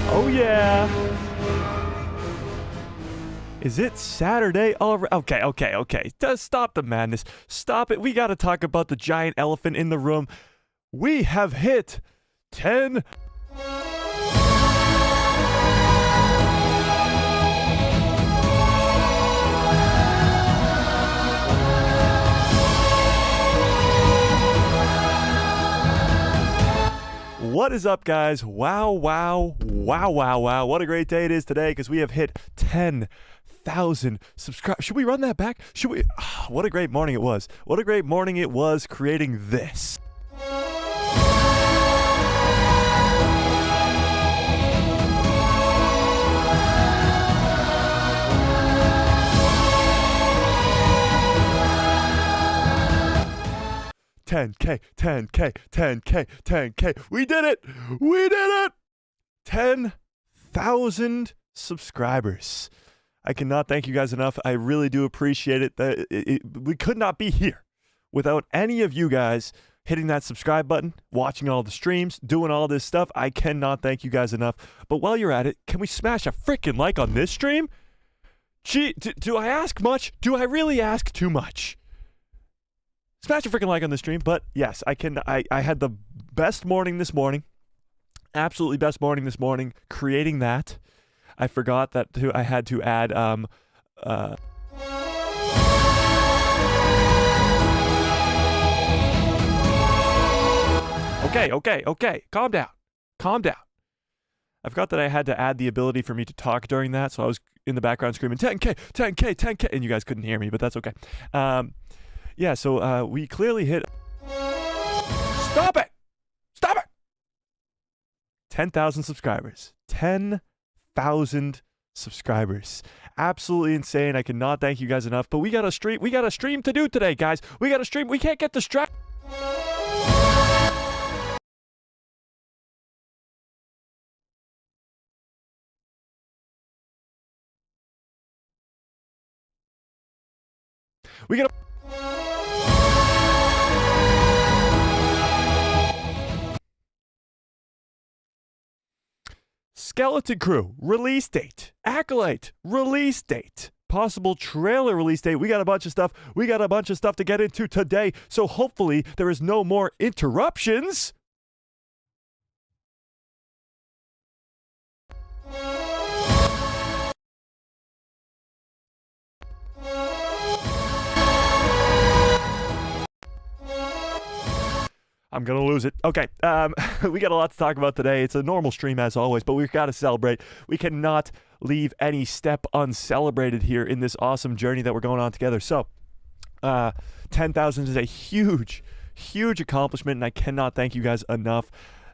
Oh, yeah. Is it Saturday already? Okay. Stop the madness. Stop it. We got to talk about the giant elephant in the room. We have hit 10. What is up, guys? Wow. What a great day it is today, because we have hit 10,000 subscribers. Should we run that back? Should we? Oh, what a great morning it was. What a great morning it was creating this. $10K. We did it. 10,000 subscribers. I cannot thank you guys enough. I really do appreciate it. We could not be here without any of you guys hitting that subscribe button, watching all the streams, doing all this stuff. I cannot thank you guys enough. But while you're at it, can we smash a freaking like on this stream? Gee, do I ask much? Do I really ask too much? Smash a freaking like on the stream. But yes, I had the best morning this morning. Absolutely best morning this morning creating that. I forgot that I had to add Okay. Calm down. I forgot that I had to add the ability for me to talk during that, so I was in the background screaming 10K, and you guys couldn't hear me, but that's okay. Yeah, so we clearly hit... Stop it! 10,000 subscribers. 10,000 subscribers. Absolutely insane. I cannot thank you guys enough, but we got a stream to do today, guys. We got a stream. We can't get distracted. We got Skeleton Crew, release date. Acolyte, release date. Possible trailer release date. We got a bunch of stuff. To get into today. So hopefully there is no more interruptions. I'm going to lose it. Okay, we got a lot to talk about today. It's a normal stream as always, but we've got to celebrate. We cannot leave any step uncelebrated here in this awesome journey that we're going on together. So, 10,000 is a huge accomplishment, and I cannot thank you guys enough.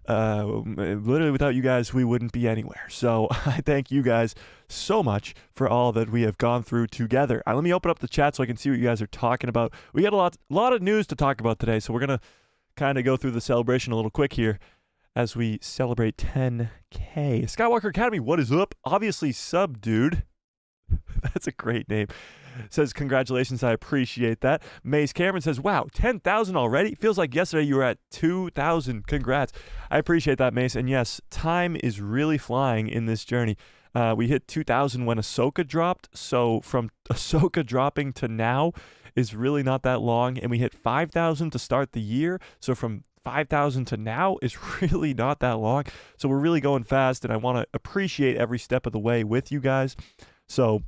Literally without you guys, we wouldn't be anywhere. So I thank you guys so much for all that we have gone through together. Let me open up the chat so I can see what you guys are talking about. We got a lot of news to talk about today, so we're going to kind of go through the celebration a little quick here as we celebrate 10K. Skywalker Academy, what is up? Obviously sub, dude. That's a great name. Says, congratulations, I appreciate that. Maze Cameron says, wow, 10,000 already? Feels like yesterday you were at 2,000. Congrats. I appreciate that, Mace. And yes, time is really flying in this journey. We hit 2,000 when Ahsoka dropped, so from Ahsoka dropping to now is really not that long, and we hit 5,000 to start the year, so from 5,000 to now is really not that long. So we're really going fast, and I want to appreciate every step of the way with you guys. So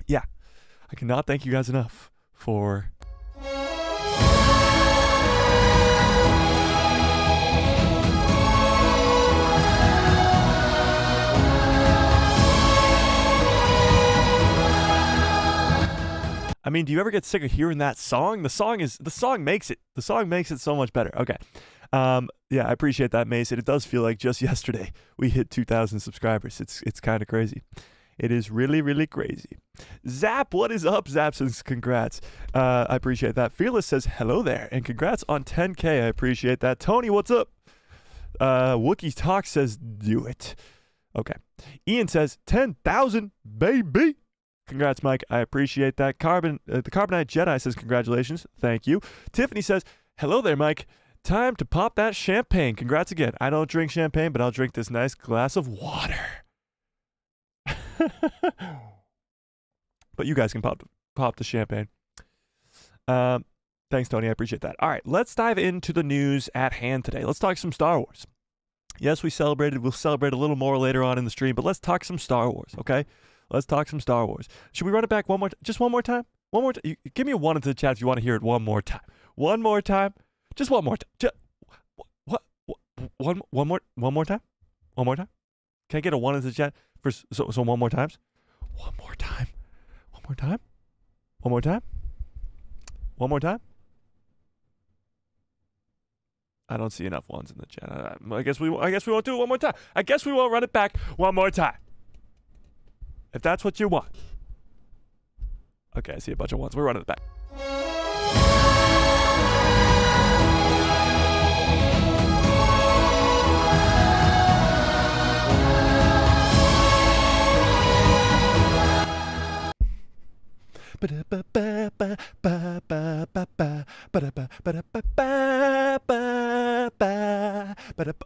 yeah, I cannot thank you guys enough for I mean, do you ever get sick of hearing that song? The song makes it so much better. Okay. Yeah, I appreciate that, Mace. It does feel like just yesterday we hit 2,000 subscribers. It's kind of crazy. It is really, really crazy. Zap, what is up? Zap says congrats. I appreciate that. Fearless says hello there, and congrats on 10K. I appreciate that. Tony, what's up? Wookie Talk says do it. Okay. Ian says 10,000, baby. Congrats, Mike. I appreciate that. The Carbonite Jedi says congratulations. Thank you. Tiffany says, hello there, Mike. Time to pop that champagne. Congrats again. I don't drink champagne, but I'll drink this nice glass of water. But you guys can pop the champagne. Thanks, Tony. I appreciate that. All right, let's dive into the news at hand today. Let's talk some Star Wars. Yes, we celebrated. We'll celebrate a little more later on in the stream, but let's talk some Star Wars, okay? Let's talk some Star Wars. Should we run it back just one more time? One more time? Give me a 1 into the chat if you want to hear it one more time. One more time? Just one more time. One more time? One more time? Can I get a 1 into the chat? So one more times? One more time. One more time? One more time? One more time? I don't see enough ones in the chat. I guess we won't do it one more time. I guess we won't run it back one more time. If that's what you want. Okay, I see a bunch of ones. We're running it back.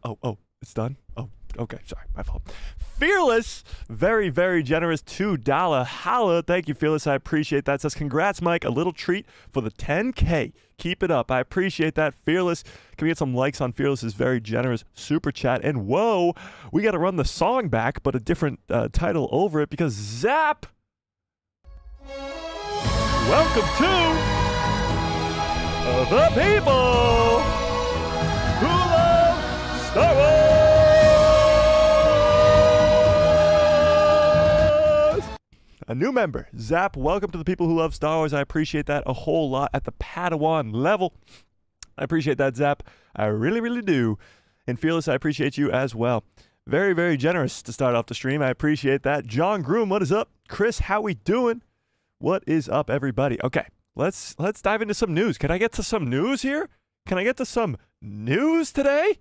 Oh, it's done? Oh, okay, sorry, my fault. Fearless, very, very generous $2 holla. Thank you, Fearless, I appreciate that. Says, congrats, Mike, a little treat for the 10K. Keep it up, I appreciate that. Fearless, can we get some likes on Fearless's very generous super chat? And whoa, we got to run the song back, but a different title over it because Zap! Welcome to the people who love Star Wars. A new member, Zap. Welcome to the people who love Star Wars. I appreciate that a whole lot at the Padawan level. I appreciate that, Zap. I really, really do. And Fearless, I appreciate you as well. Very, very generous to start off the stream. I appreciate that. John Groom, what is up? Chris, how we doing? What is up, everybody? Okay, let's dive into some news. Can I get to some news here? Can I get to some news today?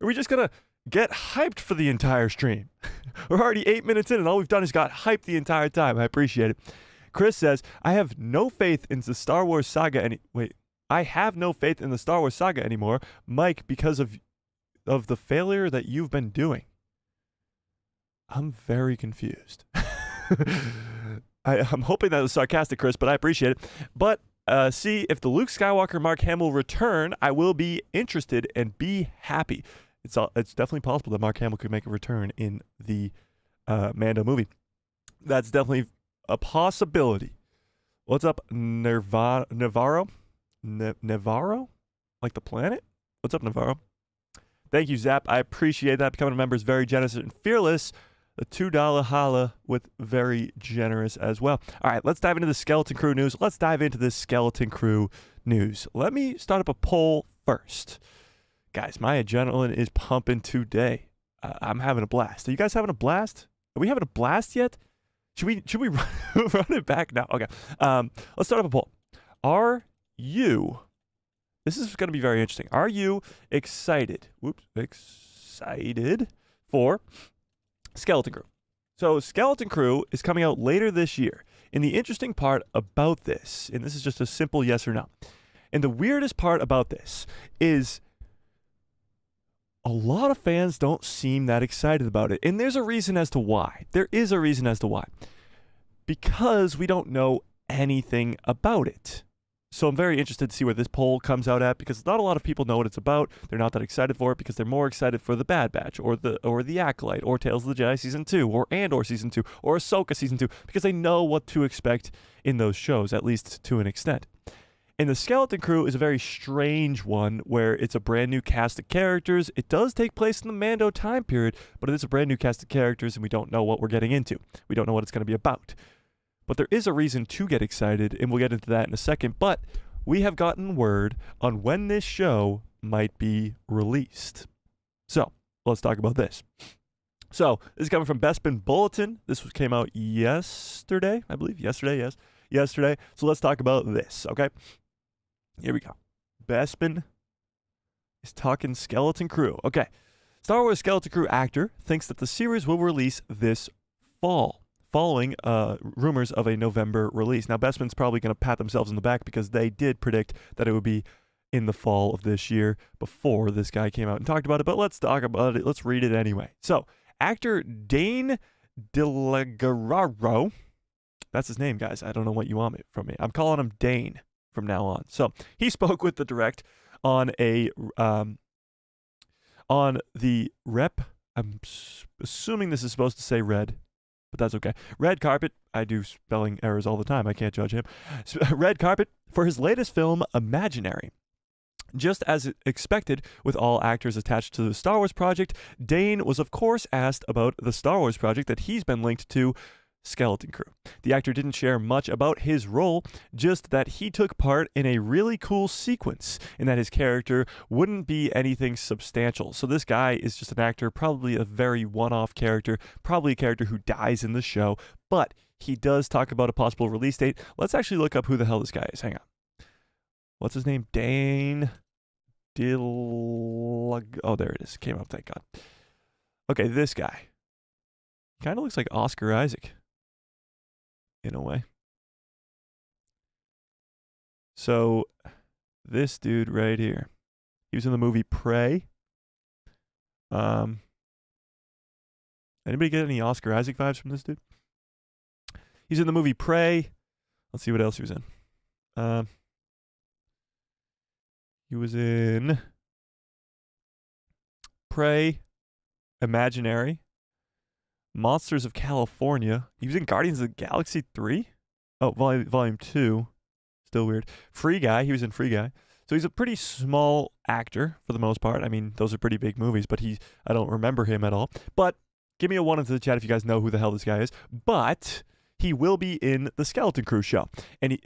Or are we just gonna get hyped for the entire stream? We're already 8 minutes in, and all we've done is got hyped the entire time. I appreciate it. Chris says, I have no faith in the Star Wars saga I have no faith in the Star Wars saga anymore, Mike, because of the failure that you've been doing. I'm very confused. I'm hoping that was sarcastic, Chris, but I appreciate it. But see, if the Luke Skywalker Mark Hamill return, I will be interested and be happy. It's definitely possible that Mark Hamill could make a return in the Mando movie. That's definitely a possibility. What's up, Navarro? Navarro? Like the planet? What's up, Navarro? Thank you, Zap. I appreciate that. Becoming a member is very generous and fearless. The $2 holla with very generous as well. All right, let's dive into the Skeleton Crew news. Let's dive into this Skeleton Crew news. Let me start up a poll first. Guys, my adrenaline is pumping today. I'm having a blast. Are you guys having a blast? Are we having a blast yet? Should we run it back now? Okay. Let's start up a poll. Are you... This is going to be very interesting. Are you excited? Excited for Skeleton Crew? So Skeleton Crew is coming out later this year. And the interesting part about this, and this is just a simple yes or no, and the weirdest part about this is a lot of fans don't seem that excited about it. And there's a reason as to why. There is a reason as to why. Because we don't know anything about it. So I'm very interested to see where this poll comes out at, because not a lot of people know what it's about. They're not that excited for it because they're more excited for the Bad Batch or the Acolyte or Tales of the Jedi Season 2 or Andor Season 2 or Ahsoka Season 2, because they know what to expect in those shows, at least to an extent. And the Skeleton Crew is a very strange one where it's a brand new cast of characters. It does take place in the Mando time period, but it is a brand new cast of characters and we don't know what we're getting into. We don't know what it's going to be about. But there is a reason to get excited, and we'll get into that in a second. But we have gotten word on when this show might be released. So let's talk about this. So this is coming from Bespin Bulletin. This came out yesterday, I believe. Yesterday, yes. Yesterday. So let's talk about this, okay? Here we go. Bespin is talking Skeleton Crew. Okay. Star Wars Skeleton Crew actor thinks that the series will release this fall, following rumors of a November release. Now, Bespin's probably going to pat themselves in the back because they did predict that it would be in the fall of this year before this guy came out and talked about it. But let's talk about it. Let's read it anyway. So, actor Dane DeLaGararo, that's his name, guys. I don't know what you want from me. I'm calling him Dane from now on. So, he spoke with the direct on the rep. I'm assuming this is supposed to say red, but that's okay. Red carpet. I do spelling errors all the time. I can't judge him. Red carpet for his latest film, Imaginary. Just as expected with all actors attached to the Star Wars project, Dane was of course asked about the Star Wars project that he's been linked to, Skeleton Crew. The actor didn't share much about his role, just that he took part in a really cool sequence and that his character wouldn't be anything substantial. So this guy is just an actor, probably a very one-off character, probably a character who dies in the show, but he does talk about a possible release date. Let's actually look up who the hell this guy is. Hang on. What's his name? Dane Oh, there it is. Came up, thank God. Okay, this guy. Kind of looks like Oscar Isaac. In a way. So, this dude right here. He was in the movie Prey. Anybody get any Oscar Isaac vibes from this dude? He's in the movie Prey. Let's see what else he was in. He was in Prey, Imaginary, Monsters of California. He was in Guardians of the Galaxy 3? Oh, volume 2. Still weird. Free Guy. He was in Free Guy. So he's a pretty small actor for the most part. I mean, those are pretty big movies, but I don't remember him at all. But give me a 1 into the chat if you guys know who the hell this guy is. But he will be in the Skeleton Crew show. And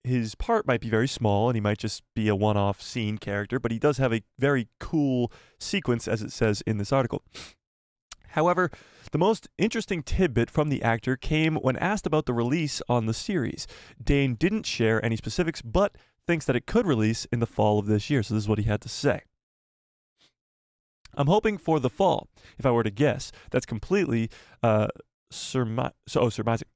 his part might be very small and he might just be a one-off scene character, but he does have a very cool sequence, as it says in this article. However, the most interesting tidbit from the actor came when asked about the release on the series. Dane didn't share any specifics, but thinks that it could release in the fall of this year. So this is what he had to say. I'm hoping for the fall. If I were to guess, that's completely surmising.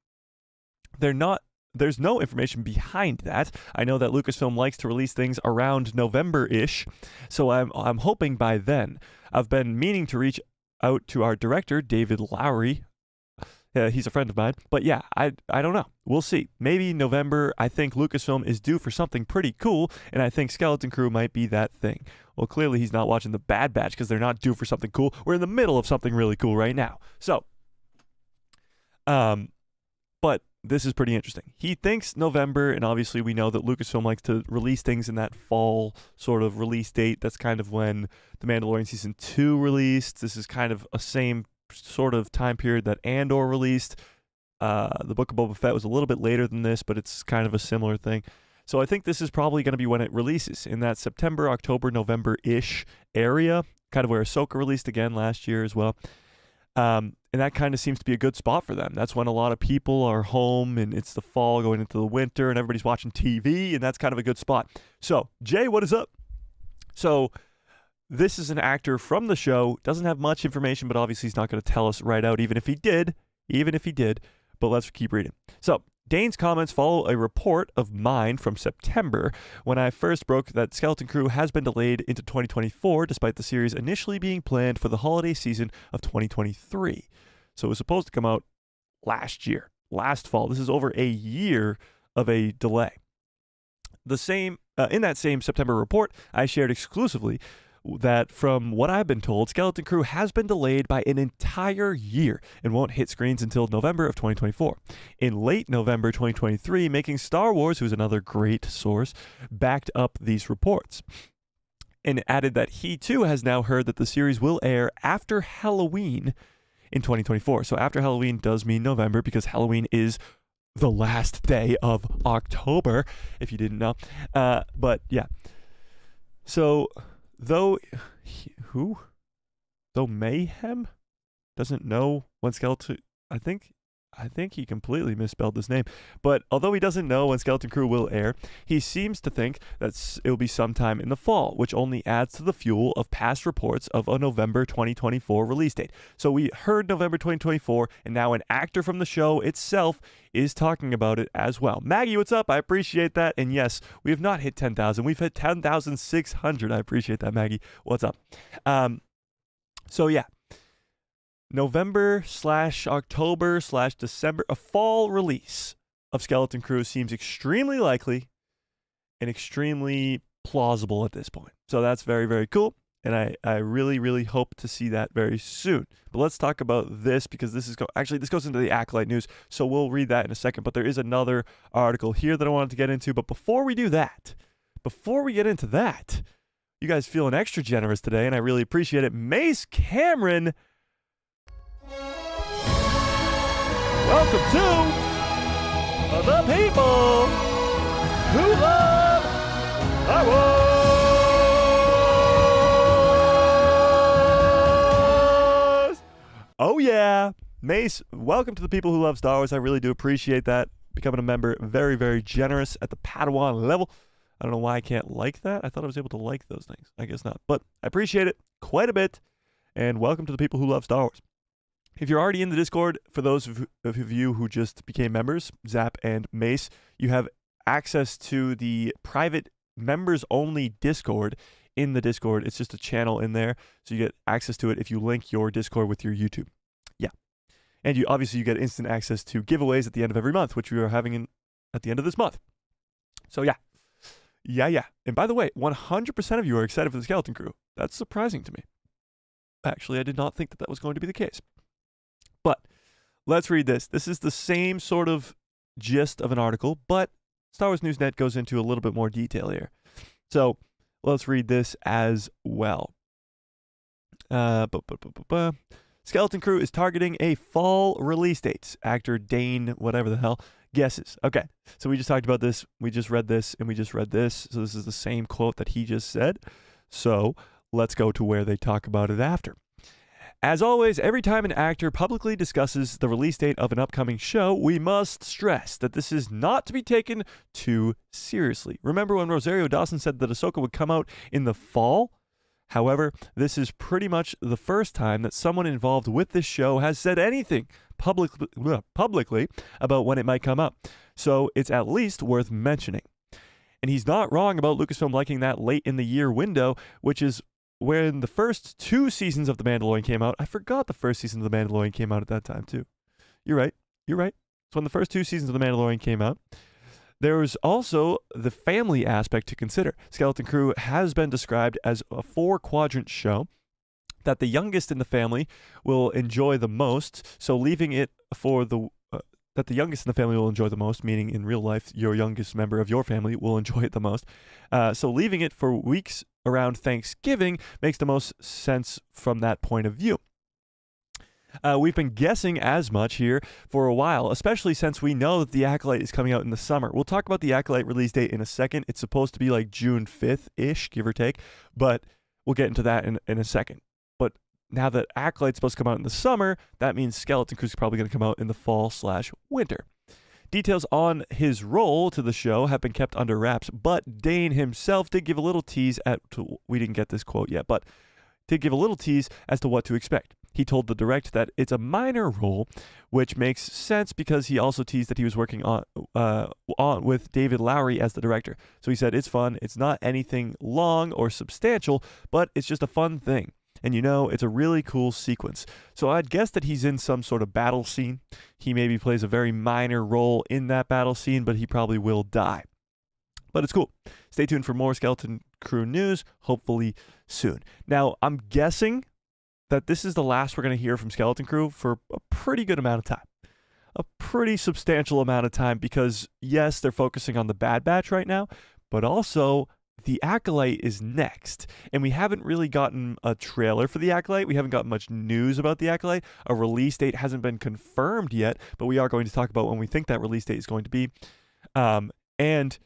There's no information behind that. I know that Lucasfilm likes to release things around November-ish, so I'm hoping by then. I've been meaning to reach out to our director, David Lowery. He's a friend of mine. But yeah, I don't know. We'll see. Maybe November. I think Lucasfilm is due for something pretty cool, and I think Skeleton Crew might be that thing. Well, clearly he's not watching The Bad Batch because they're not due for something cool. We're in the middle of something really cool right now. So, but this is pretty interesting. He thinks November, and obviously we know that Lucasfilm likes to release things in that fall sort of release date. That's kind of when The Mandalorian Season 2 released. This is kind of a same sort of time period that Andor released. The Book of Boba Fett was a little bit later than this, but it's kind of a similar thing. So I think this is probably going to be when it releases, in that September, October, November-ish area, kind of where Ahsoka released again last year as well. And that kind of seems to be a good spot for them. That's when a lot of people are home and it's the fall going into the winter and everybody's watching TV, and that's kind of a good spot. So, Jay, what is up? So, this is an actor from the show. Doesn't have much information, but obviously he's not going to tell us right out, even if he did. But let's keep reading. So, Dane's comments follow a report of mine from September when I first broke that Skeleton Crew has been delayed into 2024 despite the series initially being planned for the holiday season of 2023. So it was supposed to come out last fall. This is over a year of a delay. In that same September report, I shared exclusively that from what I've been told, Skeleton Crew has been delayed by an entire year and won't hit screens until November of 2024. In late November 2023, Making Star Wars, who's another great source, backed up these reports and added that he too has now heard that the series will air after Halloween in 2024. So after Halloween does mean November because Halloween is the last day of October, if you didn't know. But yeah. So Though Mayhem doesn't know when Skeleton... I I think he completely misspelled this name. But although he doesn't know when Skeleton Crew will air, he seems to think that it will be sometime in the fall, which only adds to the fuel of past reports of a November 2024 release date. So we heard November 2024, and now an actor from the show itself is talking about it as well. Maggie, what's up? I appreciate that. And yes, we have not hit 10,000. We've hit 10,600. I appreciate that, Maggie. What's up? So yeah. November/October/December, a fall release of Skeleton Crew seems extremely likely and extremely plausible at this point. So that's very, very cool. And I really, really hope to see that very soon. But let's talk about this because this goes into the Acolyte news. So we'll read that in a second. But there is another article here that I wanted to get into. But before we get into that, you guys feeling extra generous today, and I really appreciate it. Mace Cameron, welcome to the people who love Star Wars. Oh yeah, Mace, welcome to the people who love Star Wars. I really do appreciate that. Becoming a member, very, very generous at the Padawan level. I don't know why I can't like that. I thought I was able to like those things. I guess not. But I appreciate it quite a bit. And welcome to the people who love Star Wars. If you're already in the Discord, for those of you who just became members, Zap and Mace, you have access to the private members-only Discord in the Discord. It's just a channel in there, so you get access to it if you link your Discord with your YouTube. Yeah. And you get instant access to giveaways at the end of every month, which we are having at the end of this month. So yeah. Yeah. And by the way, 100% of you are excited for the Skeleton Crew. That's surprising to me. Actually, I did not think that was going to be the case. But let's read this. This is the same sort of gist of an article, but Star Wars News Net goes into a little bit more detail here. So let's read this as well. Skeleton Crew is targeting a fall release date. Actor Dane, whatever the hell, guesses. Okay, so we just talked about this. We just read this, and we just read this. So this is the same quote that he just said. So let's go to where they talk about it after. As always, every time an actor publicly discusses the release date of an upcoming show, we must stress that this is not to be taken too seriously. Remember when Rosario Dawson said that Ahsoka would come out in the fall? However, this is pretty much the first time that someone involved with this show has said anything publicly about when it might come out. So it's at least worth mentioning. And he's not wrong about Lucasfilm liking that late in the year window, which is when the first 2 seasons of The Mandalorian came out. I forgot the first season of The Mandalorian came out at that time, too. You're right. So when the first 2 seasons of The Mandalorian came out, there was also the family aspect to consider. Skeleton Crew has been described as a 4-quadrant show that the youngest in the family will enjoy the most. So leaving it for that the youngest in the family will enjoy the most, meaning in real life, your youngest member of your family will enjoy it the most. So leaving it for weeks around Thanksgiving makes the most sense from that point of view. We've been guessing as much here for a while, especially since we know that the Acolyte is coming out in the summer. We'll talk about the Acolyte release date in a second. It's supposed to be like June 5th-ish, give or take, but we'll get into that in a second. But now that Acolyte's supposed to come out in the summer, that means Skeleton Crew's probably going to come out in the fall/winter. Details on his role to the show have been kept under wraps, but Dane himself did give a little tease we didn't get this quote yet, but did give a little tease as to what to expect. He told the Direct that it's a minor role, which makes sense because he also teased that he was working on with David Lowery as the director. So he said it's fun, it's not anything long or substantial, but it's just a fun thing. And it's a really cool sequence. So I'd guess that he's in some sort of battle scene. He maybe plays a very minor role in that battle scene, but he probably will die. But it's cool. Stay tuned for more Skeleton Crew news, hopefully soon. Now, I'm guessing that this is the last we're going to hear from Skeleton Crew for a pretty good amount of time. A pretty substantial amount of time because, yes, they're focusing on the Bad Batch right now, but also the Acolyte is next, and we haven't really gotten a trailer for the Acolyte. We haven't gotten much news about the Acolyte. A release date hasn't been confirmed yet, but we are going to talk about when we think that release date is going to be. And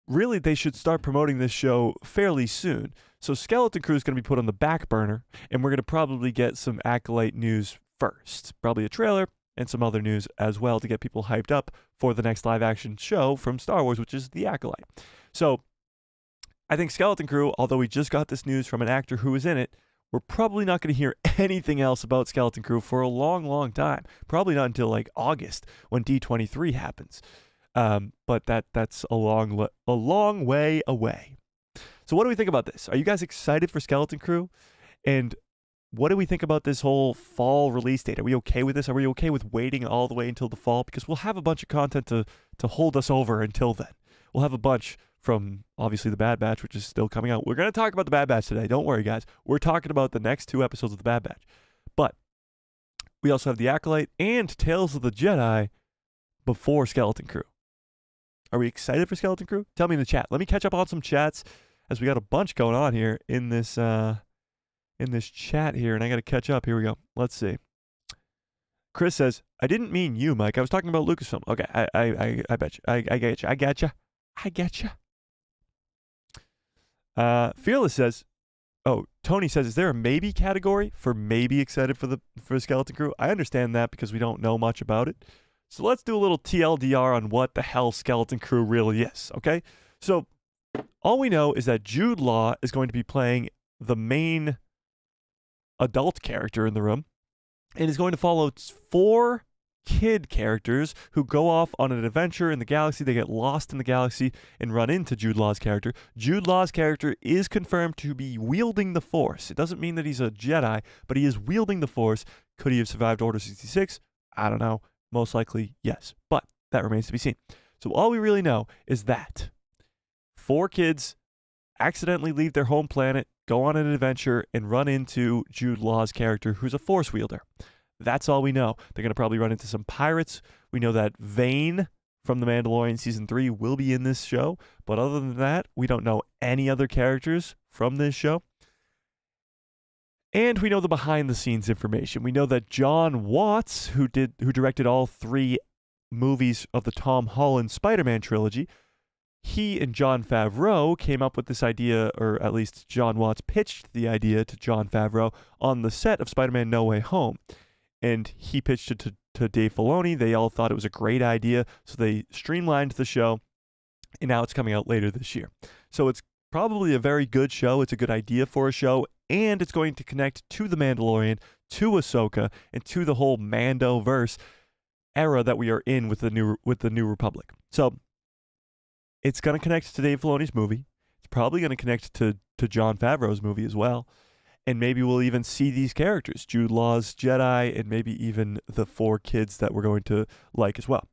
really, they should start promoting this show fairly soon. So Skeleton Crew is going to be put on the back burner, and we're going to probably get some Acolyte news first. Probably a trailer, and some other news as well to get people hyped up for the next live-action show from Star Wars, which is The Acolyte. So I think Skeleton Crew, although we just got this news from an actor who was in it, we're probably not going to hear anything else about Skeleton Crew for a long, long time. Probably not until like August when D23 happens. But that's a long way away. So what do we think about this? Are you guys excited for Skeleton Crew? And what do we think about this whole fall release date? Are we okay with this? Are we okay with waiting all the way until the fall? Because we'll have a bunch of content to hold us over until then. We'll have a bunch from, obviously, The Bad Batch, which is still coming out. We're going to talk about The Bad Batch today. Don't worry, guys. We're talking about the next 2 episodes of The Bad Batch. But we also have The Acolyte and Tales of the Jedi before Skeleton Crew. Are we excited for Skeleton Crew? Tell me in the chat. Let me catch up on some chats, as we got a bunch going on here in this chat here, and I got to catch up. Here we go. Let's see. Chris says, I didn't mean you, Mike. I was talking about Lucasfilm. Okay, I bet you. I get you. I get you. Fearless says, oh, Tony says, is there a maybe category for maybe excited for Skeleton Crew? I understand that because we don't know much about it. So let's do a little TLDR on what the hell Skeleton Crew really is, okay? So all we know is that Jude Law is going to be playing the main adult character in the room and is going to follow 4 kid characters who go off on an adventure in the galaxy. They get lost in the galaxy and run into Jude Law's character. Jude Law's character is confirmed to be wielding the Force. It doesn't mean that he's a Jedi, but he is wielding the Force. Could he have survived Order 66? I don't know. Most likely, yes. But that remains to be seen. So all we really know is that 4 kids accidentally leave their home planet, go on an adventure, and run into Jude Law's character, who's a Force wielder. That's all we know. They're going to probably run into some pirates. We know that Vane from The Mandalorian Season 3 will be in this show. But other than that, we don't know any other characters from this show. And we know the behind-the-scenes information. We know that John Watts, who directed all 3 movies of the Tom Holland Spider-Man trilogy, he and Jon Favreau came up with this idea, or at least John Watts pitched the idea to Jon Favreau on the set of Spider-Man No Way Home. And he pitched it to Dave Filoni. They all thought it was a great idea, so they streamlined the show, and now it's coming out later this year. So it's probably a very good show. It's a good idea for a show, and it's going to connect to The Mandalorian, to Ahsoka, and to the whole Mando-verse era that we are in with the New Republic. So it's going to connect to Dave Filoni's movie. It's probably going to connect to Jon Favreau's movie as well. And maybe we'll even see these characters, Jude Law's Jedi, and maybe even the 4 kids that we're going to like as well.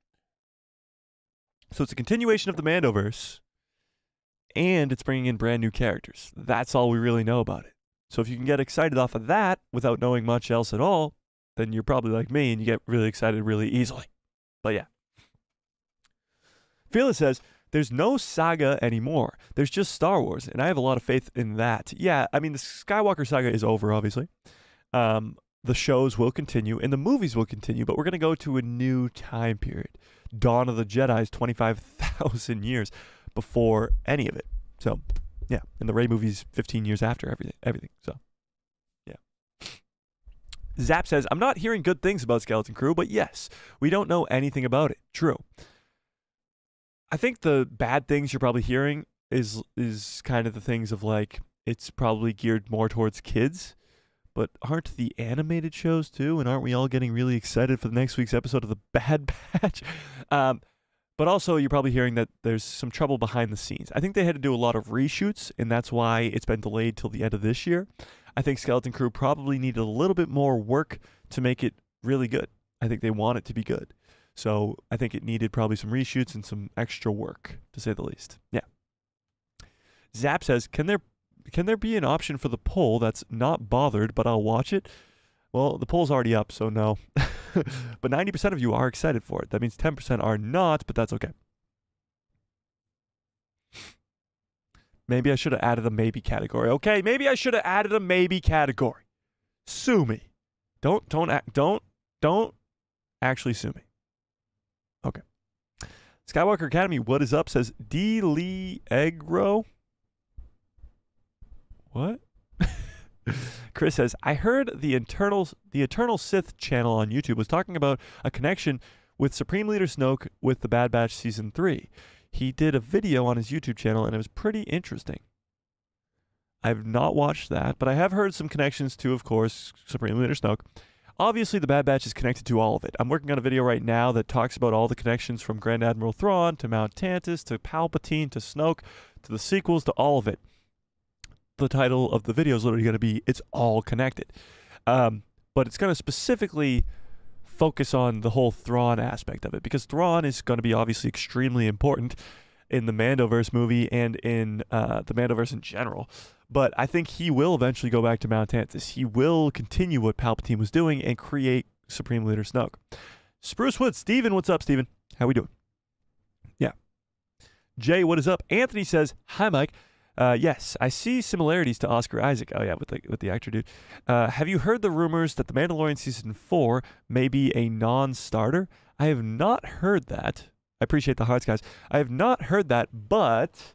So it's a continuation of the Mandoverse, and it's bringing in brand new characters. That's all we really know about it. So if you can get excited off of that without knowing much else at all, then you're probably like me and you get really excited really easily. But yeah. Fearless says, there's no saga anymore. There's just Star Wars, and I have a lot of faith in that. Yeah, I mean, the Skywalker saga is over, obviously. The shows will continue, and the movies will continue, but we're going to go to a new time period. Dawn of the Jedi is 25,000 years before any of it. So, yeah, and the Rey movie's 15 years after everything. So, yeah. Zap says, I'm not hearing good things about Skeleton Crew, but yes, we don't know anything about it. True. I think the bad things you're probably hearing is kind of the things of like, it's probably geared more towards kids, but aren't the animated shows too? And aren't we all getting really excited for the next week's episode of The Bad Batch? But also you're probably hearing that there's some trouble behind the scenes. I think they had to do a lot of reshoots, and that's why it's been delayed till the end of this year. I think Skeleton Crew probably needed a little bit more work to make it really good. I think they want it to be good. So I think it needed probably some reshoots and some extra work, to say the least. Yeah. Zap says, can there be an option for the poll that's not bothered, but I'll watch it? Well, the poll's already up, so no. But 90% of you are excited for it. That means 10% are not, but that's okay. Maybe I should have added a maybe category. Okay, maybe I should have added a maybe category. Sue me. Don't actually sue me. Okay. Skywalker Academy, what is up? Says D. Lee Egro. What? Chris says, I heard the Eternal Sith channel on YouTube was talking about a connection with Supreme Leader Snoke with the Bad Batch Season 3. He did a video on his YouTube channel, and it was pretty interesting. I've not watched that, but I have heard some connections to, of course, Supreme Leader Snoke. Obviously, the Bad Batch is connected to all of it. I'm working on a video right now that talks about all the connections from Grand Admiral Thrawn to Mount Tantus to Palpatine to Snoke to the sequels to all of it. The title of the video is literally going to be It's All Connected. But it's going to specifically focus on the whole Thrawn aspect of it, because Thrawn is going to be obviously extremely important in the Mandoverse movie and in the Mandoverse in general. But I think he will eventually go back to Mount Tantus. He will continue what Palpatine was doing and create Supreme Leader Snoke. Spruce Wood, Steven, what's up, Steven? How we doing? Yeah. Jay, what is up? Anthony says, hi, Mike. Yes, I see similarities to Oscar Isaac. Oh, yeah, with the actor dude. Have you heard the rumors that The Mandalorian Season 4 may be a non-starter? I have not heard that. I appreciate the hearts, guys. I have not heard that, but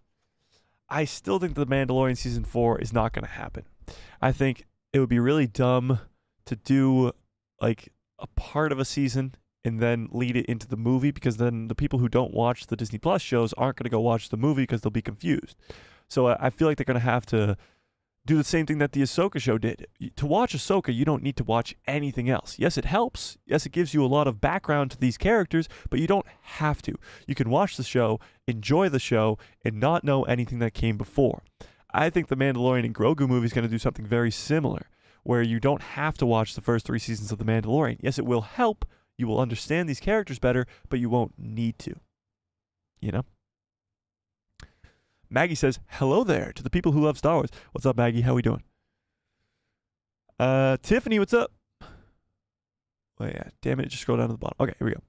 I still think The Mandalorian Season 4 is not going to happen. I think it would be really dumb to do, like, a part of a season and then lead it into the movie, because then the people who don't watch the Disney Plus shows aren't going to go watch the movie because they'll be confused. So I feel like they're going to have to do the same thing that the Ahsoka show did. To watch Ahsoka, you don't need to watch anything else. Yes, it helps. Yes, it gives you a lot of background to these characters, but you don't have to. You can watch the show, enjoy the show, and not know anything that came before. I think the Mandalorian and Grogu movie is going to do something very similar, where you don't have to watch the first 3 seasons of The Mandalorian. Yes, it will help. You will understand these characters better, but you won't need to. You know? Maggie says, hello there to the people who love Star Wars. What's up, Maggie? How we doing? Tiffany, what's up? Oh, yeah. Damn it. Just scroll down to the bottom. Okay, here we go.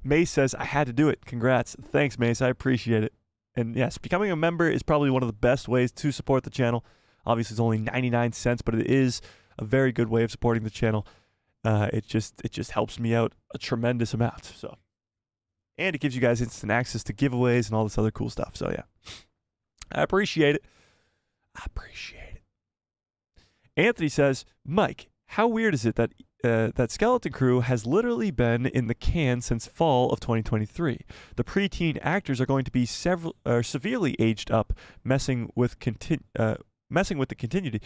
Mace says, I had to do it. Congrats. Thanks, Mace. I appreciate it. And yes, becoming a member is probably one of the best ways to support the channel. Obviously, it's only 99 cents, but it is a very good way of supporting the channel. It just helps me out a tremendous amount. So, and it gives you guys instant access to giveaways and all this other cool stuff. So yeah, I appreciate it. I appreciate it. Anthony says, Mike, how weird is it that that Skeleton Crew has literally been in the can since fall of 2023? The preteen actors are going to be severely aged up, messing with the continuity.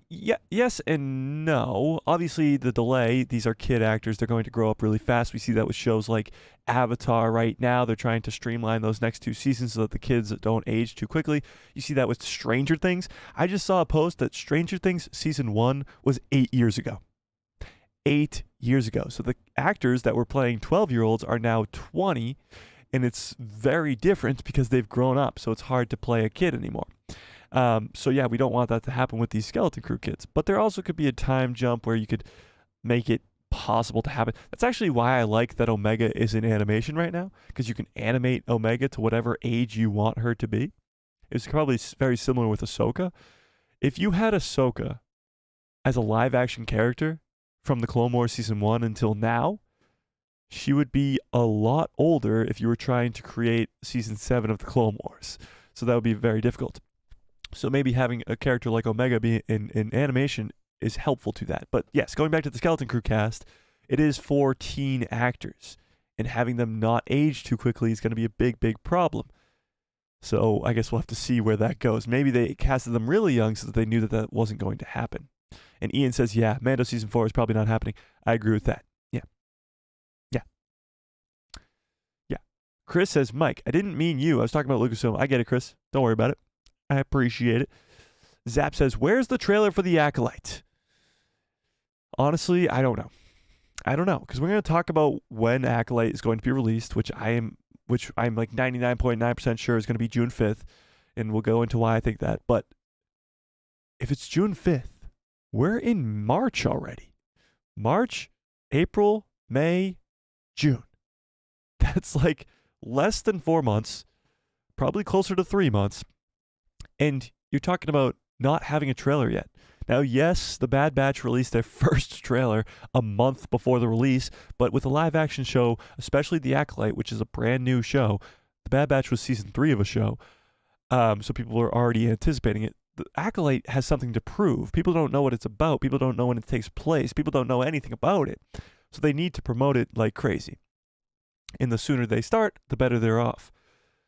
Yeah, yes and no. Obviously, the delay, these are kid actors. They're going to grow up really fast. We see that with shows like Avatar right now. They're trying to streamline those next 2 seasons so that the kids don't age too quickly. You see that with Stranger Things. I just saw a post that Stranger Things Season 1 was 8 years ago. 8 years ago. So the actors that were playing 12-year-olds are now 20, and it's very different because they've grown up, so it's hard to play a kid anymore. So yeah, we don't want that to happen with these Skeleton Crew kids. But there also could be a time jump where you could make it possible to happen. That's actually why I like that Omega is in animation right now, because you can animate Omega to whatever age you want her to be. It's probably very similar with Ahsoka. If you had Ahsoka as a live-action character from the Clone Wars Season 1 until now, she would be a lot older if you were trying to create Season 7 of the Clone Wars. So that would be very difficult. So maybe having a character like Omega be in animation is helpful to that. But yes, going back to the Skeleton Crew cast, it is for teen actors. And having them not age too quickly is going to be a big, big problem. So I guess we'll have to see where that goes. Maybe they casted them really young so that they knew that that wasn't going to happen. And Ian says, yeah, Mando Season 4 is probably not happening. I agree with that. Yeah. Yeah. Yeah. Chris says, Mike, I didn't mean you. I was talking about Lucasfilm. I get it, Chris. Don't worry about it. I appreciate it. Zap says, where's the trailer for The Acolyte? Honestly, I don't know. I don't know, because we're going to talk about when Acolyte is going to be released, which I'm like 99.9% sure is going to be June 5th, and we'll go into why I think that. But if it's June 5th, we're in March already. March, April, May, June. That's like less than 4 months, probably closer to 3 months. And you're talking about not having a trailer yet. Now, yes, The Bad Batch released their first trailer a month before the release, but with a live-action show, especially The Acolyte, which is a brand new show, The Bad Batch was Season 3 of a show, so people were already anticipating it. the Acolyte has something to prove. People don't know what it's about. People don't know when it takes place. People don't know anything about it. So they need to promote it like crazy. And the sooner they start, the better they're off.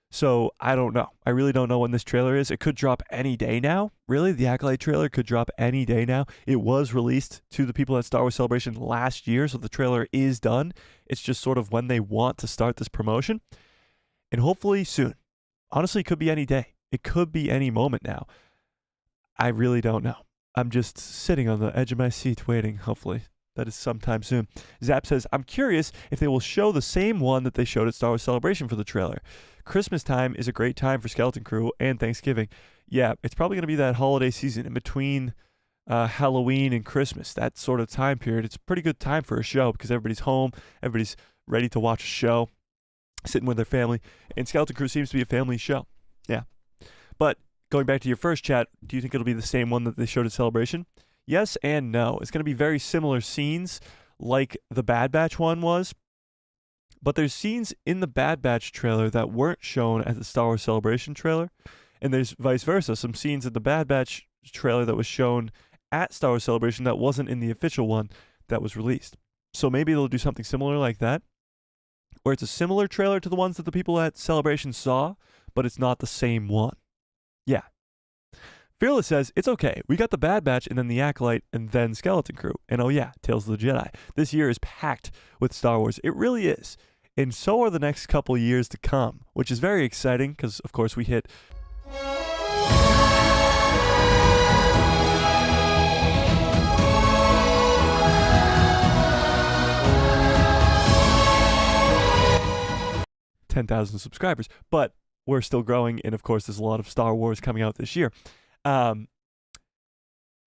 So I don't know. I really don't know when this trailer is. It could drop any day now. Really, the Acolyte trailer could drop any day now. It was released to the people at Star Wars Celebration last year, so the trailer is done. It's just sort of when they want to start this promotion. And hopefully soon. Honestly, it could be any day. It could be any moment now. I really don't know. I'm just sitting on the edge of my seat waiting, hopefully. That is sometime soon. Zap says, I'm curious if they will show the same one that they showed at Star Wars Celebration for the trailer. Christmas time is a great time for Skeleton Crew and Thanksgiving. Yeah, it's probably going to be that holiday season in between Halloween and Christmas, that sort of time period. It's a pretty good time for a show because everybody's home, everybody's ready to watch a show, sitting with their family, and Skeleton Crew seems to be a family show. Yeah. But going back to your first chat, do you think it'll be the same one that they showed at Celebration? Yes and no. It's going to be very similar scenes like the Bad Batch one was, but there's scenes in the Bad Batch trailer that weren't shown at the Star Wars Celebration trailer, and there's vice versa, some scenes in the Bad Batch trailer that was shown at Star Wars Celebration that wasn't in the official one that was released. So maybe they'll do something similar like that, where it's a similar trailer to the ones that the people at Celebration saw, but it's not the same one. Yeah. Fearless says, it's okay. We got the Bad Batch and then the Acolyte and then Skeleton Crew. And oh yeah, Tales of the Jedi. This year is packed with Star Wars. It really is. And so are the next couple years to come, which is very exciting because, of course, we hit... $10,000 subscribers, but we're still growing, and of course there's a lot of Star Wars coming out this year, and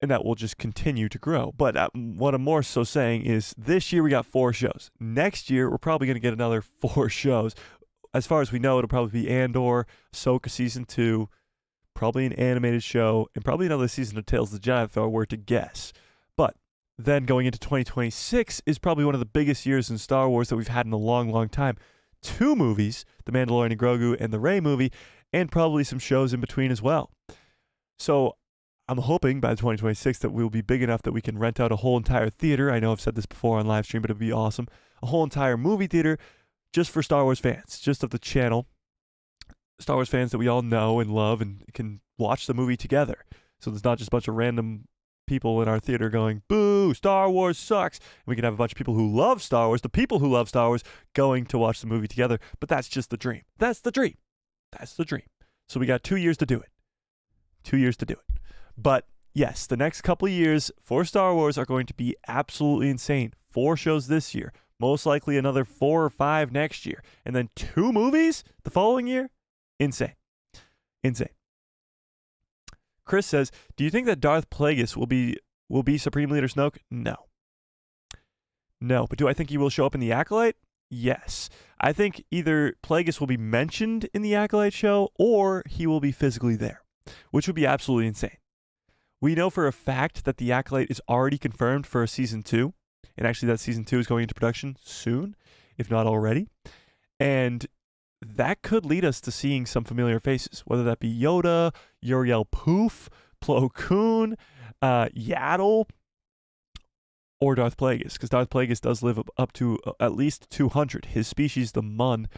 that will just continue to grow. But what I'm more so saying is this year we got 4 shows. Next year we're probably going to get another 4 shows. As far as we know, it'll probably be Andor, Ahsoka Season 2, probably an animated show, and probably another season of Tales of the Jedi if I were to guess. But then going into 2026 is probably one of the biggest years in Star Wars that we've had in a long, long time. 2 movies, The Mandalorian and Grogu and the Rey movie, and probably some shows in between as well. So I'm hoping by 2026 that we'll be big enough that we can rent out a whole entire theater. I know I've said this before on live stream, but it'd be awesome. A whole entire movie theater just for Star Wars fans, just of the channel. Star Wars fans that we all know and love and can watch the movie together. So there's not just a bunch of random people in our theater going, boo, Star Wars sucks. And we can have a bunch of people who love Star Wars, the people who love Star Wars, going to watch the movie together. But that's just the dream. That's the dream. That's the dream. So we got 2 years to do it. 2 years to do it. But yes, the next couple of years for Star Wars are going to be absolutely insane. 4 shows this year. Most likely another 4 or 5 next year. And then 2 movies the following year? Insane. Insane. Chris says, do you think that Darth Plagueis will be Supreme Leader Snoke? No. No. But do I think he will show up in the Acolyte? Yes. I think either Plagueis will be mentioned in the Acolyte show or he will be physically there, which would be absolutely insane. We know for a fact that the Acolyte is already confirmed for a Season 2. And actually that Season 2 is going into production soon, if not already. And that could lead us to seeing some familiar faces, whether that be Yoda, Uriel Poof, Plo Koon, Yaddle, or Darth Plagueis, because Darth Plagueis does live up to at least 200. His species, the Mun,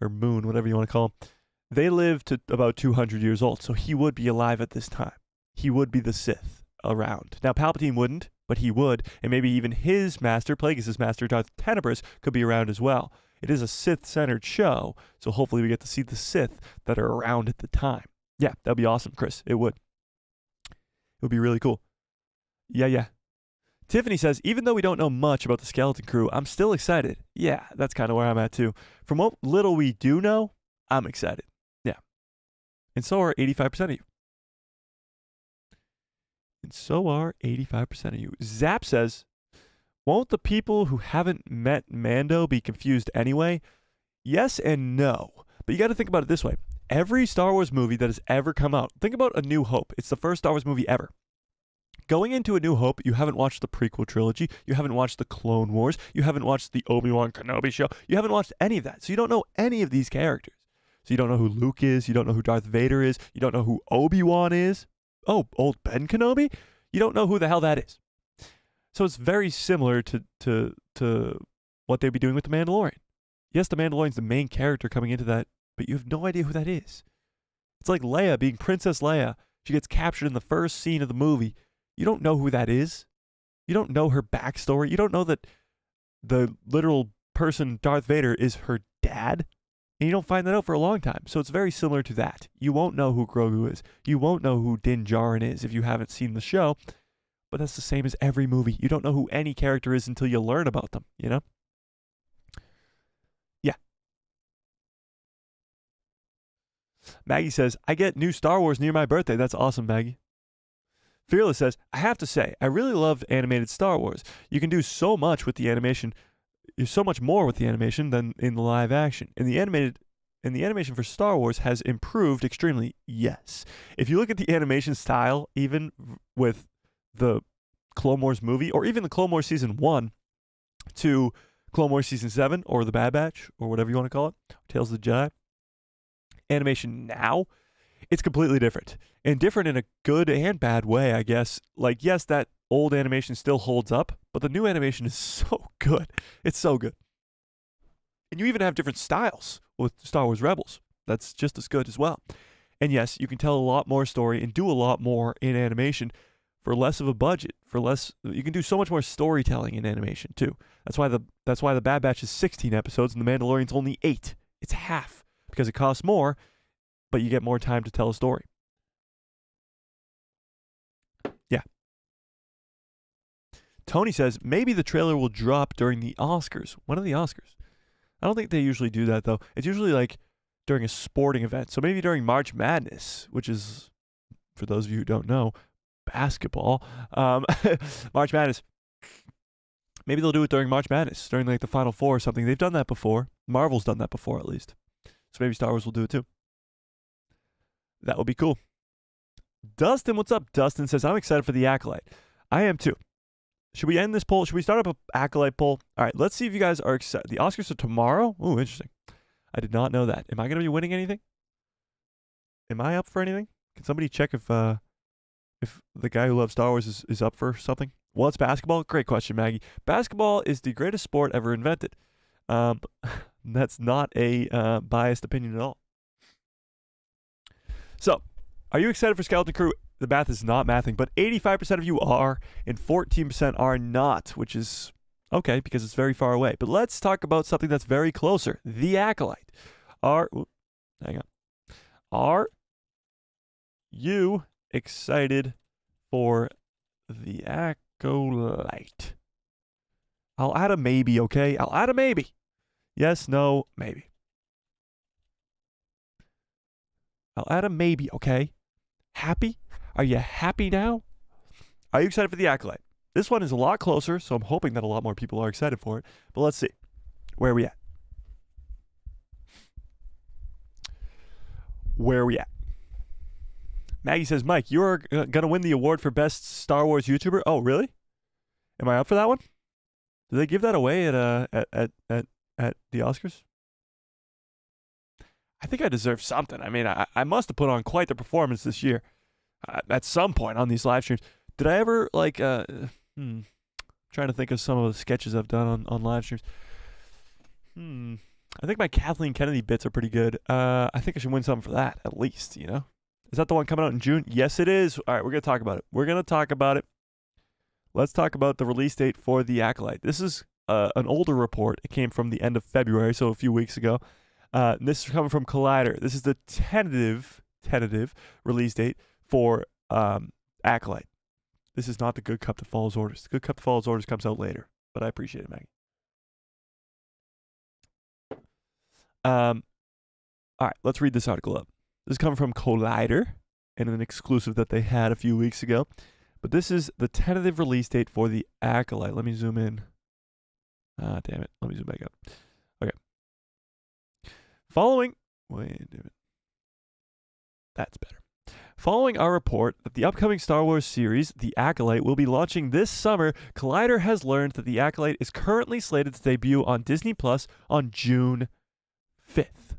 or Moon, whatever you want to call them, they live to about 200 years old, so he would be alive at this time. He would be the Sith around. Now, Palpatine wouldn't, but he would, and maybe even his master, Plagueis' master, Darth Tenebris, could be around as well. It is a Sith-centered show, so hopefully we get to see the Sith that are around at the time. Yeah, that would be awesome, Chris. It would. It would be really cool. Yeah. Tiffany says, even though we don't know much about the Skeleton Crew, I'm still excited. Yeah, that's kind of where I'm at too. From what little we do know, I'm excited. Yeah. And so are 85% of you. And so are 85% of you. Zap says, won't the people who haven't met Mando be confused anyway? Yes and no. But you got to think about it this way. Every Star Wars movie that has ever come out, think about A New Hope. It's the first Star Wars movie ever. Going into A New Hope, you haven't watched the prequel trilogy. You haven't watched the Clone Wars. You haven't watched the Obi-Wan Kenobi show. You haven't watched any of that. So you don't know any of these characters. So you don't know who Luke is. You don't know who Darth Vader is. You don't know who Obi-Wan is. oh, old Ben Kenobi? You don't know who the hell that is. So it's very similar to what they'd be doing with The Mandalorian. Yes, The Mandalorian's the main character coming into that, but you have no idea who that is. It's like Leia being Princess Leia. She gets captured in the first scene of the movie. You don't know who that is. You don't know her backstory. You don't know that the literal person, Darth Vader, is her dad. And you don't find that out for a long time. So it's very similar to that. You won't know who Grogu is. You won't know who Din Djarin is if you haven't seen the show. But that's the same as every movie. You don't know who any character is until you learn about them, you know? Yeah. Maggie says, I get new Star Wars near my birthday. That's awesome, Maggie. Fearless says, I have to say, I really loved animated Star Wars. You can do so much with the animation. There's so much more with the animation than in the live action. And the animation for Star Wars has improved extremely. Yes. If you look at the animation style, even with the Clone Wars movie, or even the Clone Wars Season 1 to Clone Wars Season 7, or The Bad Batch, or whatever you want to call it, Tales of the Jedi, animation now, it's completely different. And different in a good and bad way, I guess. Like, yes, that old animation still holds up, but the new animation is so good. It's so good. And you even have different styles with Star Wars Rebels. That's just as good as well. And yes, you can tell a lot more story and do a lot more in animation for less of a budget. You can do so much more storytelling in animation too. That's why the Bad Batch is 16 episodes and the Mandalorian's only 8. It's half because it costs more, but you get more time to tell a story. Yeah. Tony says maybe the trailer will drop during the Oscars. When are the Oscars? I don't think they usually do that though. It's usually like during a sporting event. So maybe during March Madness, which is, for those of you who don't know, basketball. March Madness. Maybe they'll do it during March Madness, during like the Final Four or something. They've done that before. Marvel's done that before, at least. So maybe Star Wars will do it too. That would be cool. Dustin, what's up? Dustin says, I'm excited for the Acolyte. I am too. Should we end this poll? Should we start up an Acolyte poll? All right, let's see if you guys are excited. The Oscars are tomorrow? Ooh, interesting. I did not know that. Am I going to be winning anything? Am I up for anything? Can somebody check if the guy who loves Star Wars is up for something? What's basketball? Great question, Maggie. Basketball is the greatest sport ever invented. That's not a biased opinion at all. So, are you excited for Skeleton Crew? The math is not mathing, but 85% of you are, and 14% are not, which is okay because it's very far away. But let's talk about something that's very closer. The Acolyte. Hang on. Are you excited for the Acolyte? I'll add a maybe, okay? I'll add a maybe. Yes, no, maybe. I'll add a maybe, okay? Happy? Are you happy now? Are you excited for the Acolyte? This one is a lot closer, so I'm hoping that a lot more people are excited for it. But let's see. Where are we at? Where are we at? Maggie says, Mike, you're going to win the award for best Star Wars YouTuber. Oh, really? Am I up for that one? Do they give that away at the Oscars? I think I deserve something. I mean, I must have put on quite the performance this year at some point on these live streams. Did I ever, trying to think of some of the sketches I've done on live streams. I think my Kathleen Kennedy bits are pretty good. I think I should win something for that, at least, you know? Is that the one coming out in June? Yes, it is. All right, we're going to talk about it. Let's talk about the release date for The Acolyte. This is an older report. It came from the end of February, so a few weeks ago. This is coming from Collider. This is the tentative release date for Acolyte. This is not the Good Cup that follows orders. The Good Cup that follows orders comes out later, but I appreciate it, Maggie. All right, let's read this article up. This is coming from Collider and an exclusive that they had a few weeks ago. But this is the tentative release date for the Acolyte. Let me zoom in. Damn it. Let me zoom back up. Okay. That's better. Following our report that the upcoming Star Wars series, The Acolyte, will be launching this summer, Collider has learned that The Acolyte is currently slated to debut on Disney Plus on June 5th.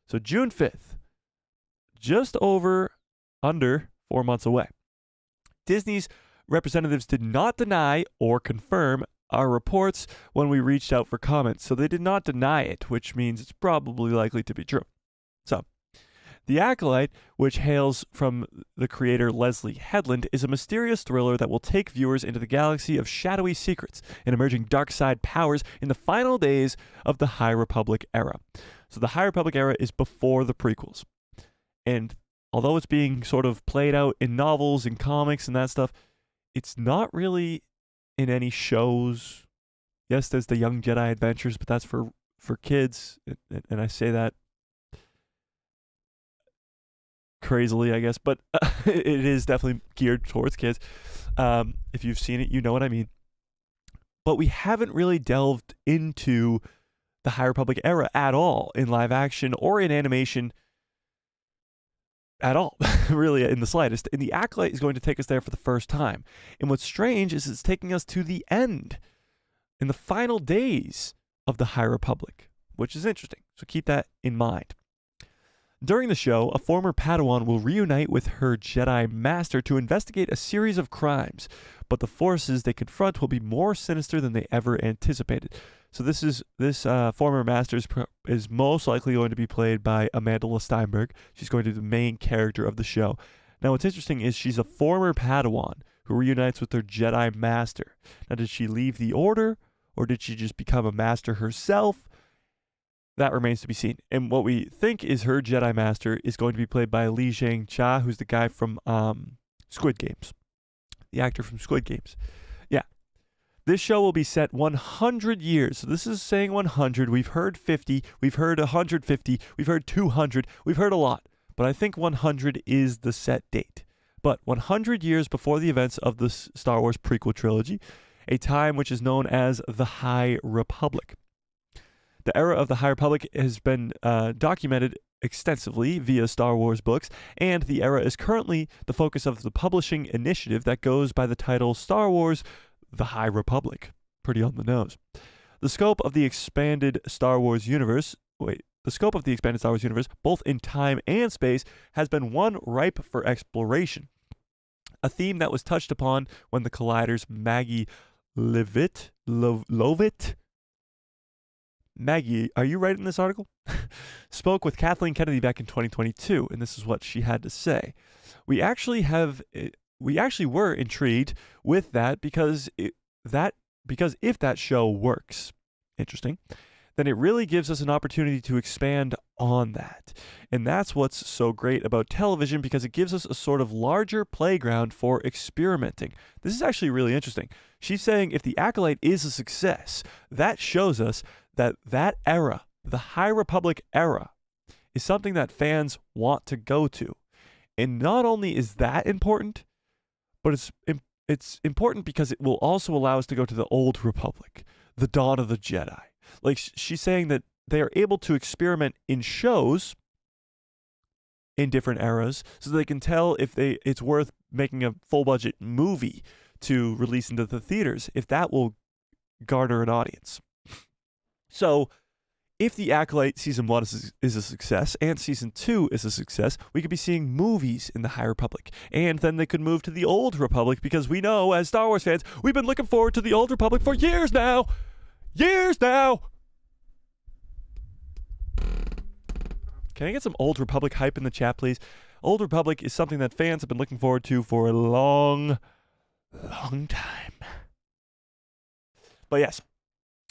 So June 5th. Just under 4 months away. Disney's representatives did not deny or confirm our reports when we reached out for comments. So they did not deny it, which means it's probably likely to be true. So, The Acolyte, which hails from the creator Leslie Headland, is a mysterious thriller that will take viewers into the galaxy of shadowy secrets and emerging dark side powers in the final days of the High Republic era. So the High Republic era is before the prequels. And although it's being sort of played out in novels and comics and that stuff, it's not really in any shows. Yes, there's the Young Jedi Adventures, but that's for kids, and I say that crazily, I guess, but it is definitely geared towards kids. If you've seen it, you know what I mean. But we haven't really delved into the High Republic era at all in live action or in animation at all, really, in the slightest. And The Acolyte is going to take us there for the first time. And what's strange is it's taking us to the end, in the final days of the High Republic, which is interesting. So keep that in mind. During the show, a former Padawan will reunite with her Jedi Master to investigate a series of crimes, but the forces they confront will be more sinister than they ever anticipated. So this former Master is most likely going to be played by Amanda Steinberg. She's going to be the main character of the show. Now, what's interesting is she's a former Padawan who reunites with her Jedi Master. Now, did she leave the Order, or did she just become a Master herself? That remains to be seen. And what we think is her Jedi Master is going to be played by Li Zhang-Cha, who's the guy from Squid Games. The actor from Squid Games. Yeah. This show will be set 100 years. So this is saying 100. We've heard 50. We've heard 150. We've heard 200. We've heard a lot. But I think 100 is the set date. But 100 years before the events of the Star Wars prequel trilogy, a time which is known as the High Republic. The era of the High Republic has been documented extensively via Star Wars books, and the era is currently the focus of the publishing initiative that goes by the title Star Wars: The High Republic. Pretty on the nose. The scope of the expanded Star Wars universe, both in time and space, has been one ripe for exploration. A theme that was touched upon when the Collider's Maggie Lovett, Maggie, are you writing this article? Spoke with Kathleen Kennedy back in 2022, and this is what she had to say. We actually were intrigued with that because if that show works, interesting, then it really gives us an opportunity to expand on that. And that's what's so great about television, because it gives us a sort of larger playground for experimenting. This is actually really interesting. She's saying if The Acolyte is a success, that shows us that era, the High Republic era, is something that fans want to go to. And not only is that important, but it's important because it will also allow us to go to the Old Republic, the dawn of the Jedi. Like, she's saying that they are able to experiment in shows in different eras so they can tell if it's worth making a full budget movie to release into the theaters, if that will garner an audience. So, if The Acolyte Season 1 is a success and Season 2 is a success, we could be seeing movies in the High Republic. And then they could move to the Old Republic, because we know, as Star Wars fans, we've been looking forward to the Old Republic for years now! Years now! Can I get some Old Republic hype in the chat, please? Old Republic is something that fans have been looking forward to for a long time. But yes.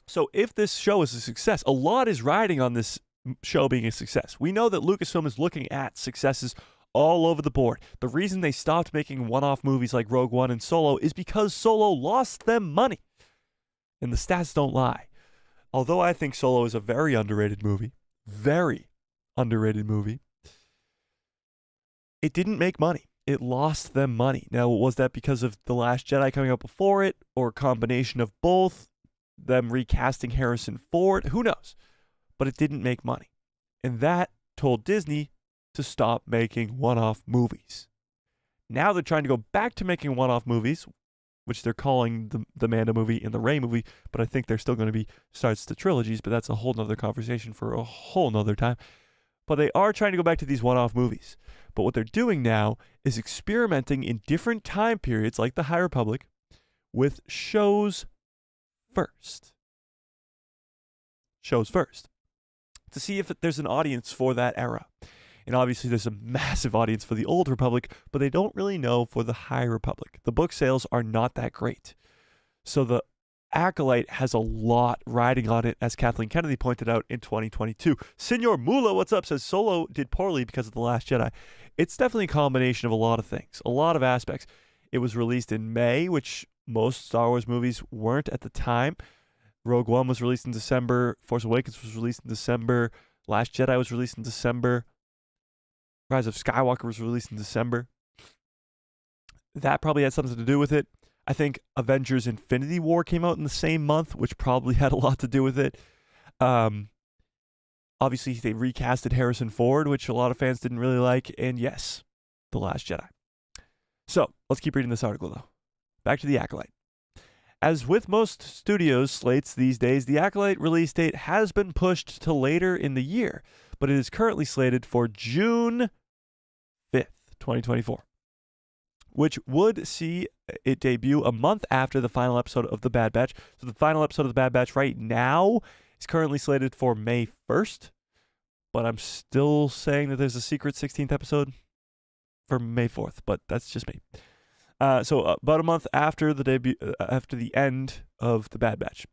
So if this show is a success, a lot is riding on this show being a success. We know that Lucasfilm is looking at successes all over the board. The reason they stopped making one-off movies like Rogue One and Solo is because Solo lost them money. And the stats don't lie. Although I think Solo is a very underrated movie, it didn't make money. It lost them money. Now, was that because of The Last Jedi coming out before it, or a combination of both? Them recasting Harrison Ford? Who knows? But it didn't make money. And that told Disney to stop making one-off movies. Now they're trying to go back to making one-off movies, which they're calling the Mando movie and the Rey movie, but I think they're still going to be starts to trilogies, but that's a whole nother conversation for a whole nother time. But they are trying to go back to these one-off movies. But what they're doing now is experimenting in different time periods, like the High Republic, with shows first. Shows first. To see if there's an audience for that era. And obviously there's a massive audience for the Old Republic, but they don't really know for the High Republic. The book sales are not that great. So the Acolyte has a lot riding on it, as Kathleen Kennedy pointed out in 2022. Senor Mula, what's up, says Solo did poorly because of The Last Jedi. It's definitely a combination of a lot of things, a lot of aspects. It was released in May, which most Star Wars movies weren't at the time. Rogue One was released in December. Force Awakens was released in December. Last Jedi was released in December. Rise of Skywalker was released in December. That probably had something to do with it. I think Avengers Infinity War came out in the same month, which probably had a lot to do with it. Obviously, they recasted Harrison Ford, which a lot of fans didn't really like. And yes, The Last Jedi. So, let's keep reading this article, though. Back to The Acolyte. As with most studios' slates these days, The Acolyte release date has been pushed to later in the year, but it is currently slated for June 5th, 2024. Which would see it debut a month after the final episode of The Bad Batch. So the final episode of The Bad Batch right now is currently slated for May 1st, but I'm still saying that there's a secret 16th episode for May 4th, but that's just me. So about a month after the debut, after the end of The Bad Batch.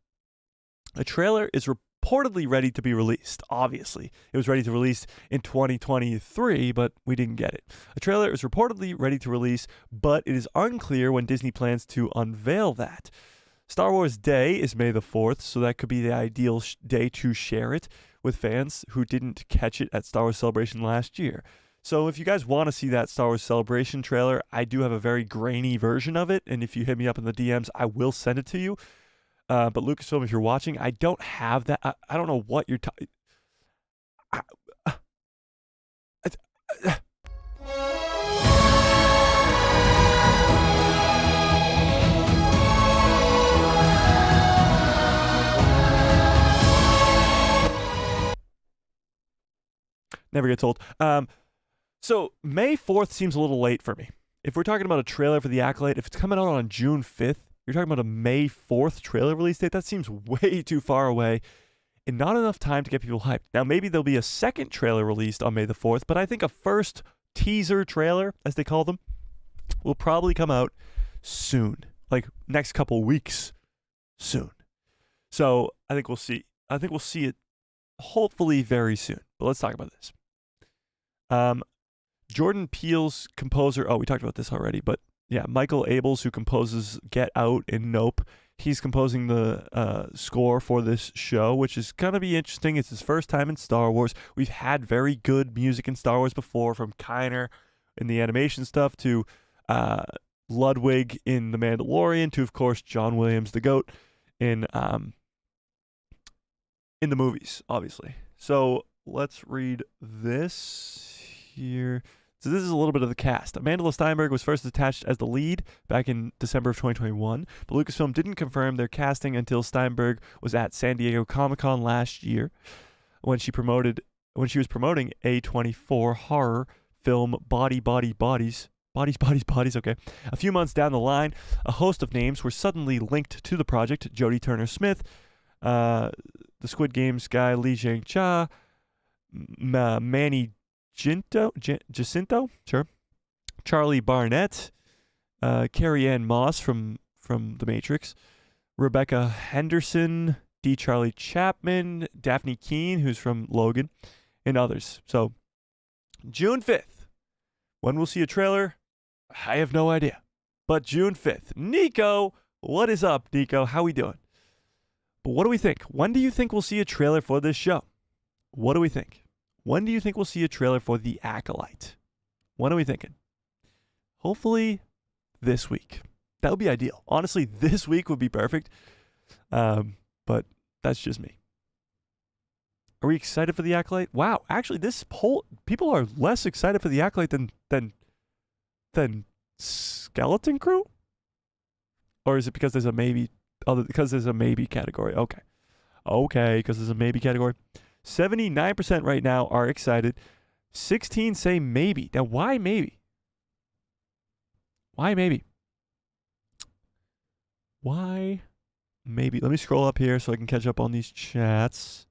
A trailer is reportedly ready to be released. Obviously, it was ready to release in 2023, but we didn't get it. A trailer is reportedly ready to release, but it is unclear when Disney plans to unveil that. Star Wars Day is May the 4th, so that could be the ideal day to share it with fans who didn't catch it at Star Wars Celebration last year. So if you guys want to see that Star Wars Celebration trailer, I do have a very grainy version of it, and if you hit me up in the DMs, I will send it to you. But Lucasfilm, if you're watching, I don't have that. I don't know what you're talking. Never gets old. So May 4th seems a little late for me. If we're talking about a trailer for The Acolyte, if it's coming out on June 5th, you're talking about a May 4th trailer release date? That seems way too far away and not enough time to get people hyped. Now, maybe there'll be a second trailer released on May the 4th, but I think a first teaser trailer, as they call them, will probably come out soon. Like next couple weeks soon. So I think we'll see. I think we'll see it hopefully very soon. But let's talk about this. Jordan Peele's composer, we talked about this already, but yeah, Michael Abels, who composes Get Out and Nope, he's composing the score for this show, which is going to be interesting. It's his first time in Star Wars. We've had very good music in Star Wars before, from Kiner in the animation stuff to Ludwig in The Mandalorian to, of course, John Williams, the GOAT, in the movies, obviously. So let's read this here. So this is a little bit of the cast. Amanda Steinberg was first attached as the lead back in December of 2021, but Lucasfilm didn't confirm their casting until Steinberg was at San Diego Comic-Con last year when she was promoting A24 horror film Bodies. Okay. A few months down the line, a host of names were suddenly linked to the project. Jodie Turner-Smith, the Squid Games guy Lee Jang-cha, Manny Jacinto, sure. Charlie Barnett, Carrie Ann Moss from The Matrix, Rebecca Henderson, D. Charlie Chapman, Daphne Keane, who's from Logan, and others. So, June 5th. When we'll see a trailer, I have no idea. But June 5th. Nico, what is up, Nico? How we doing? But what do we think? When do you think we'll see a trailer for this show? What do we think? When do you think we'll see a trailer for The Acolyte? What are we thinking? Hopefully this week. That would be ideal. Honestly, this week would be perfect. But that's just me. Are we excited for The Acolyte? Wow, actually, this poll, people are less excited for The Acolyte than Skeleton Crew? Or is it because there's a maybe? Because there's a maybe category. Okay, because there's a maybe category. 79% right now are excited. 16 say maybe. Now, why maybe? Why maybe? Why maybe? Let me scroll up here so I can catch up on these chats.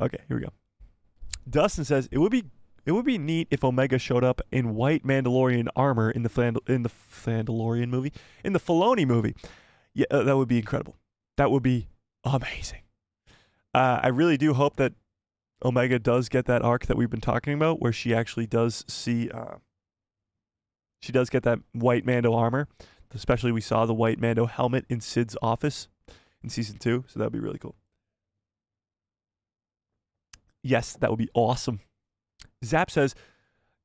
Okay, here we go. Dustin says it would be neat if Omega showed up in white Mandalorian armor in the Fandalorian movie, in the Filoni movie. Yeah, that would be incredible. That would be amazing. I really do hope that Omega does get that arc that we've been talking about, where she actually does see. She does get that white Mando armor. Especially, we saw the white Mando helmet in Sid's office in season 2, so that would be really cool. Yes, that would be awesome. Zap says,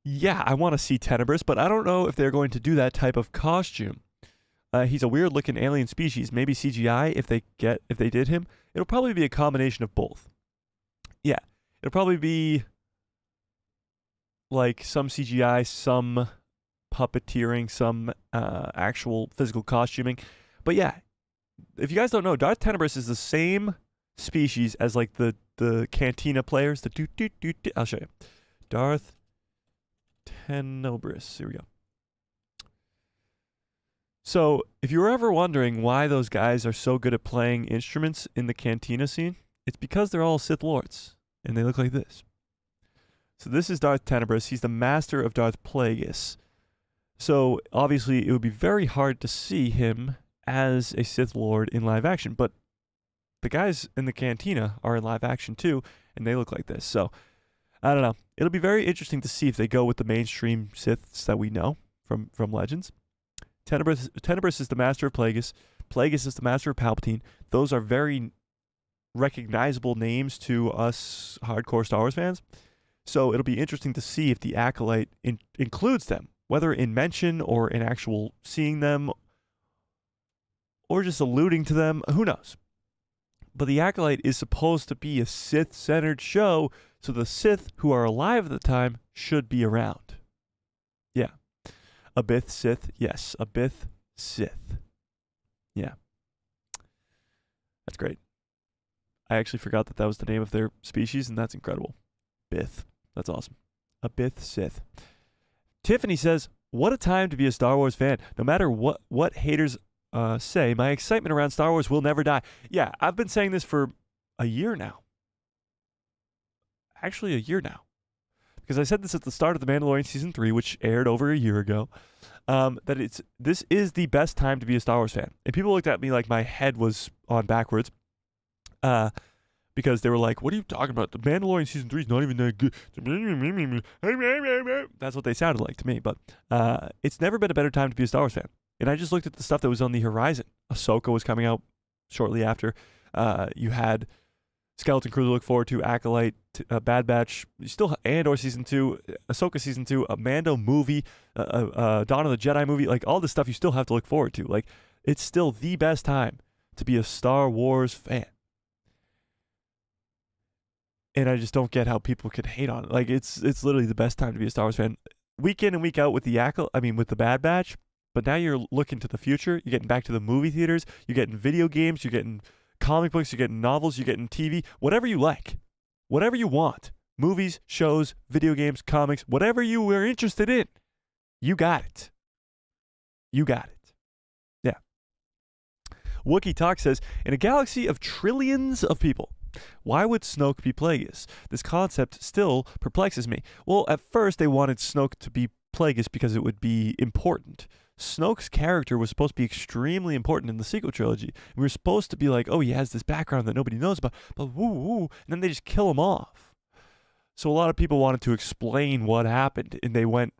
yeah, I want to see Tenebris, but I don't know if they're going to do that type of costume. He's a weird-looking alien species. Maybe CGI if they did him. It'll probably be a combination of both. Yeah, it'll probably be like some CGI, some puppeteering, some actual physical costuming. But yeah, if you guys don't know, Darth Tenebris is the same species as like the Cantina players. I'll show you. Darth Tenebris. Here we go. So, if you were ever wondering why those guys are so good at playing instruments in the Cantina scene, it's because they're all Sith Lords, and they look like this. So this is Darth Tenebris. He's the master of Darth Plagueis. So, obviously, it would be very hard to see him as a Sith Lord in live action, but the guys in the Cantina are in live action too, and they look like this. So, I don't know. It'll be very interesting to see if they go with the mainstream Siths that we know from Legends. Tenebris is the master of Plagueis. Plagueis is the master of Palpatine. Those are very recognizable names to us hardcore Star Wars fans. So it'll be interesting to see if the Acolyte includes them, whether in mention or in actual seeing them or just alluding to them. Who knows? But the Acolyte is supposed to be a Sith-centered show, so the Sith who are alive at the time should be around. Yeah. A Bith Sith, yes. A Bith Sith. Yeah. That's great. I actually forgot that was the name of their species, and that's incredible. Bith. That's awesome. A Bith Sith. Tiffany says, what a time to be a Star Wars fan. No matter what haters say, my excitement around Star Wars will never die. Yeah, I've been saying this for a year now. Actually, a year now. Because I said this at the start of The Mandalorian Season 3, which aired over a year ago, that this is the best time to be a Star Wars fan. And people looked at me like my head was on backwards, because they were like, what are you talking about? The Mandalorian Season 3 is not even that good. That's what they sounded like to me. But it's never been a better time to be a Star Wars fan. And I just looked at the stuff that was on the horizon. Ahsoka was coming out shortly after. You had Skeleton Crew to look forward to, Acolyte, Bad Batch, Andor Season 2, Ahsoka Season 2, a Mando movie, Dawn of the Jedi movie, like all this stuff you still have to look forward to. Like, it's still the best time to be a Star Wars fan. And I just don't get how people can hate on it. Like, it's literally the best time to be a Star Wars fan. Week in and week out with with the Bad Batch, but now you're looking to the future. You're getting back to the movie theaters. You're getting video games. You're getting comic books, you're getting novels, you're getting TV, whatever you like, whatever you want. Movies, shows, video games, comics, whatever you are interested in, you got it. You got it. Yeah. Wookiee Talk says, in a galaxy of trillions of people, why would Snoke be Plagueis? This concept still perplexes me. Well, at first they wanted Snoke to be Plagueis because it would be important. Snoke's character was supposed to be extremely important in the sequel trilogy. We were supposed to be like, oh, he has this background that nobody knows about, but woo, and then they just kill him off. So a lot of people wanted to explain what happened, and they went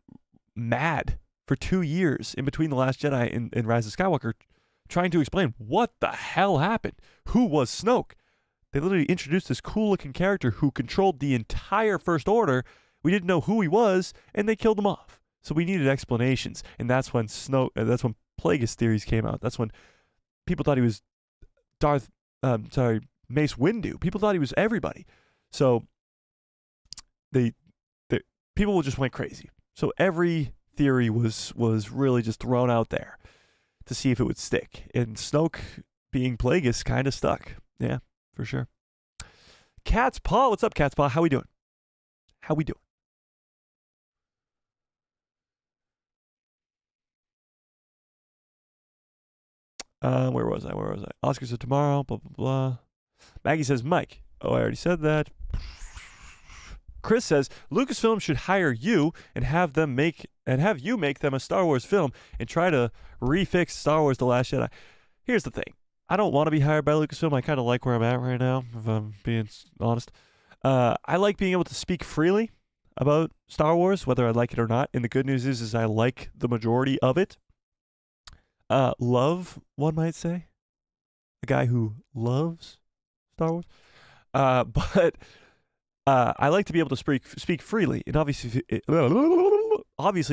mad for 2 years in between The Last Jedi and Rise of Skywalker trying to explain what the hell happened. Who was Snoke? They literally introduced this cool-looking character who controlled the entire First Order. We didn't know who he was, and they killed him off. So we needed explanations, and that's when Plagueis theories came out. That's when people thought he was Mace Windu. People thought he was everybody. So people just went crazy. So every theory was really just thrown out there to see if it would stick. And Snoke being Plagueis kind of stuck. Yeah, for sure. Cat's Paw, what's up, Cat's Paw? How we doing? How we doing? Where was I? Oscars are tomorrow, blah, blah, blah. Maggie says, Mike. Oh, I already said that. Chris says, Lucasfilm should hire you and have you make them a Star Wars film and try to refix Star Wars The Last Jedi. Here's the thing. I don't want to be hired by Lucasfilm. I kind of like where I'm at right now, if I'm being honest. I like being able to speak freely about Star Wars, whether I like it or not. And the good news is I like the majority of it. Love, one might say. A guy who loves Star Wars. But I like to be able to speak freely. And obviously,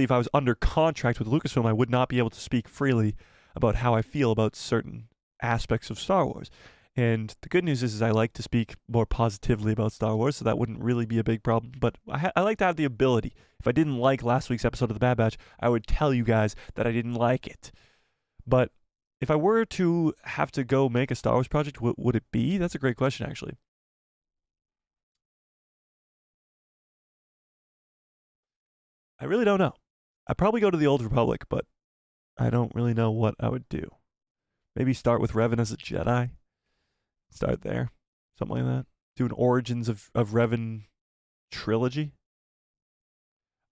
if I was under contract with Lucasfilm, I would not be able to speak freely about how I feel about certain aspects of Star Wars. And the good news is I like to speak more positively about Star Wars, so that wouldn't really be a big problem. But I like to have the ability. If I didn't like last week's episode of The Bad Batch, I would tell you guys that I didn't like it. But if I were to have to go make a Star Wars project, what would it be? That's a great question, actually. I really don't know. I'd probably go to the Old Republic, but I don't really know what I would do. Maybe start with Revan as a Jedi. Start there. Something like that. Do an Origins of Revan trilogy.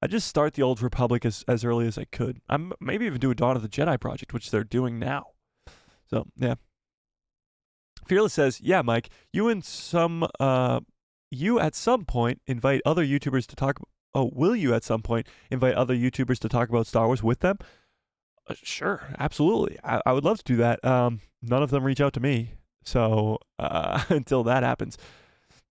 I'd just start the Old Republic as early as I could. Maybe even do a Dawn of the Jedi project, which they're doing now. So, yeah. Fearless says, yeah, Mike, you at some point invite other YouTubers to talk. Oh, will you at some point invite other YouTubers to talk about Star Wars with them? Sure, absolutely. I would love to do that. None of them reach out to me. So until that happens,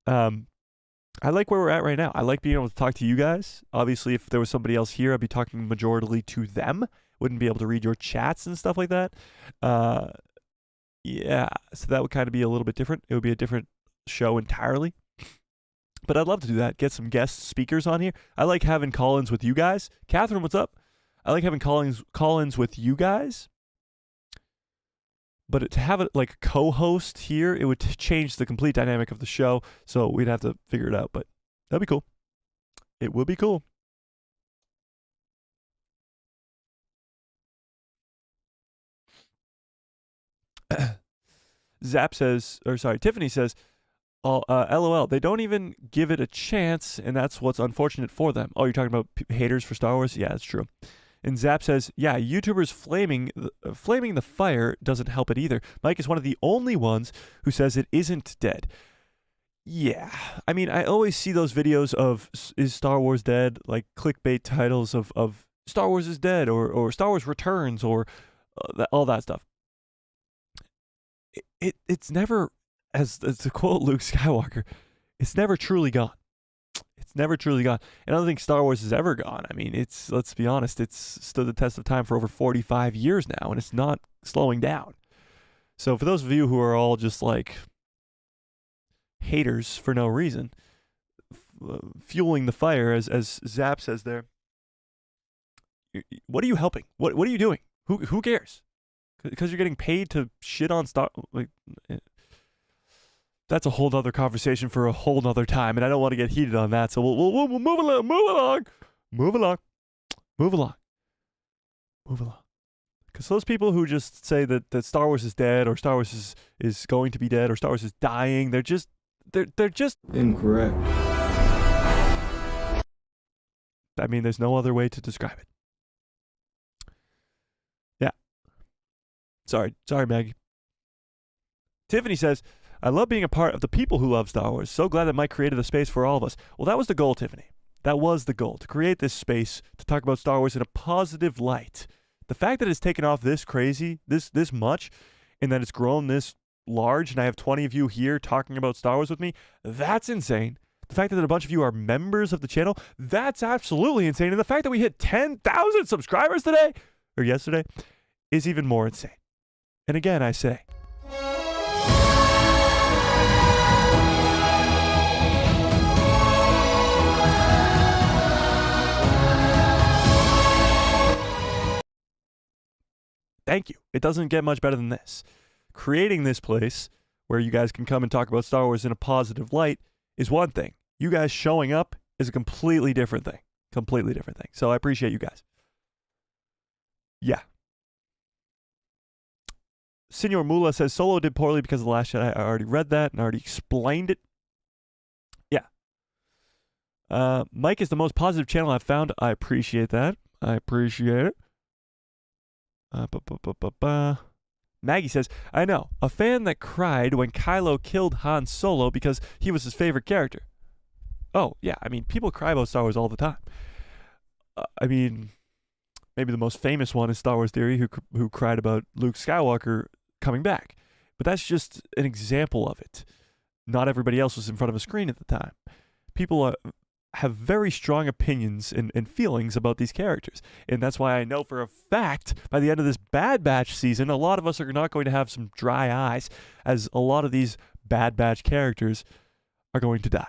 I like where we're at right now. I like being able to talk to you guys. Obviously, if there was somebody else here, I'd be talking majorly to them. Wouldn't be able to read your chats and stuff like that. Yeah, so that would kind of be a little bit different. It would be a different show entirely. But I'd love to do that. Get some guest speakers on here. I like having call-ins with you guys. Catherine, what's up? I like having call-ins with you guys. But to have it like co-host here, it would change the complete dynamic of the show. So we'd have to figure it out. But that'd be cool. It would be cool. Tiffany says, LOL, they don't even give it a chance, and that's what's unfortunate for them. Oh, you're talking about haters for Star Wars? Yeah, that's true. And Zap says, yeah, YouTubers flaming the fire doesn't help it either. Mike is one of the only ones who says it isn't dead. Yeah, I mean, I always see those videos of, is Star Wars dead? Like clickbait titles of Star Wars is dead, or Star Wars returns, or all that stuff. It's never, as to quote Luke Skywalker, it's never truly gone. It's never truly gone. And I don't think Star Wars is ever gone. I mean, let's be honest, it's stood the test of time for over 45 years now, and it's not slowing down. So for those of you who are all just like haters for no reason, fueling the fire, as Zap says there, what are you helping? What are you doing? Who cares? Because you're getting paid to shit on that's a whole other conversation for a whole other time, and I don't want to get heated on that. So we'll move along. Because those people who just say that Star Wars is dead, or Star Wars is going to be dead, or Star Wars is dying, they're just incorrect. I mean, there's no other way to describe it. Yeah. Sorry, Maggie. Tiffany says, I love being a part of the people who love Star Wars. So glad that Mike created a space for all of us. Well, that was the goal, Tiffany. That was the goal, to create this space to talk about Star Wars in a positive light. The fact that it's taken off this crazy, this much, and that it's grown this large, and I have 20 of you here talking about Star Wars with me, that's insane. The fact that a bunch of you are members of the channel, that's absolutely insane. And the fact that we hit 10,000 subscribers today, or yesterday, is even more insane. And again, I say, thank you. It doesn't get much better than this. Creating this place where you guys can come and talk about Star Wars in a positive light is one thing. You guys showing up is a completely different thing. Completely different thing. So I appreciate you guys. Yeah. Senor Mula says Solo did poorly because of The Last Jedi. I already read that and already explained it. Yeah. Mike is the most positive channel I've found. I appreciate that. I appreciate it. Maggie says, I know, a fan that cried when Kylo killed Han Solo because he was his favorite character. Oh, yeah, I mean, people cry about Star Wars all the time. I mean, maybe the most famous one is Star Wars Theory, who cried about Luke Skywalker coming back. But that's just an example of it. Not everybody else was in front of a screen at the time. People have very strong opinions and feelings about these characters. And that's why I know for a fact, by the end of this Bad Batch season, a lot of us are not going to have some dry eyes, as a lot of these Bad Batch characters are going to die.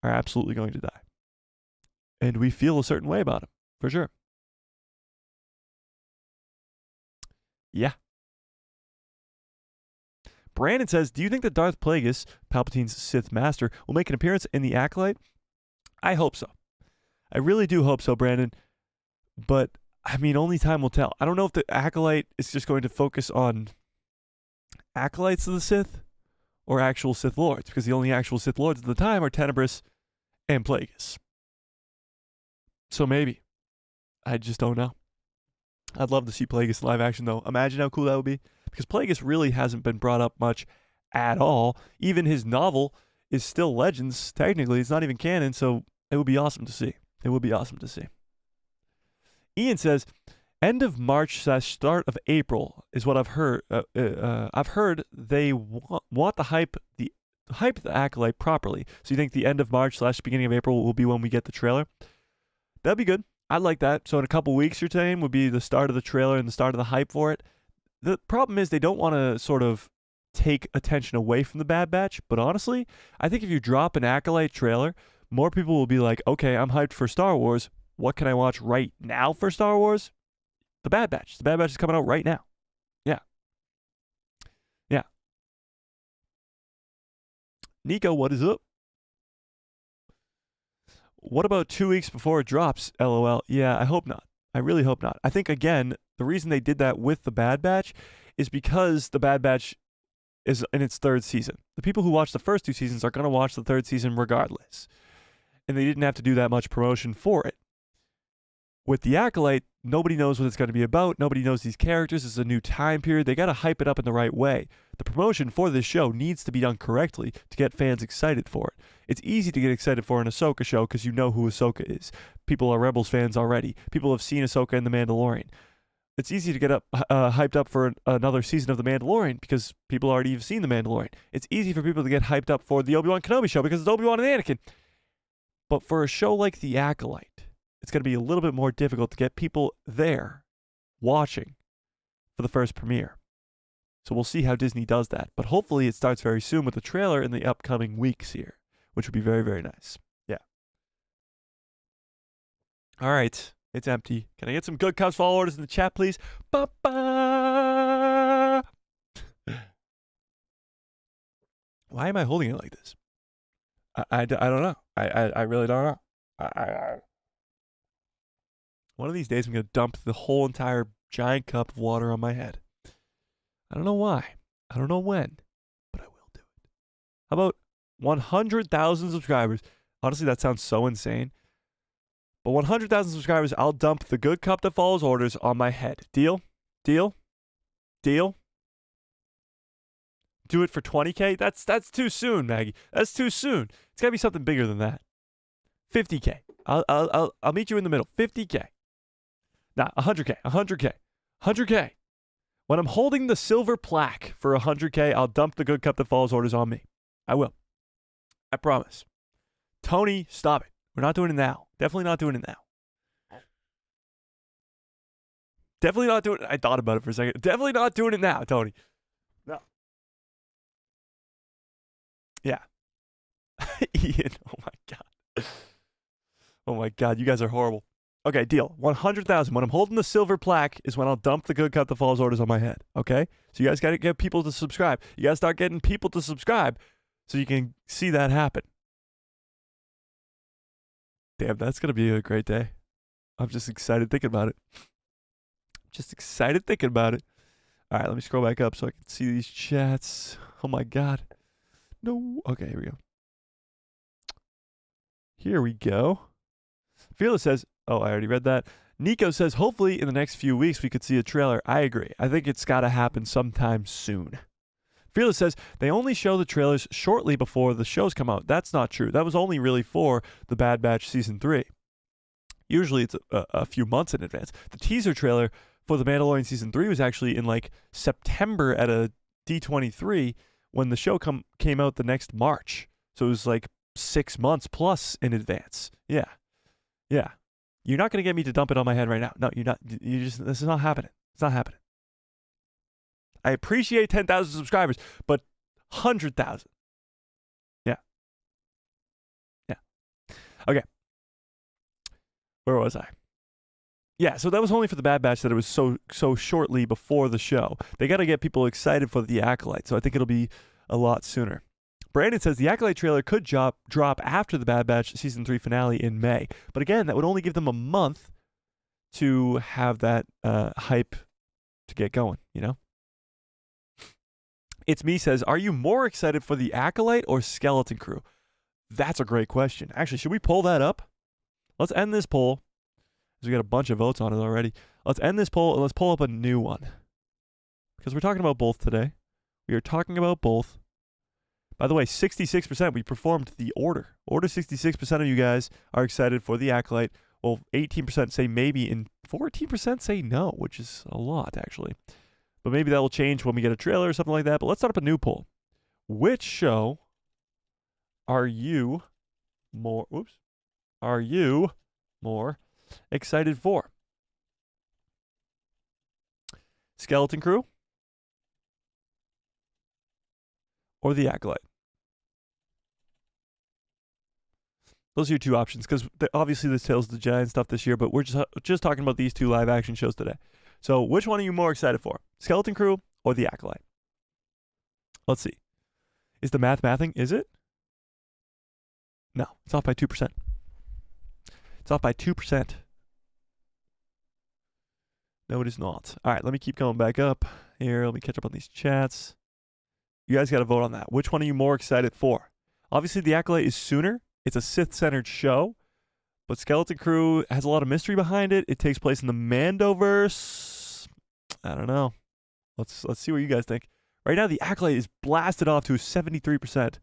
Are absolutely going to die. And we feel a certain way about them, for sure. Yeah. Brandon says, do you think that Darth Plagueis, Palpatine's Sith Master, will make an appearance in The Acolyte? I hope so. I really do hope so, Brandon. But, I mean, only time will tell. I don't know if the Acolyte is just going to focus on Acolytes of the Sith or actual Sith Lords, because the only actual Sith Lords at the time are Tenebris and Plagueis. So maybe. I just don't know. I'd love to see Plagueis live action, though. Imagine how cool that would be. Because Plagueis really hasn't been brought up much at all. Even his novel is still Legends. Technically, it's not even canon, so it would be awesome to see. It would be awesome to see. Ian says, end of March / start of April is what I've heard. I've heard they want to hype the Acolyte properly. So you think the end of March / beginning of April will be when we get the trailer? That'd be good. I'd like that. So in a couple weeks, you're saying, would be the start of the trailer and the start of the hype for it. The problem is they don't want to sort of take attention away from the Bad Batch. But honestly, I think if you drop an Acolyte trailer, more people will be like, okay, I'm hyped for Star Wars. What can I watch right now for Star Wars? The Bad Batch. The Bad Batch is coming out right now. Yeah. Yeah. Nico, what is up? What about 2 weeks before it drops? LOL. Yeah, I hope not. I really hope not. I think, again, the reason they did that with the Bad Batch is because the Bad Batch is in its third season. The people who watch the first 2 seasons are going to watch the third season regardless. And they didn't have to do that much promotion for it. With The Acolyte, nobody knows what it's going to be about. Nobody knows these characters. It's a new time period. They got to hype it up in the right way. The promotion for this show needs to be done correctly to get fans excited for it. It's easy to get excited for an Ahsoka show because you know who Ahsoka is. People are Rebels fans already. People have seen Ahsoka in The Mandalorian. It's easy to get hyped up for another season of The Mandalorian because people already have seen The Mandalorian. It's easy for people to get hyped up for the Obi-Wan Kenobi show because it's Obi-Wan and Anakin. But for a show like The Acolyte, it's going to be a little bit more difficult to get people there watching for the first premiere. So we'll see how Disney does that. But hopefully it starts very soon with the trailer in the upcoming weeks here, which would be very, very nice. Yeah. All right. It's empty. Can I get some good Cubs follow orders in the chat, please? Ba-ba! Why am I holding it like this? I don't know. I really don't know. One of these days I'm going to dump the whole entire giant cup of water on my head. I don't know why. I don't know when. But I will do it. How about 100,000 subscribers? Honestly, that sounds so insane. But 100,000 subscribers, I'll dump the good cup that follows orders on my head. Deal? Deal? Deal? Do it for 20K? That's too soon, Maggie. That's too soon. It's got to be something bigger than that. 50K. I'll meet you in the middle. 50K. Nah, 100K. 100K. 100K. When I'm holding the silver plaque for 100K, I'll dump the good cup that follows orders on me. I will. I promise. Tony, stop it. We're not doing it now. Definitely not doing it now. Definitely not doing it. I thought about it for a second. Definitely not doing it now, Tony. No. Yeah. Ian, oh my God. Oh my God, you guys are horrible. Okay, deal. 100,000. When I'm holding the silver plaque is when I'll dump the good cup that follows orders on my head. Okay? So you guys got to get people to subscribe. You got to start getting people to subscribe so you can see that happen. Damn, that's going to be a great day. I'm just excited thinking about it. Just excited thinking about it. All right, let me scroll back up so I can see these chats. Oh my God. No. Okay, here we go. Here we go. Fearless says, oh, I already read that. Nico says, hopefully in the next few weeks we could see a trailer. I agree. I think it's got to happen sometime soon. Fearless says, they only show the trailers shortly before the shows come out. That's not true. That was only really for The Bad Batch Season 3. Usually it's a few months in advance. The teaser trailer for The Mandalorian Season 3 was actually in like September at a D23 when the show came out the next March. So it was like 6 months plus in advance. Yeah. Yeah. You're not going to get me to dump it on my head right now. No, you're not. This is not happening. It's not happening. I appreciate 10,000 subscribers, but 100,000. Yeah. Yeah. Okay. Where was I? Yeah, so that was only for The Bad Batch that it was so shortly before the show. They got to get people excited for the Acolyte, so I think it'll be a lot sooner. Brandon says the Acolyte trailer could drop after the Bad Batch Season 3 finale in May. But again, that would only give them a month to have that hype to get going, you know? It's Me says, are you more excited for the Acolyte or Skeleton Crew? That's a great question. Actually, should we pull that up? Let's end this poll. We got a bunch of votes on it already. Let's end this poll and let's pull up a new one. Because we're talking about both today. We are talking about both. By the way, 66%, we performed the order. 66% of you guys are excited for the Acolyte. Well, 18% say maybe and 14% say no, which is a lot, actually. But maybe that will change when we get a trailer or something like that. But let's start up a new poll. Which show are you more excited for? Skeleton Crew or the Acolyte? Those are your two options, because obviously there's Tales of the Jedi and stuff this year, but we're just talking about these two live action shows today. So which one are you more excited for? Skeleton Crew or the Acolyte? Let's see. Is the mathing? Is it? No, it's off by 2%. It's off by 2%. No, it is not. All right, let me keep going back up here. Let me catch up on these chats. You guys got to vote on that. Which one are you more excited for? Obviously, the Acolyte is sooner. It's a Sith-centered show, but Skeleton Crew has a lot of mystery behind it. It takes place in the Mandoverse. I don't know. Let's see what you guys think. Right now, the Acolyte is blasted off to 73%.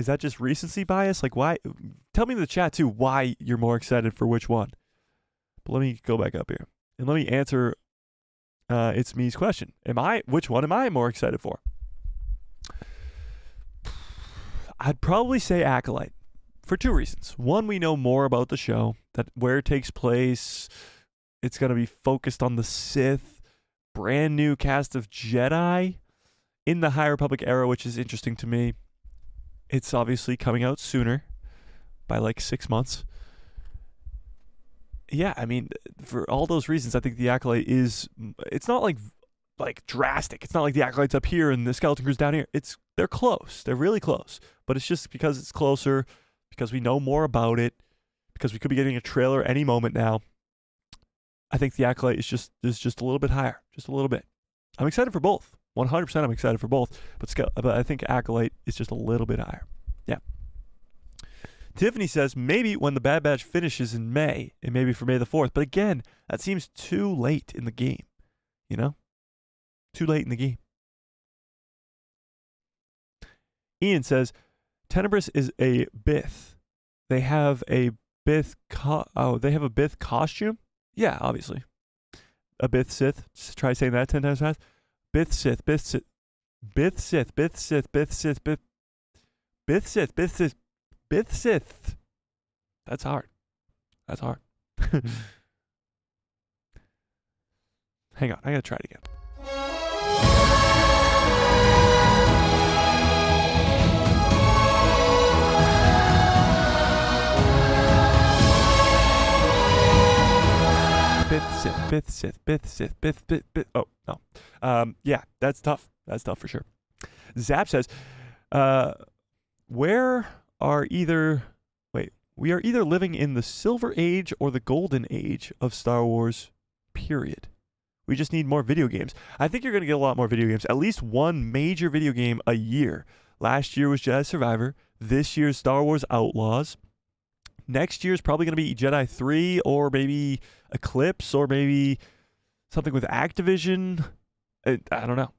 Is that just recency bias? Like, why? Tell me in the chat, too, why you're more excited for which one. But let me go back up here, and let me answer It's Me's question. Which one am I more excited for? I'd probably say Acolyte. For two reasons. One, we know more about the show, that where it takes place. It's going to be focused on the Sith, brand new cast of Jedi in the High Republic era, which is interesting to me. It's obviously coming out sooner by like 6 months. Yeah, I mean, for all those reasons, I think the Acolyte is, it's not like drastic. It's not like the Acolyte's up here and the Skeleton Crew's down here. They're close. They're really close. But it's just because it's closer, because we know more about it, because we could be getting a trailer any moment now. I think the Acolyte is just a little bit higher, just a little bit. I'm excited for both. 100% I'm excited for both, but I think Acolyte is just a little bit higher. Yeah. Tiffany says maybe when the Bad Batch finishes in May, and maybe for May the 4th. But again, that seems too late in the game, you know? Too late in the game. Ian says, Tenebris is a Bith. They have a Bith costume? Yeah, obviously. A Bith Sith. Just try saying that 10 times fast. Bith Sith, Bith Sith. Bith Sith, Bith Sith, Bith Sith, Bith Sith, Bith Sith, Bith Sith. That's hard. That's hard. Hang on, I gotta try it again. Bith Sith. Oh, no. Yeah, that's tough. That's tough for sure. Zap says, where are either we are either living in the Silver Age or the Golden Age of Star Wars, period. We just need more video games. I think you're going to get a lot more video games. At least one major video game a year. Last year was Jedi Survivor. This year's Star Wars Outlaws. Next year's probably going to be Jedi 3 or maybe Eclipse or maybe something with Activision. I don't know.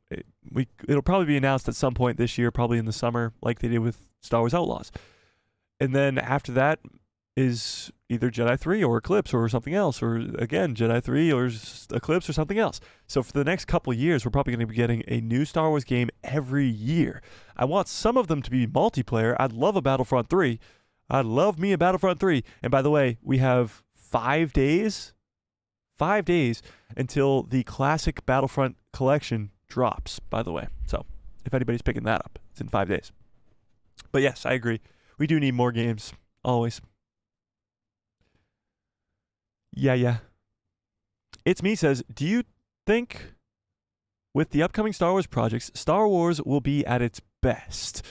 It'll probably be announced at some point this year, probably in the summer, like they did with Star Wars Outlaws. And then after that is either Jedi 3 or Eclipse or something else, or again, Jedi 3 or Eclipse or something else. So for the next couple of years, we're probably going to be getting a new Star Wars game every year. I want some of them to be multiplayer. I'd love a Battlefront 3. I'd love me a Battlefront 3. And by the way, we have 5 days until the classic Battlefront collection drops, by the way. So if anybody's picking that up, it's in 5 days. But yes, I agree. We do need more games, always. Yeah. It's Me says, do you think with the upcoming Star Wars projects, Star Wars will be at its best?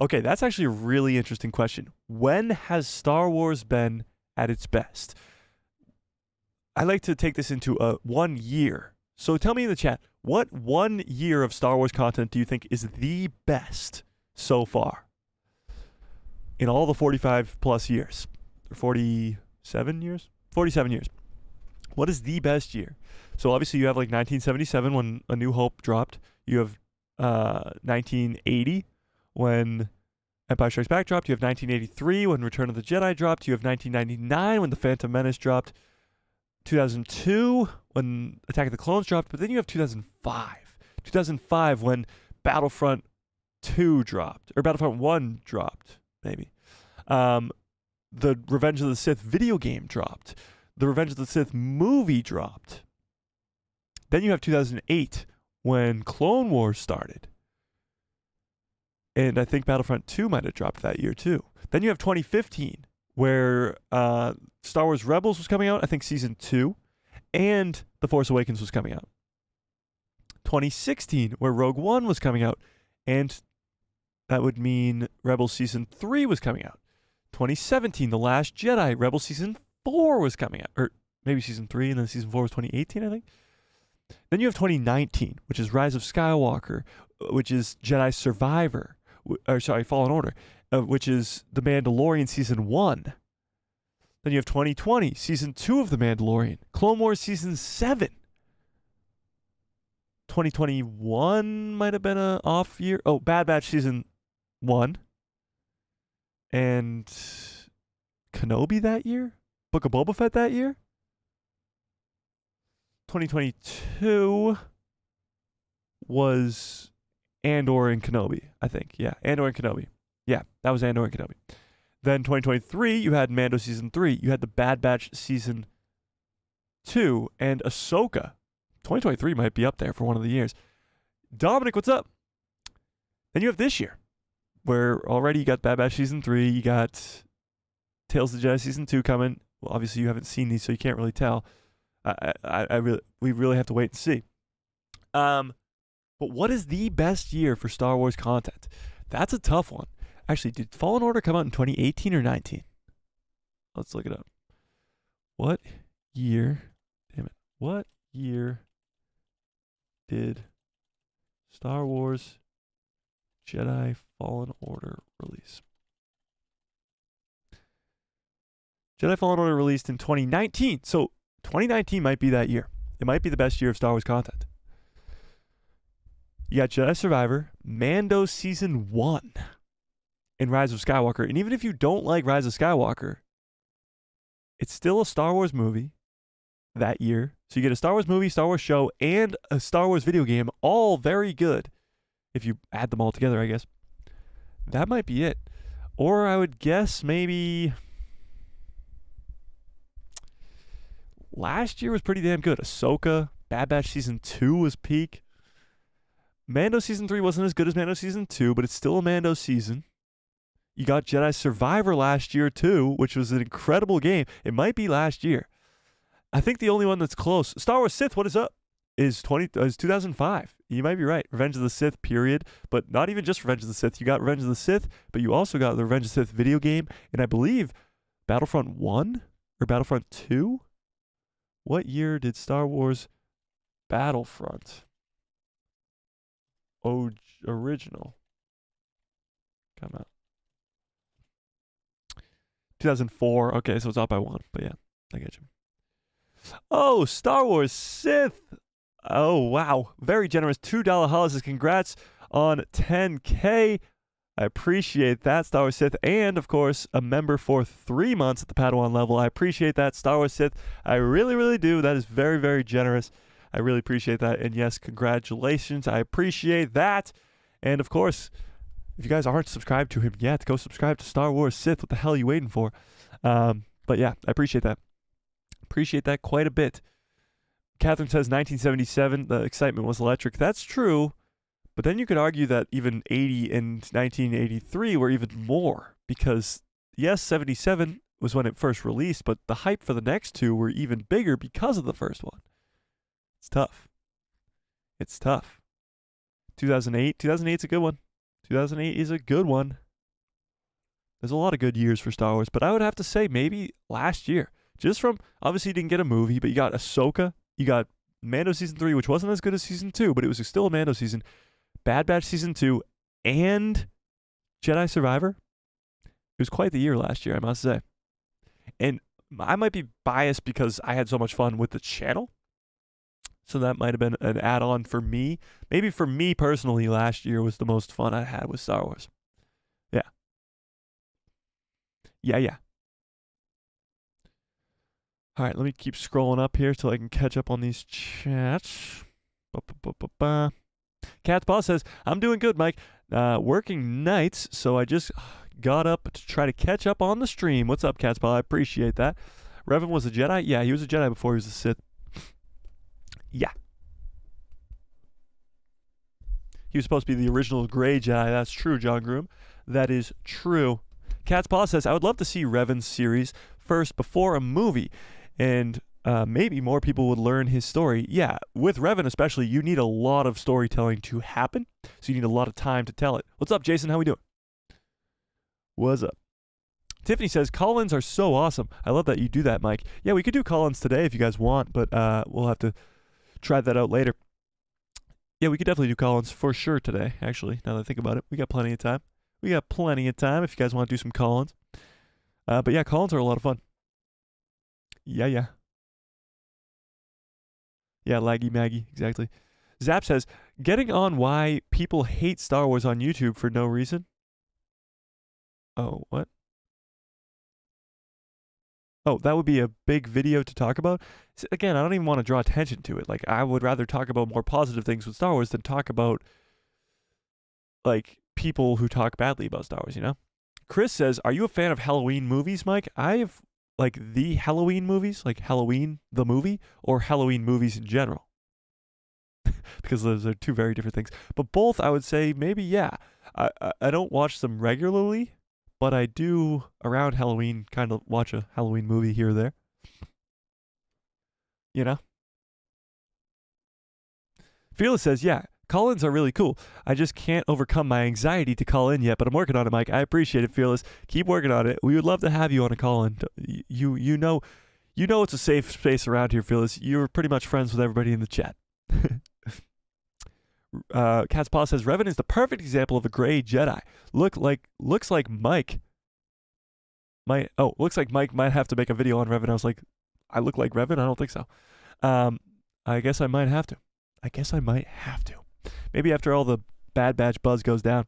Okay, that's actually a really interesting question. When has Star Wars been at its best? I like to take this into 1 year. So tell me in the chat, what 1 year of Star Wars content do you think is the best so far? In all the 45 plus years, or 47 years? 47 years. What is the best year? So obviously you have like 1977 when A New Hope dropped. You have 1980 when Empire Strikes Back dropped. You have 1983 when Return of the Jedi dropped. You have 1999 when The Phantom Menace dropped. 2002 when Attack of the Clones dropped. But then you have 2005. 2005 when Battlefront 2 dropped. Or Battlefront 1 dropped. Maybe. The Revenge of the Sith video game dropped. The Revenge of the Sith movie dropped. Then you have 2008 when Clone Wars started. And I think Battlefront 2 might have dropped that year too. Then you have 2015 where Star Wars Rebels was coming out, I think Season 2, and The Force Awakens was coming out. 2016 where Rogue One was coming out, and that would mean Rebels Season 3 was coming out. 2017, The Last Jedi, Rebels Season 4 was coming out. Or maybe Season 3 and then Season 4 was 2018, I think. Then you have 2019, which is Rise of Skywalker, which is Jedi Survivor, Fallen Order, which is The Mandalorian Season 1. Then you have 2020, Season 2 of The Mandalorian, Clone Wars Season 7. 2021 might have been an off year. Oh, Bad Batch Season 1. And Kenobi that year? Book of Boba Fett that year? 2022 was Andor and Kenobi, I think. Yeah, Andor and Kenobi. Yeah, that was Andor and Kenobi. Then 2023, you had Mando Season 3. You had the Bad Batch Season 2 and Ahsoka. 2023 might be up there for one of the years. Dominic, what's up? Then you have this year, where already you got Bad Batch Season 3, you got Tales of the Jedi Season 2 coming. Well, obviously you haven't seen these, so you can't really tell. We really have to wait and see. But what is the best year for Star Wars content? That's a tough one. Actually, did Fallen Order come out in 2018 or 19? Let's look it up. What year? Damn it. What year did Star Wars Jedi Fallen Order release? Jedi Fallen Order released in 2019. So 2019 might be that year. It might be the best year of Star Wars content. You got Jedi Survivor, Mando Season 1, and Rise of Skywalker. And even if you don't like Rise of Skywalker, it's still a Star Wars movie that year. So you get a Star Wars movie, Star Wars show, and a Star Wars video game, all very good. If you add them all together, I guess. That might be it. Or I would guess maybe last year was pretty damn good. Ahsoka, Bad Batch Season 2 was peak. Mando Season 3 wasn't as good as Mando Season 2, but it's still a Mando season. You got Jedi Survivor last year too, which was an incredible game. It might be last year. I think the only one that's close, Star Wars Sith, what is up? Is 2005. You might be right. Revenge of the Sith, period. But not even just Revenge of the Sith. You got Revenge of the Sith, but you also got the Revenge of the Sith video game, and I believe Battlefront 1 or Battlefront 2? What year did Star Wars Battlefront original come out? 2004. Okay, so it's out by 1. But yeah, I get you. Oh, Star Wars Sith. Oh, wow. Very generous. $2 holidays. Congrats on 10K. I appreciate that, Star Wars Sith. And, of course, a member for 3 months at the Padawan level. I appreciate that, Star Wars Sith. I really, really do. That is very, very generous. I really appreciate that. And, yes, congratulations. I appreciate that. And, of course, if you guys aren't subscribed to him yet, go subscribe to Star Wars Sith. What the hell are you waiting for? But, yeah, I appreciate that. Appreciate that quite a bit. Catherine says 1977, the excitement was electric. That's true. But then you could argue that even 80 and 1983 were even more because, yes, 77 was when it first released, but the hype for the next two were even bigger because of the first one. It's tough. It's tough. 2008 is a good one. 2008 is a good one. There's a lot of good years for Star Wars, but I would have to say maybe last year. Just from, obviously you didn't get a movie, but you got Ahsoka, you got Mando Season 3, which wasn't as good as Season 2, but it was still a Mando season. Bad Batch Season 2, and Jedi Survivor. It was quite the year last year, I must say. And I might be biased because I had so much fun with the channel. So that might have been an add-on for me. Maybe for me personally, last year was the most fun I had with Star Wars. Yeah. Yeah. All right, let me keep scrolling up here till I can catch up on these chats. Cat's Paw says, I'm doing good, Mike. Working nights, so I just got up to try to catch up on the stream. What's up, Cat's Paw? I appreciate that. Revan was a Jedi? Yeah, he was a Jedi before he was a Sith. Yeah. He was supposed to be the original gray Jedi. That's true, John Groom. That is true. Cat's Paw says, I would love to see Revan's series first before a movie. And maybe more people would learn his story. Yeah, with Revan especially, you need a lot of storytelling to happen. So you need a lot of time to tell it. What's up, Jason? How we doing? What's up? Tiffany says, call-ins are so awesome. I love that you do that, Mike. Yeah, we could do call-ins today if you guys want, but we'll have to try that out later. Yeah, we could definitely do call-ins for sure today, actually, now that I think about it. We got plenty of time. We got plenty of time if you guys want to do some call-ins. But yeah, call-ins are a lot of fun. Yeah. Yeah, laggy Maggie, exactly. Zap says, getting on why people hate Star Wars on YouTube for no reason. Oh, what? Oh, that would be a big video to talk about. Again, I don't even want to draw attention to it. Like, I would rather talk about more positive things with Star Wars than talk about, like, people who talk badly about Star Wars, you know? Chris says, are you a fan of Halloween movies, Mike? I have, like, the Halloween movies, like Halloween, the movie, or Halloween movies in general. Because those are two very different things. But both, I would say, maybe, yeah. I don't watch them regularly, but I do, around Halloween, kind of watch a Halloween movie here or there. You know? Fearless says, yeah, call-ins are really cool. I just can't overcome my anxiety to call in yet, but I'm working on it, Mike. I appreciate it, Fearless. Keep working on it. We would love to have you on a call-in. You know it's a safe space around here, Fearless. You're pretty much friends with everybody in the chat. Cat's Paw says, Revan is the perfect example of a gray Jedi. Looks like Mike might have to make a video on Revan. I was like, I look like Revan? I don't think so. I guess I might have to. Maybe after all the Bad Batch buzz goes down.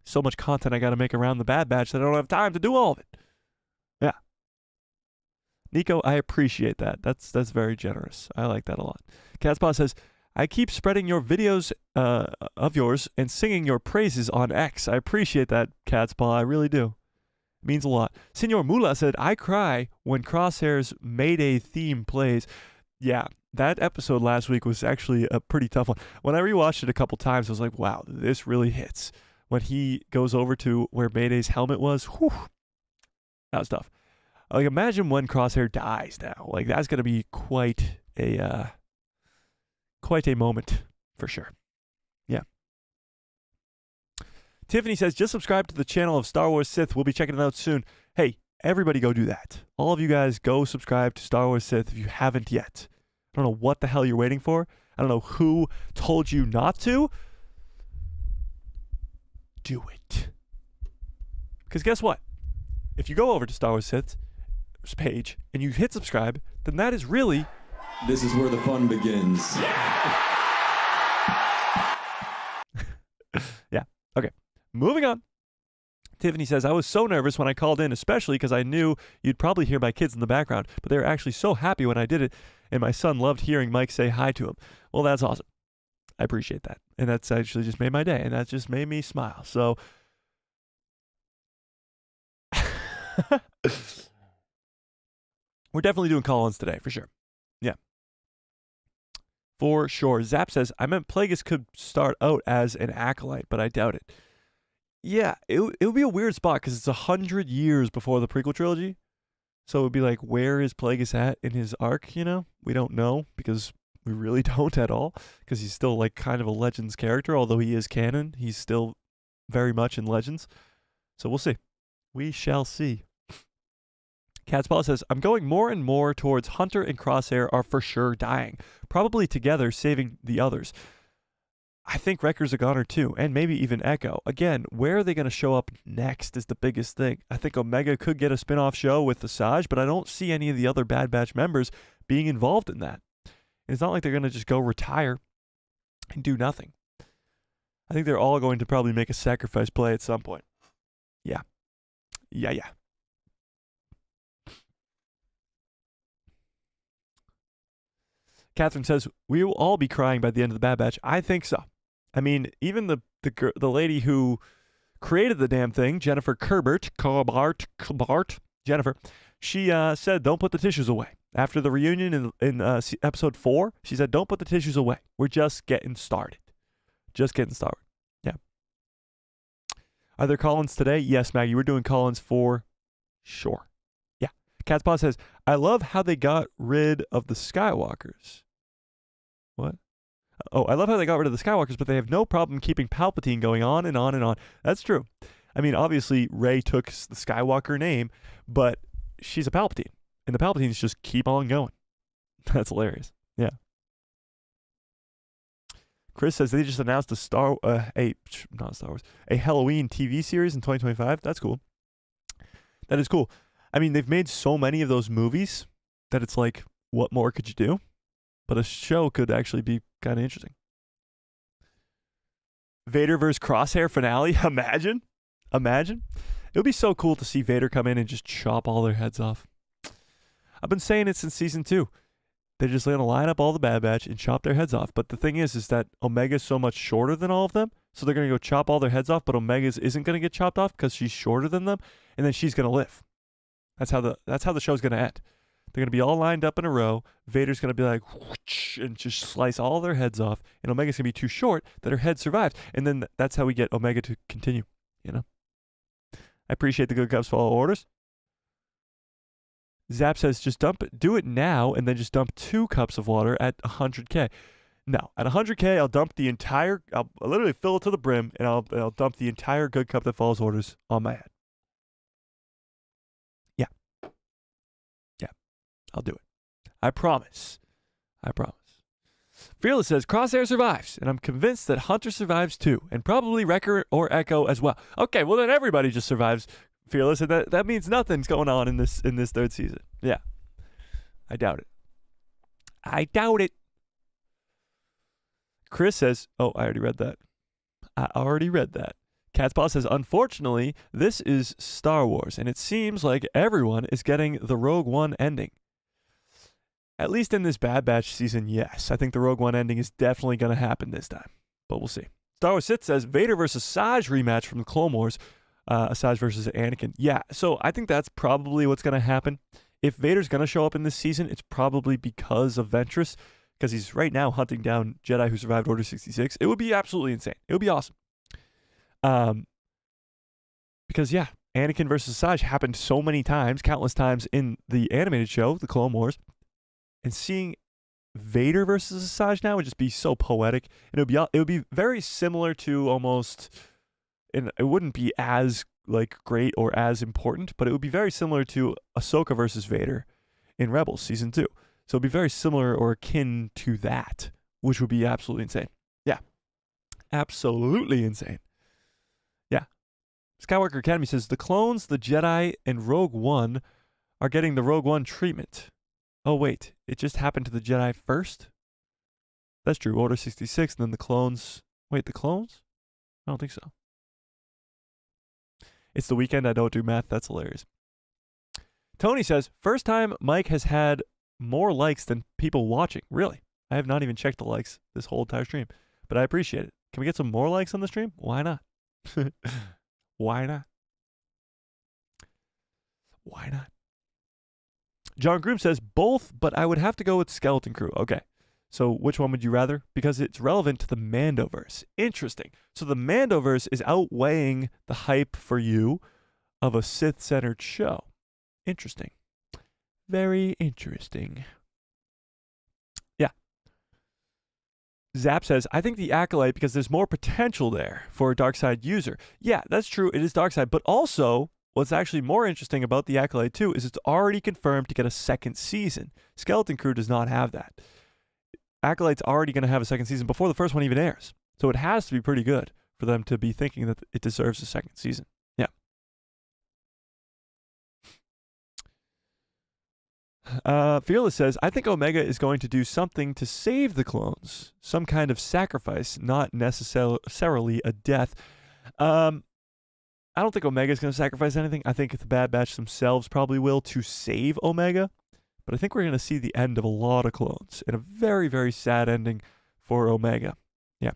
So much content I got to make around the Bad Batch that I don't have time to do all of it. Yeah. Nico, I appreciate that. That's very generous. I like that a lot. Cat's Paw says, I keep spreading your videos of yours and singing your praises on X. I appreciate that, Cat's Paw. I really do. It means a lot. Senor Mula said, I cry when Crosshair's Mayday theme plays. Yeah, that episode last week was actually a pretty tough one. When I rewatched it a couple times, I was like, wow, this really hits. When he goes over to where Mayday's helmet was, whew, that was tough. Like, imagine when Crosshair dies now. Like, that's going to be quite a moment, for sure. Yeah. Tiffany says, just subscribe to the channel of Star Wars Sith. We'll be checking it out soon. Hey, Everybody go do that. All of you guys go subscribe to Star Wars Sith if you haven't yet. I don't know what the hell you're waiting for. I don't know who told you not to. Do it. Because guess what? If you go over to Star Wars Sith's page and you hit subscribe, then that is really... This is where the fun begins. Yeah. Okay. Moving on. Tiffany says, I was so nervous when I called in, especially because I knew you'd probably hear my kids in the background, but they were actually so happy when I did it, and my son loved hearing Mike say hi to him. Well, that's awesome. I appreciate that. And that's actually just made my day, and that just made me smile. So, we're definitely doing call-ins today, for sure. Yeah. For sure. Zap says, I meant Plagueis could start out as an Acolyte, but I doubt it. Yeah, it would be a weird spot because it's 100 years before the prequel trilogy. So it would be like, where is Plagueis at in his arc, you know? We don't know because we really don't at all because he's still like kind of a Legends character, although he is canon. He's still very much in Legends. So we'll see. We shall see. Catspaw says, I'm going more and more towards Hunter and Crosshair are for sure dying. Probably together saving the others. I think Wrecker's a goner too, and maybe even Echo. Again, where are they going to show up next is the biggest thing. I think Omega could get a spin-off show with Asajj, but I don't see any of the other Bad Batch members being involved in that. It's not like they're going to just go retire and do nothing. I think they're all going to probably make a sacrifice play at some point. Yeah. Yeah. Catherine says, we will all be crying by the end of the Bad Batch. I think so. I mean, even the lady who created the damn thing, Jennifer Jennifer, she said, don't put the tissues away. After the reunion in episode 4, she said, don't put the tissues away. We're just getting started. Just getting started. Yeah. Are there call-ins today? Yes, Maggie, we're doing call-ins for sure. Yeah. Catspaw says, I love how they got rid of the Skywalkers. What? Oh, I love how they got rid of the Skywalkers, but they have no problem keeping Palpatine going on and on and on. That's true. I mean, obviously, Rey took the Skywalker name, but she's a Palpatine. And the Palpatines just keep on going. That's hilarious. Yeah. Chris says they just announced a Halloween TV series in 2025. That's cool. That is cool. I mean, they've made so many of those movies that it's like, what more could you do? But a show could actually be kind of interesting. Vader vs. Crosshair finale. Imagine. It would be so cool to see Vader come in and just chop all their heads off. I've been saying it since season 2. They're just going to line up all the Bad Batch and chop their heads off. But the thing is that Omega's so much shorter than all of them. So they're going to go chop all their heads off. But Omega's isn't going to get chopped off because she's shorter than them. And then she's going to live. That's how the show's going to end. They're going to be all lined up in a row. Vader's going to be like, whoosh, and just slice all their heads off. And Omega's going to be too short that her head survives. And then that's how we get Omega to continue, you know? I appreciate the good cups follow orders. Zap says, just do it now, and then just dump 2 cups of water at 100K. No, at 100K, I'll literally fill it to the brim, and I'll dump the entire good cup that follows orders on my head. I'll do it. I promise. Fearless says, Crosshair survives, and I'm convinced that Hunter survives too, and probably Wrecker or Echo as well. Okay, well then everybody just survives, Fearless, and that means nothing's going on in this 3rd season. Yeah. I doubt it. Chris says, oh, I already read that. Catspaw says, unfortunately, this is Star Wars, and it seems like everyone is getting the Rogue One ending. At least in this Bad Batch season, yes. I think the Rogue One ending is definitely going to happen this time. But we'll see. Star Wars Sith says, Vader versus Asajj rematch from the Clone Wars. Asajj versus Anakin. Yeah, so I think that's probably what's going to happen. If Vader's going to show up in this season, it's probably because of Ventress. Because he's right now hunting down Jedi who survived Order 66. It would be absolutely insane. It would be awesome. Because, yeah, Anakin versus Asajj happened so many times, countless times in the animated show, The Clone Wars. And seeing Vader versus Asajj now would just be so poetic. And it would be very similar to almost, and it wouldn't be as like great or as important, but it would be very similar to Ahsoka versus Vader in Rebels season 2. So it'd be very similar or akin to that, which would be absolutely insane. Yeah. Absolutely insane. Yeah. Skywalker Academy says the clones, the Jedi, and Rogue One are getting the Rogue One treatment. Oh, wait. It just happened to the Jedi first? That's true. Order 66, and then the clones. Wait, the clones? I don't think so. It's the weekend. I don't do math. That's hilarious. Tony says, first time Mike has had more likes than people watching. Really? I have not even checked the likes this whole entire stream, but I appreciate it. Can we get some more likes on the stream? Why not? Why not? Why not? John Groom says both, but I would have to go with Skeleton Crew. Okay. So which one would you rather? Because it's relevant to the Mandoverse. Interesting. So the Mandoverse is outweighing the hype for you of a Sith-centered show. Interesting. Very interesting. Yeah. Zap says, I think the Acolyte because there's more potential there for a dark side user. Yeah, that's true. It is dark side, but also what's actually more interesting about the Acolyte 2 is it's already confirmed to get a second season. Skeleton Crew does not have that. Acolyte's already going to have a second season before the first one even airs. So it has to be pretty good for them to be thinking that it deserves a second season. Yeah. Fearless says, I think Omega is going to do something to save the clones. Some kind of sacrifice, not necessarily a death. I don't think Omega is going to sacrifice anything. I think the Bad Batch themselves probably will to save Omega. But I think we're going to see the end of a lot of clones and a very, very sad ending for Omega. Yeah.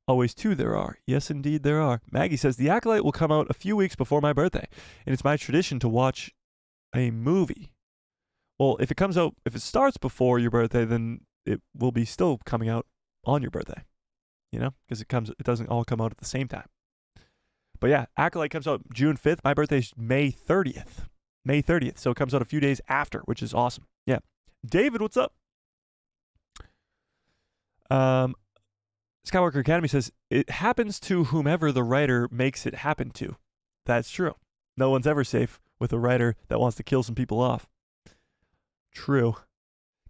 Always two there are. Yes, indeed there are. Maggie says, the Acolyte will come out a few weeks before my birthday, and it's my tradition to watch a movie. Well, if it starts before your birthday, then it will be still coming out on your birthday. You know? Because it doesn't all come out at the same time. But yeah, Acolyte comes out June 5th. My birthday's May 30th. May 30th. So it comes out a few days after, which is awesome. Yeah. David, what's up? Skywalker Academy says, it happens to whomever the writer makes it happen to. That's true. No one's ever safe with a writer that wants to kill some people off. True.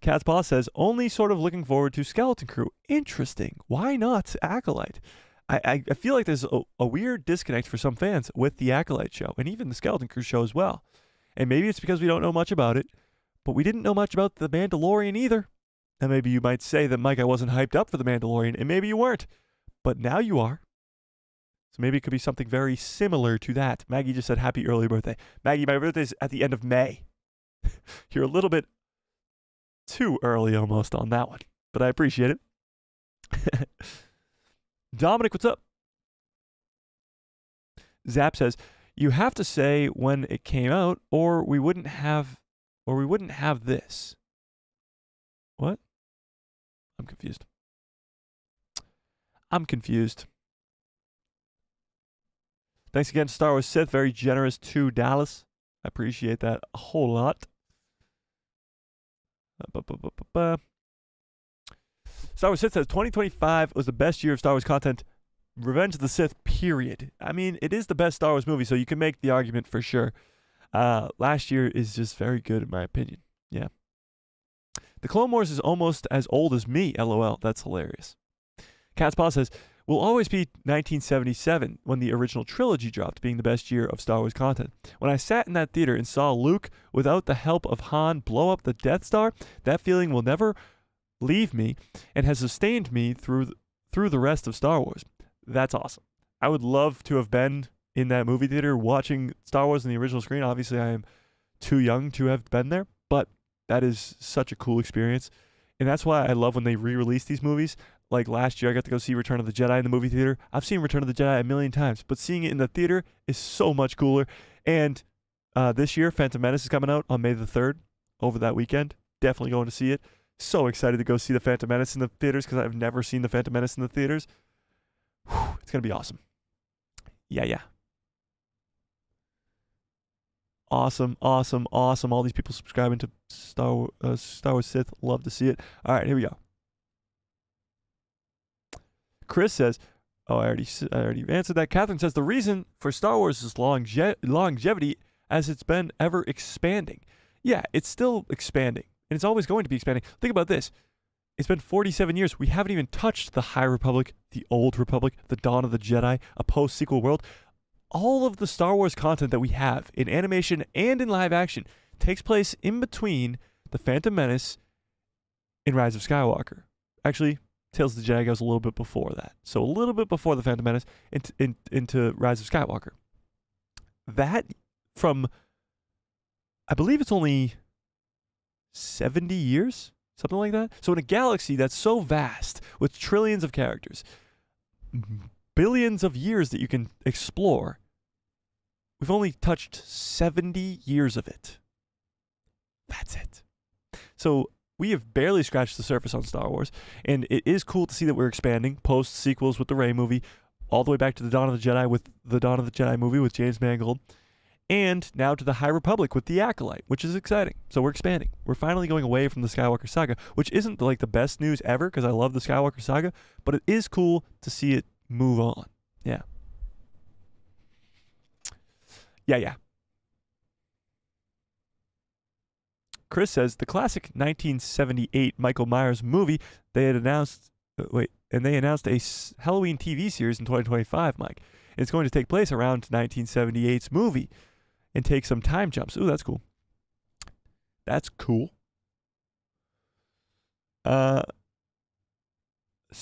Cat's Paw says, only sort of looking forward to Skeleton Crew. Interesting. Why not Acolyte? I feel like there's a weird disconnect for some fans with the Acolyte show and even the Skeleton Crew show as well. And maybe it's because we don't know much about it, but we didn't know much about The Mandalorian either. And maybe you might say that, Mike, I wasn't hyped up for The Mandalorian, and maybe you weren't. But now you are. So maybe it could be something very similar to that. Maggie just said, happy early birthday. Maggie, my birthday's at the end of May. You're a little bit too early almost on that one, but I appreciate it. Dominic, what's up? Zap says, you have to say when it came out, or we wouldn't have this. What? I'm confused. Thanks again to Star Wars Sith. Very generous to Dallas. I appreciate that a whole lot. Star Wars Sith says 2025 was the best year of Star Wars content. Revenge of the Sith, period. I mean, it is the best Star Wars movie, so you can make the argument for sure. Last year is just very good in my opinion. Yeah. The Clone Wars is almost as old as me, LOL. That's hilarious. Cat's Paw says, will always be 1977 when the original trilogy dropped, being the best year of Star Wars content. When I sat in that theater and saw Luke, without the help of Han, blow up the Death Star, that feeling will never leave me and has sustained me through the rest of Star Wars. That's awesome. I would love to have been in that movie theater watching Star Wars on the original screen. Obviously, I am too young to have been there, but that is such a cool experience. And that's why I love when they re-release these movies. Like last year, I got to go see Return of the Jedi in the movie theater. I've seen Return of the Jedi a million times, but seeing it in the theater is so much cooler. And this year, Phantom Menace is coming out on May the 3rd, over that weekend. Definitely going to see it. So excited to go see the Phantom Menace in the theaters because I've never seen the Phantom Menace in the theaters. Whew, it's going to be awesome. Yeah. Awesome. All these people subscribing to Star Wars Sith. Love to see it. All right, here we go. Chris says, Oh, I already answered that. Catherine says the reason for Star Wars is longevity, as it's been ever expanding. Yeah, it's still expanding, and it's always going to be expanding. Think about this. It's been 47 years. We haven't even touched the High Republic, the Old Republic, the Dawn of the Jedi, a post-sequel world. All of the Star Wars content that we have in animation and in live action takes place in between The Phantom Menace and Rise of Skywalker. Actually, Tales of the Jedi goes a little bit before that. So a little bit before The Phantom Menace into Rise of Skywalker. That from, I believe it's only 70 years? Something like that. So in a galaxy that's so vast, with trillions of characters, billions of years that you can explore, we've only touched 70 years of it. That's it. So we have barely scratched the surface on Star Wars, and it is cool to see that we're expanding post-sequels with the Rey movie, all the way back to the Dawn of the Jedi with the Dawn of the Jedi movie with James Mangold, and now to the High Republic with the Acolyte, which is exciting. So we're expanding. We're finally going away from the Skywalker saga, which isn't like the best news ever because I love the Skywalker saga, but it is cool to see it move on. Yeah. Yeah. Chris says the classic 1978 Michael Myers movie they announced a Halloween TV series in 2025, Mike. It's going to take place around 1978's movie and take some time jumps. Ooh, that's cool. That's cool. Star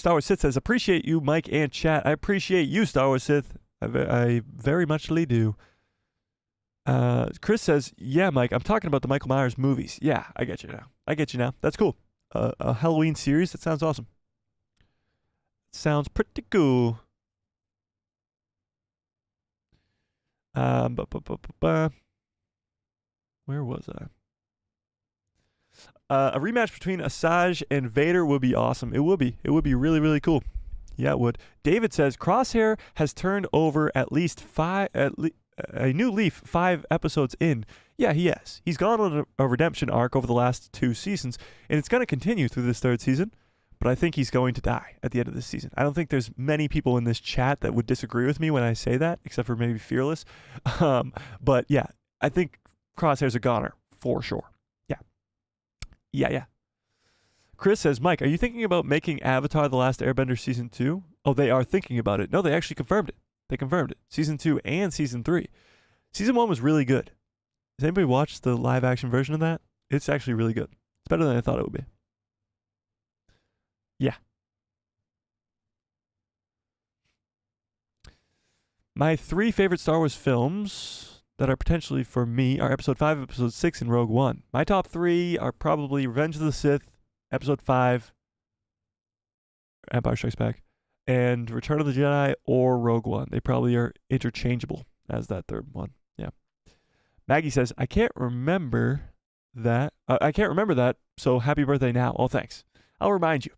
Wars Sith says, appreciate you, Mike and chat. I appreciate you, Star Wars Sith. I very muchly do. Chris says, yeah, Mike, I'm talking about the Michael Myers movies. Yeah, I get you now. That's cool. A Halloween series, that sounds awesome. Sounds pretty cool. Where was I? A rematch between Asajj and Vader would be awesome. It would be. It would be really, really cool. Yeah, it would. David says Crosshair has turned over a new leaf 5 episodes in. Yeah, he has. He's gone on a redemption arc over the last 2 seasons, and it's going to continue through this 3rd season. But I think he's going to die at the end of this season. I don't think there's many people in this chat that would disagree with me when I say that, except for maybe Fearless. But yeah, I think Crosshair's a goner for sure. Yeah. Chris says, Mike, are you thinking about making Avatar: The Last Airbender Season 2? Oh, they are thinking about it. No, they actually confirmed it. They confirmed it. Season 2 and Season 3. Season 1 was really good. Has anybody watched the live action version of that? It's actually really good. It's better than I thought it would be. Yeah. My 3 favorite Star Wars films that are potentially for me are Episode 5, Episode 6, and Rogue One. My top 3 are probably Revenge of the Sith, Episode 5, Empire Strikes Back, and Return of the Jedi or Rogue One. They probably are interchangeable as that 3rd one. Yeah. Maggie says, I can't remember that. So happy birthday now. Oh, thanks. I'll remind you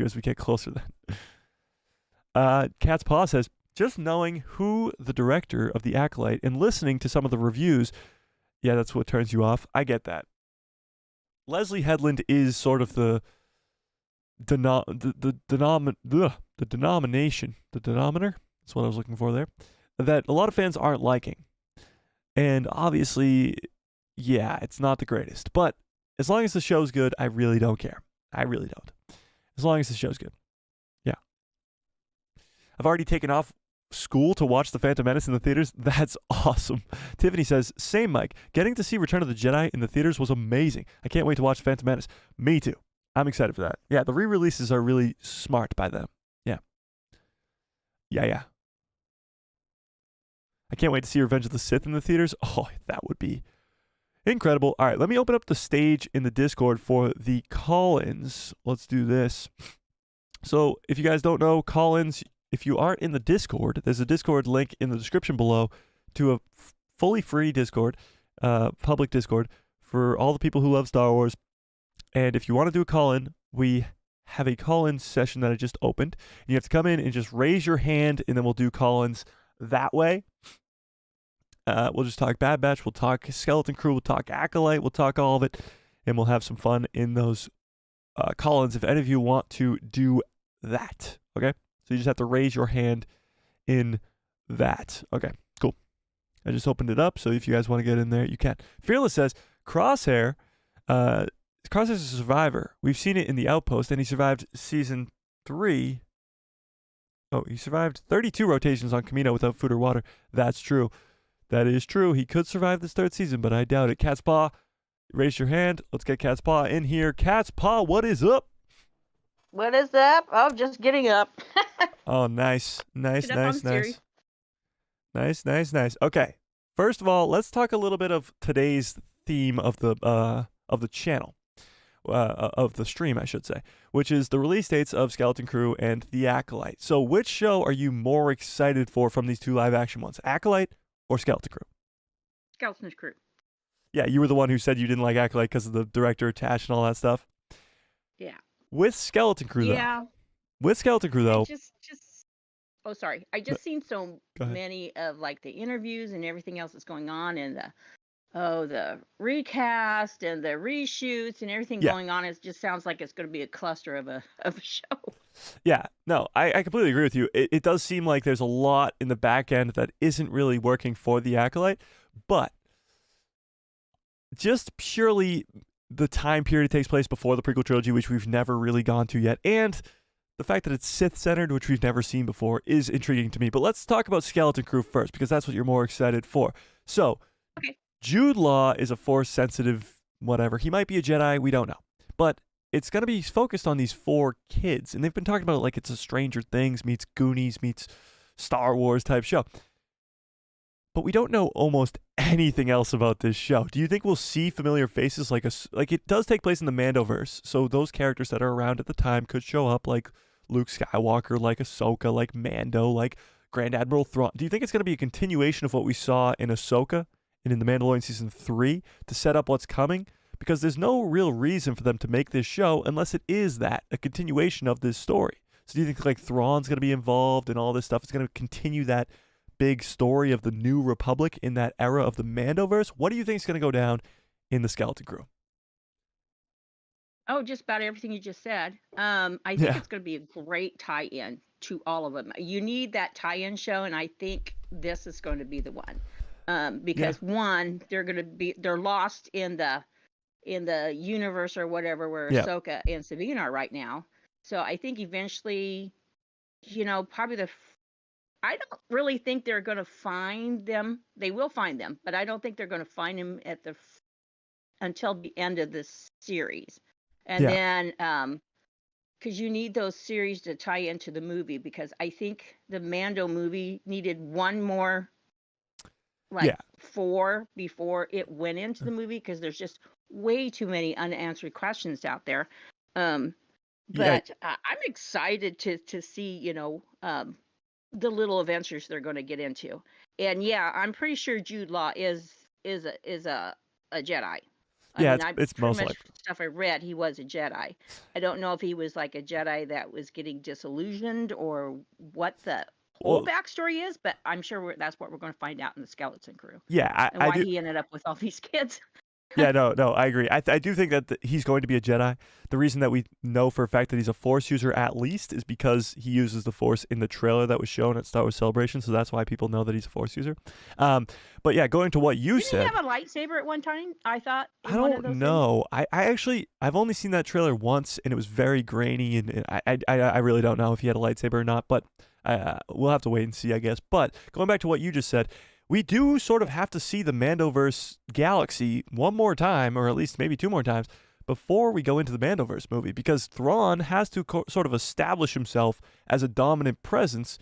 as we get closer then. Cat's Paw says, just knowing who the director of The Acolyte and listening to some of the reviews, yeah, that's what turns you off. I get that. Leslie Headland is sort of the denominator. That's what I was looking for there. That a lot of fans aren't liking. And obviously, yeah, it's not the greatest. But as long as the show's good, I really don't care. I really don't. As long as the show's good. Yeah. I've already taken off school to watch The Phantom Menace in the theaters. That's awesome. Tiffany says, same, Mike. Getting to see Return of the Jedi in the theaters was amazing. I can't wait to watch Phantom Menace. Me too. I'm excited for that. Yeah, the re-releases are really smart by them. Yeah. Yeah. I can't wait to see Revenge of the Sith in the theaters. Oh, that would be incredible. All right, let me open up the stage in the Discord for the call-ins. Let's do this. So if you guys don't know, call-ins, if you aren't in the Discord, there's a Discord link in the description below to a fully free Discord, public Discord, for all the people who love Star Wars. And if you want to do a call-in, we have a call-in session that I just opened. You have to come in and just raise your hand, and then we'll do call-ins that way. We'll just talk Bad Batch, we'll talk Skeleton Crew, we'll talk Acolyte, we'll talk all of it, and we'll have some fun in those call-ins if any of you want to do that. Okay? So you just have to raise your hand in that. Okay, cool. I just opened it up, so if you guys want to get in there, you can. Fearless says, Crosshair is a survivor. We've seen it in The Outpost, and he survived season 3. Oh, he survived 32 rotations on Camino without food or water. That's true. That is true. He could survive this 3rd season, but I doubt it. Cat's Paw, raise your hand. Let's get Cat's Paw in here. Cat's Paw, what is up? What is up? Oh, just getting up. Oh, nice. Nice. Get up on Siri. Nice. Okay. First of all, let's talk a little bit of today's theme of the channel. Of the stream, I should say, which is the release dates of Skeleton Crew and The Acolyte. So which show are you more excited for from these 2 live-action ones, Acolyte or Skeleton Crew? Skeleton Crew. Yeah, you were the one who said you didn't like Acolyte because of the director attached and all that stuff. Yeah. With Skeleton Crew, though. With Skeleton Crew, though. Oh, sorry. I just seen so many of like the interviews and everything else that's going on, and the recast and the reshoots and everything going on. It just sounds like it's going to be a cluster of a show. Yeah, no, I completely agree with you. It does seem like there's a lot in the back end that isn't really working for The Acolyte, but just purely the time period it takes place before the prequel trilogy, which we've never really gone to yet, and the fact that it's Sith-centered, which we've never seen before, is intriguing to me. But let's talk about Skeleton Crew first, because that's what you're more excited for. So, Jude Law is a Force-sensitive whatever. He might be a Jedi, we don't know. But it's going to be focused on these 4 kids, and they've been talking about it like it's a Stranger Things meets Goonies meets Star Wars type show. But we don't know almost anything else about this show. Do you think we'll see familiar faces like it does take place in the Mandoverse, so those characters that are around at the time could show up, like Luke Skywalker, like Ahsoka, like Mando, like Grand Admiral Thrawn. Do you think it's going to be a continuation of what we saw in Ahsoka and in The Mandalorian Season 3 to set up what's coming? Because there's no real reason for them to make this show unless it is that, a continuation of this story. So do you think like Thrawn's going to be involved and all this stuff is going to continue that big story of the New Republic in that era of the Mandoverse? What do you think is going to go down in the Skeleton Crew? Oh, just about everything you just said. I think it's going to be a great tie-in to all of them. You need that tie-in show, and I think this is going to be the one. Because one, they're lost in the universe or whatever where Ahsoka and Sabine are right now. So I think eventually, probably I don't really think they're going to find them. They will find them, but I don't think they're going to find them until the end of this series. And then, because you need those series to tie into the movie, because I think the Mando movie needed one more, 4 before it went into the movie, because there's just way too many unanswered questions out there. I'm excited to see, the little adventures they're going to get into. And I'm pretty sure Jude Law is a Jedi. It's most likely. Stuff I read, he was a Jedi. I don't know if he was like a Jedi that was getting disillusioned or what the whole backstory is, but I'm sure that's what we're going to find out in the Skeleton Crew. Yeah, and why he ended up with all these kids. No, I agree. I do think that he's going to be a Jedi. The reason that we know for a fact that he's a Force user at least is because he uses the Force in the trailer that was shown at Star Wars Celebration, so that's why people know that he's a Force user. But yeah, going to what you said. Did he have a lightsaber at one time, I thought? I don't know. I've only seen that trailer once, and it was very grainy, and I really don't know if he had a lightsaber or not, but we'll have to wait and see, I guess. But going back to what you just said, we do sort of have to see the Mandoverse galaxy one more time, or at least maybe 2 more times, before we go into the Mandoverse movie, because Thrawn has to sort of establish himself as a dominant presence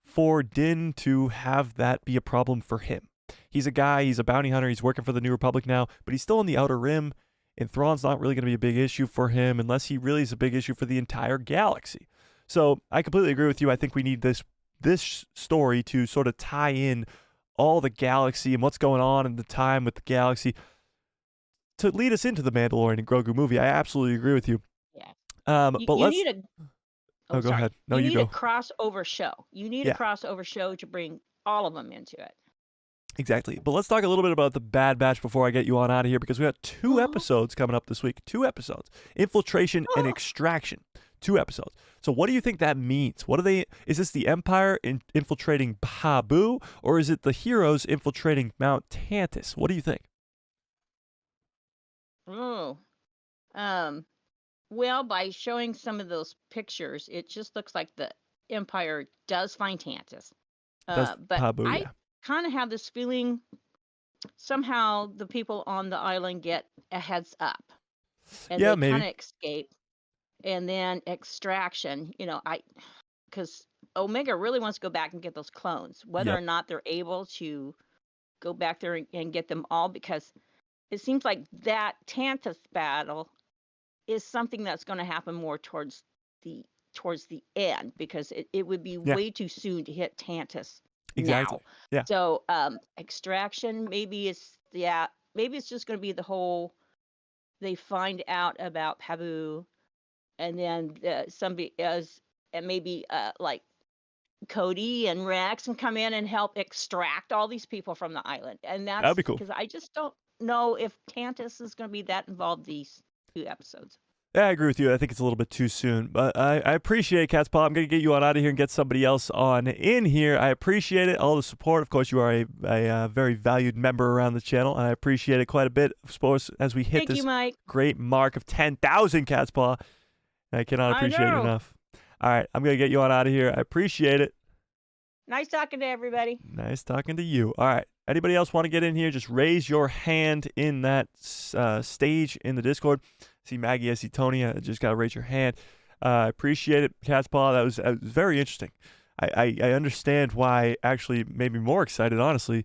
for Din to have that be a problem for him. He's a guy, he's a bounty hunter, he's working for the New Republic now, but he's still on the Outer Rim, and Thrawn's not really going to be a big issue for him unless he really is a big issue for the entire galaxy. So I completely agree with you. I think we need this story to sort of tie in all the galaxy and what's going on in the time with the galaxy to lead us into the Mandalorian and Grogu movie. I absolutely agree with you. Yeah. But let's. Go ahead. No, you you need go. a crossover show. You need a crossover show to bring all of them into it. Exactly. But let's talk a little bit about the Bad Batch before I get you on out of here, because we got 2 episodes coming up this week. 2 episodes: Infiltration and Extraction. 2 episodes. So what do you think that means? Is this the Empire infiltrating Pabu, or is it the heroes infiltrating Mount Tantus? What do you think? Oh, well, by showing some of those pictures, it just looks like the Empire does find Tantus. That's But Pabu, I yeah. kind of have this feeling somehow the people on the island get a heads up and Yeah, they kind maybe. of escape. And then extraction, because Omega really wants to go back and get those clones, whether or Yep. not they're able to go back there and get them all, because it seems like that Tantus battle is something that's going to happen more towards the end, because it would be Yeah, way too soon to hit Tantus exactly. now. Yeah. So extraction, maybe it's just going to be the whole, they find out about Pabu, and then somebody else, and maybe like Cody and Rex, and come in and help extract all these people from the island. And That'd that's be cool. because I just don't know if Tantus is going to be that involved these 2 episodes. Yeah, I agree with you. I think it's a little bit too soon, but I appreciate it, Cat's Paw. I'm going to get you on out of here and get somebody else on in here. I appreciate it, all the support. Of course, you are a very valued member around the channel, and I appreciate it quite a bit, of course, as we hit Thank you, this Mike. great mark of 10,000, Cat's Paw. I cannot appreciate it know. enough. All right, I'm going to get you on out of here. I appreciate it. Nice talking to everybody. Nice talking to you. All right. Anybody else want to get in here? Just raise your hand in that stage in the Discord. See Maggie, I see Tony. Just got to raise your hand. I appreciate it, Cat's Paw. That was very interesting. I understand why actually made me more excited, honestly,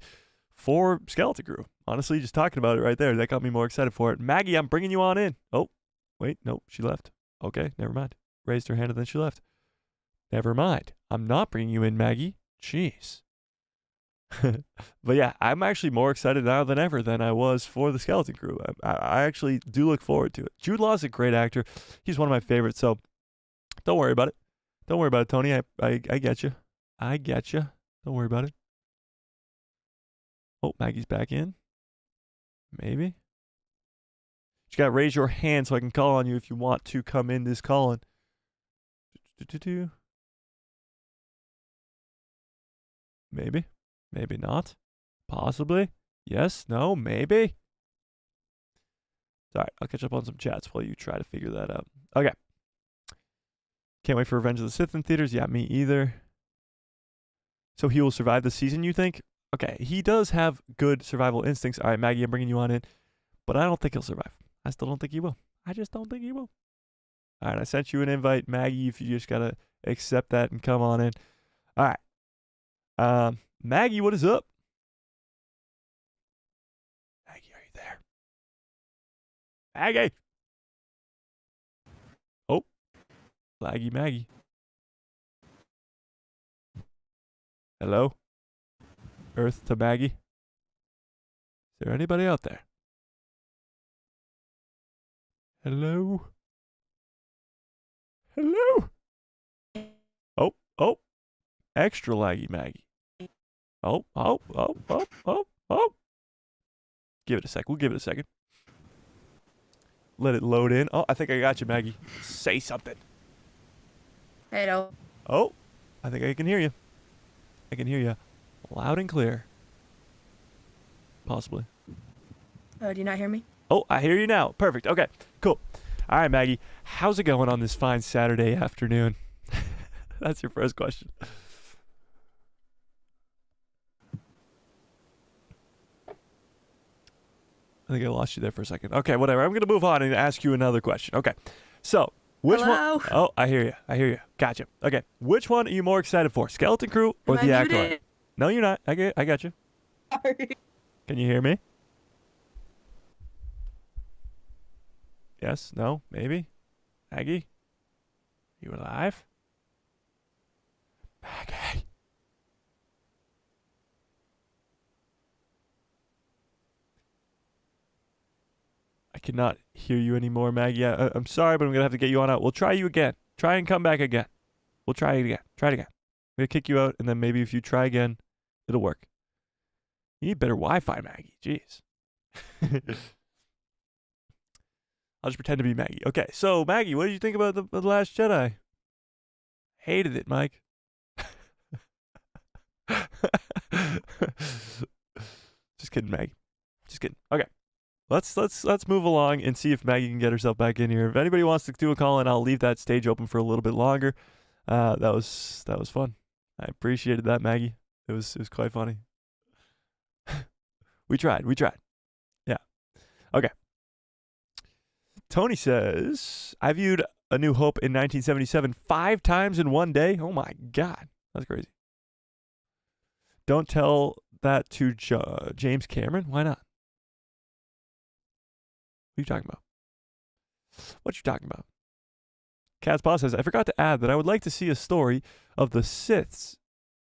for Skeleton Crew. Honestly, just talking about it right there, that got me more excited for it. Maggie, I'm bringing you on in. Oh, wait, nope, she left. Okay, never mind. Raised her hand and then she left. Never mind. I'm not bringing you in, Maggie. Jeez. But yeah, I'm actually more excited now than ever than I was for the Skeleton Crew. I actually do look forward to it. Jude Law's a great actor. He's one of my favorites, so don't worry about it. Don't worry about it, Tony. I get you. I get you. Don't worry about it. Oh, Maggie's back in. Maybe. You got to raise your hand so I can call on you if you want to come in this call-in. Maybe. Maybe not. Possibly. Yes. No. Maybe. Sorry. I'll catch up on some chats while you try to figure that out. Okay. Can't wait for Revenge of the Sith in theaters. Yeah, me either. So he will survive the season, you think? Okay. He does have good survival instincts. All right, Maggie, I'm bringing you on in. But I don't think he'll survive. I still don't think he will. I just don't think he will. All right. I sent you an invite, Maggie, if you just got to accept that and come on in. All right. Maggie, what is up? Maggie, are you there? Maggie! Oh. Laggy Maggie. Hello? Earth to Maggie? Is there anybody out there? Hello? Hello? Oh. Extra laggy Maggie. Oh. Give it a sec. We'll give it a second. Let it load in. Oh, I think I got you, Maggie. Say something. Hello. Oh, I think I can hear you. I can hear you loud and clear. Possibly. Do you not hear me? Oh, I hear you now. Perfect. Okay, cool. All right, Maggie. How's it going on this fine Saturday afternoon? That's your first question. I think I lost you there for a second. Okay, whatever. I'm going to move on and ask you another question. Okay. So, which Hello? one? Oh, I hear you. Gotcha. Okay. Which one are you more excited for? Skeleton Crew or Am the I Acolyte? muted? No, you're not. I got you. Sorry. Can you hear me? Yes? No? Maybe? Maggie? You alive? Maggie? I cannot hear you anymore, Maggie. I'm sorry, but I'm going to have to get you on out. We'll try you again. Try and come back again. We'll try it again. Try it again. I'm going to kick you out, and then maybe if you try again, it'll work. You need better Wi-Fi, Maggie. Jeez. I'll just pretend to be Maggie. Okay, so Maggie, what did you think about the Last Jedi? Hated it, Mike. Just kidding, Maggie. Just kidding. Okay. Let's move along and see if Maggie can get herself back in here. If anybody wants to do a call in, I'll leave that stage open for a little bit longer. That was fun. I appreciated that, Maggie. It was quite funny. We tried. Yeah. Okay. Tony says, I viewed A New Hope in 1977 5 times in one day. Oh my God. That's crazy. Don't tell that to James Cameron. Why not? What are you talking about? What you talking about? Cat's Paw says, I forgot to add that I would like to see a story of the Siths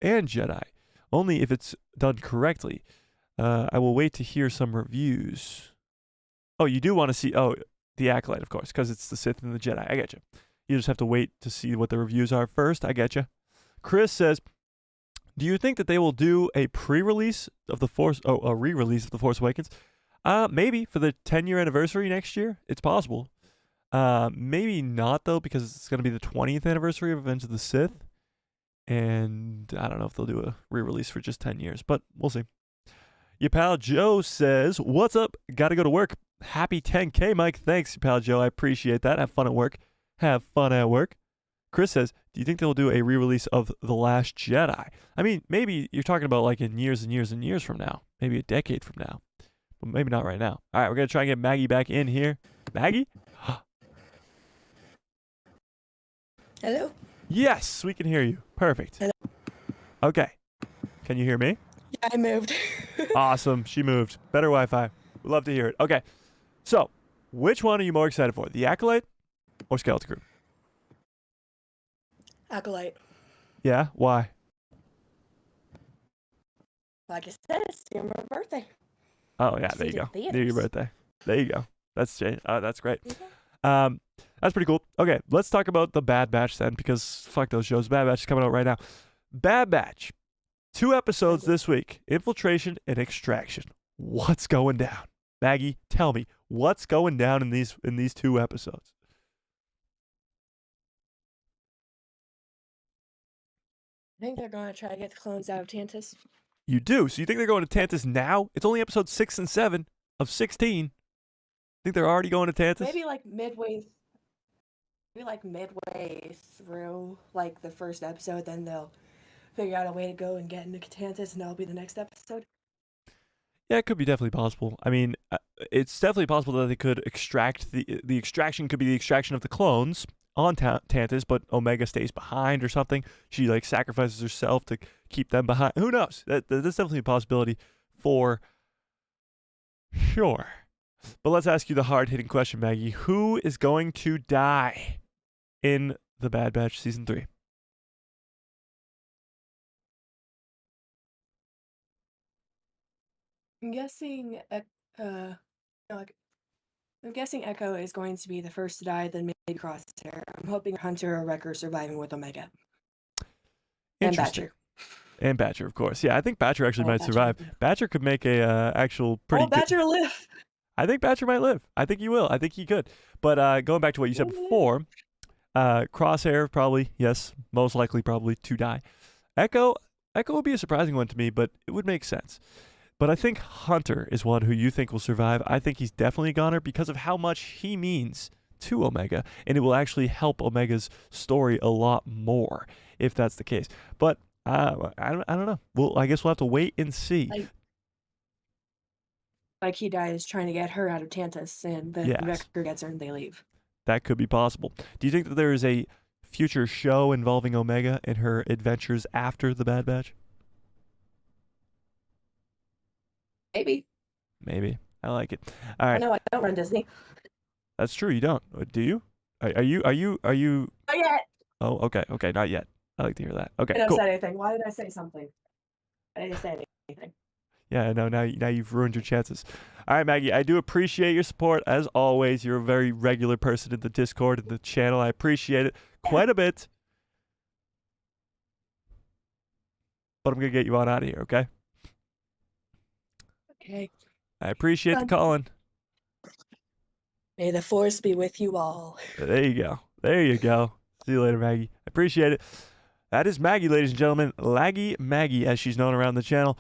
and Jedi, only if it's done correctly. I will wait to hear some reviews. Oh, you do want to see, the Acolyte, of course, because it's the Sith and the Jedi. I get you. You just have to wait to see what the reviews are first. I get you. Chris says, do you think that they will do a pre-release of the Force, a re-release of The Force Awakens? Maybe for the 10-year anniversary next year. It's possible. Maybe not, though, because it's going to be the 20th anniversary of Revenge of the Sith. And I don't know if they'll do a re-release for just 10 years, but we'll see. Your pal Joe says, what's up? Got to go to work. Happy 10K, Mike. Thanks, your pal Joe. I appreciate that. Have fun at work. Have fun at work. Chris says, do you think they'll do a re-release of The Last Jedi? I mean, maybe you're talking about like in years and years and years from now. Maybe a decade from now. But maybe not right now. All right, we're going to try and get Maggie back in here. Maggie? Hello? Yes, we can hear you. Perfect. Hello? Okay. Can you hear me? Yeah, I moved. Awesome. She moved. Better Wi-Fi. We'd love to hear it. Okay. So, which one are you more excited for? The Acolyte or Skeleton Crew? Acolyte. Yeah? Why? Like I said, it's my birthday. Oh, yeah. There you go. Near your birthday. There you go. That's great. That's pretty cool. Okay, let's talk about the Bad Batch then, because fuck those shows. Bad Batch is coming out right now. Bad Batch. 2 episodes this week. Infiltration and Extraction. What's going down? Maggie, tell me, what's going down in these 2 episodes? I think they're going to try to get the clones out of Tantus. You do? So you think they're going to Tantus now? It's only episodes 6 and 7 of 16. Think they're already going to Tantus? Maybe like midway through like the first episode, then they'll figure out a way to go and get into Tantus, and that'll be the next episode. Yeah, it could be definitely possible. I mean, it's definitely possible that they could extract the extraction could be the extraction of the clones on Tantus, but Omega stays behind or something. She like sacrifices herself to keep them behind. Who knows? That's definitely a possibility for sure. But let's ask you the hard-hitting question, Maggie. Who is going to die in The Bad Batch Season 3? I'm guessing, I'm guessing Echo is going to be the first to die, then maybe Crosshair. I'm hoping Hunter or Wrecker surviving with Omega. And Batcher. And Batcher, of course. Yeah, I think Batcher actually might survive. Batcher could make a actual pretty good... Batcher live! I think Batcher might live. I think he will. I think he could. But going back to what you said before, Crosshair probably, yes, most likely probably to die. Echo would be a surprising one to me, but it would make sense. But I think Hunter is one who you think will survive. I think he's definitely a goner because of how much he means to Omega, and it will actually help Omega's story a lot more if that's the case. But I don't know. Well, I guess we'll have to wait and see. Like he dies trying to get her out of Tantus, and then Wrecker gets her and they leave. That could be possible. Do you think that there is a future show involving Omega and her adventures after The Bad Batch? Maybe. I like it. All right. No, I don't run Disney. That's true. You don't. Do you? Are you? Not yet. Oh, okay. Okay, not yet. I like to hear that. Okay, I didn't cool. say anything. Why did I say something? I didn't say anything. Yeah, no, now you've ruined your chances. All right, Maggie, I do appreciate your support. As always, you're a very regular person in the Discord and the channel. I appreciate it quite a bit. But I'm going to get you on out of here, okay? Okay. I appreciate the calling. May the force be with you all. There you go. There you go. See you later, Maggie. I appreciate it. That is Maggie, ladies and gentlemen. Laggy Maggie, as she's known around the channel.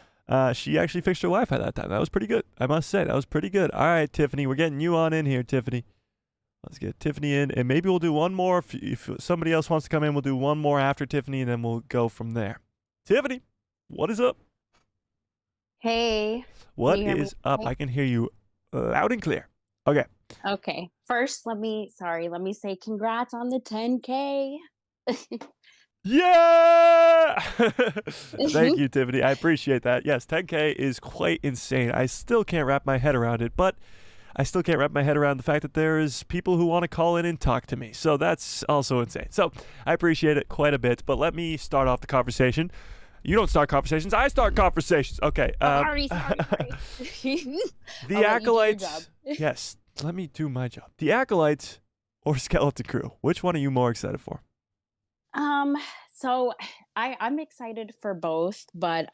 She actually fixed her Wi-Fi that time. That was pretty good. I must say, that was pretty good. All right, Tiffany, we're getting you on in here, Tiffany. Let's get Tiffany in, and maybe we'll do one more. If somebody else wants to come in, we'll do one more after Tiffany, and then we'll go from there. Tiffany, what is up? Hey. What Can you hear is me up? okay? I can hear you loud and clear. Okay. Okay. First, let me say congrats on the 10K. Yeah! Thank you, Tiffany. I appreciate that. Yes, 10K is quite insane. I still can't wrap my head around it, but I still can't wrap my head around the fact that there is people who want to call in and talk to me. So that's also insane. So I appreciate it quite a bit, but let me start off the conversation. You don't start conversations. I start conversations. Okay. Sorry. The Acolytes. Yes, let me do my job. The Acolytes or Skeleton Crew? Which one are you more excited for? So I'm excited for both, but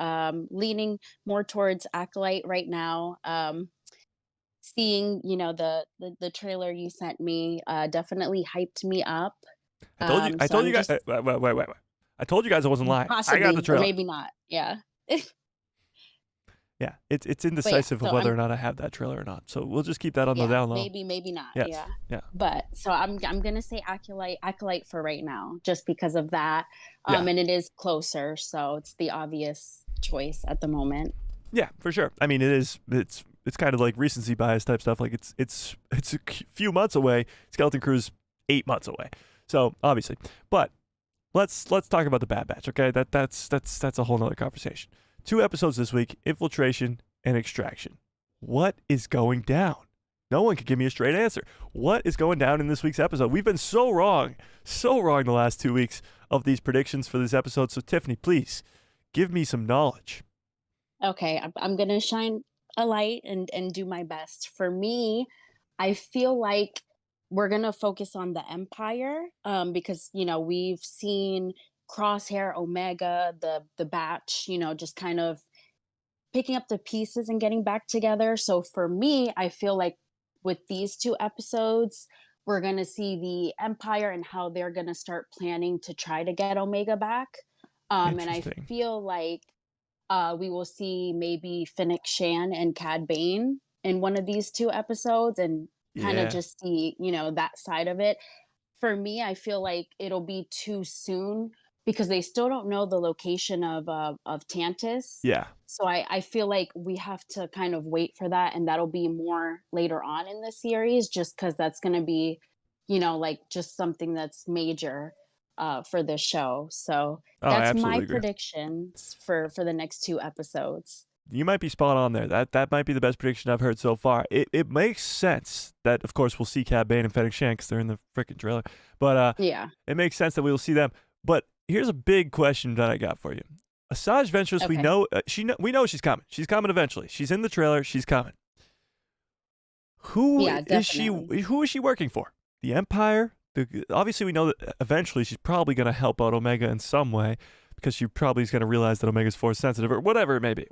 leaning more towards Acolyte right now. Seeing, the trailer you sent me definitely hyped me up. I told you. I So told I'm you guys. just Wait. I told you guys I wasn't lying. possibly, I got the or trailer. maybe not. Yeah. Yeah, it's But yeah, indecisive of so whether or I'm not I have that trailer or not. So we'll just keep that on the yeah, down low. maybe not. Yes. Yeah. Yeah. But so I'm gonna say Acolyte for right now, just because of that. Yeah. And it is closer, so it's the obvious choice at the moment. Yeah, for sure. I mean, it's kind of like recency bias type stuff. Like it's a few months away. Skeleton Crew's 8 months away. So obviously, but let's talk about the Bad Batch. Okay, that's a whole nother conversation. 2 episodes this week: Infiltration and Extraction. What is going down? No one can give me a straight answer. What is going down in this week's episode? We've been so wrong the last 2 weeks of these predictions for this episode. So Tiffany, please give me some knowledge. Okay, I'm gonna shine a light and do my best. For me, I feel like we're gonna focus on the Empire, because we've seen Crosshair, Omega, the Batch, just kind of picking up the pieces and getting back together. So for me, I feel like with these 2 episodes, we're gonna see the Empire and how they're gonna start planning to try to get Omega back. And I Interesting. feel like we will see maybe Fennec Shan and Cad Bane in one of these 2 episodes and kind of Yeah. just see, that side of it. For me, I feel like it'll be too soon because they still don't know the location of Tantus. Yeah. So I feel like we have to kind of wait for that, and that'll be more later on in the series, just because that's going to be, like just something that's major for this show. So Oh, I that's absolutely my agree. predictions for the next 2 episodes. You might be spot on there. That might be the best prediction I've heard so far. It makes sense that, of course, we'll see Cad Bane and Fennec Shan because they're in the freaking trailer. But Yeah. it makes sense that we will see them. But here's a big question that I got for you. Asajj Ventress, we Okay. know we know she's coming. She's coming eventually. She's in the trailer. She's coming. Who Yeah, is she? definitely. Who is she working for? The Empire? Obviously, we know that eventually she's probably going to help out Omega in some way because she probably is going to realize that Omega's force sensitive or whatever it may be.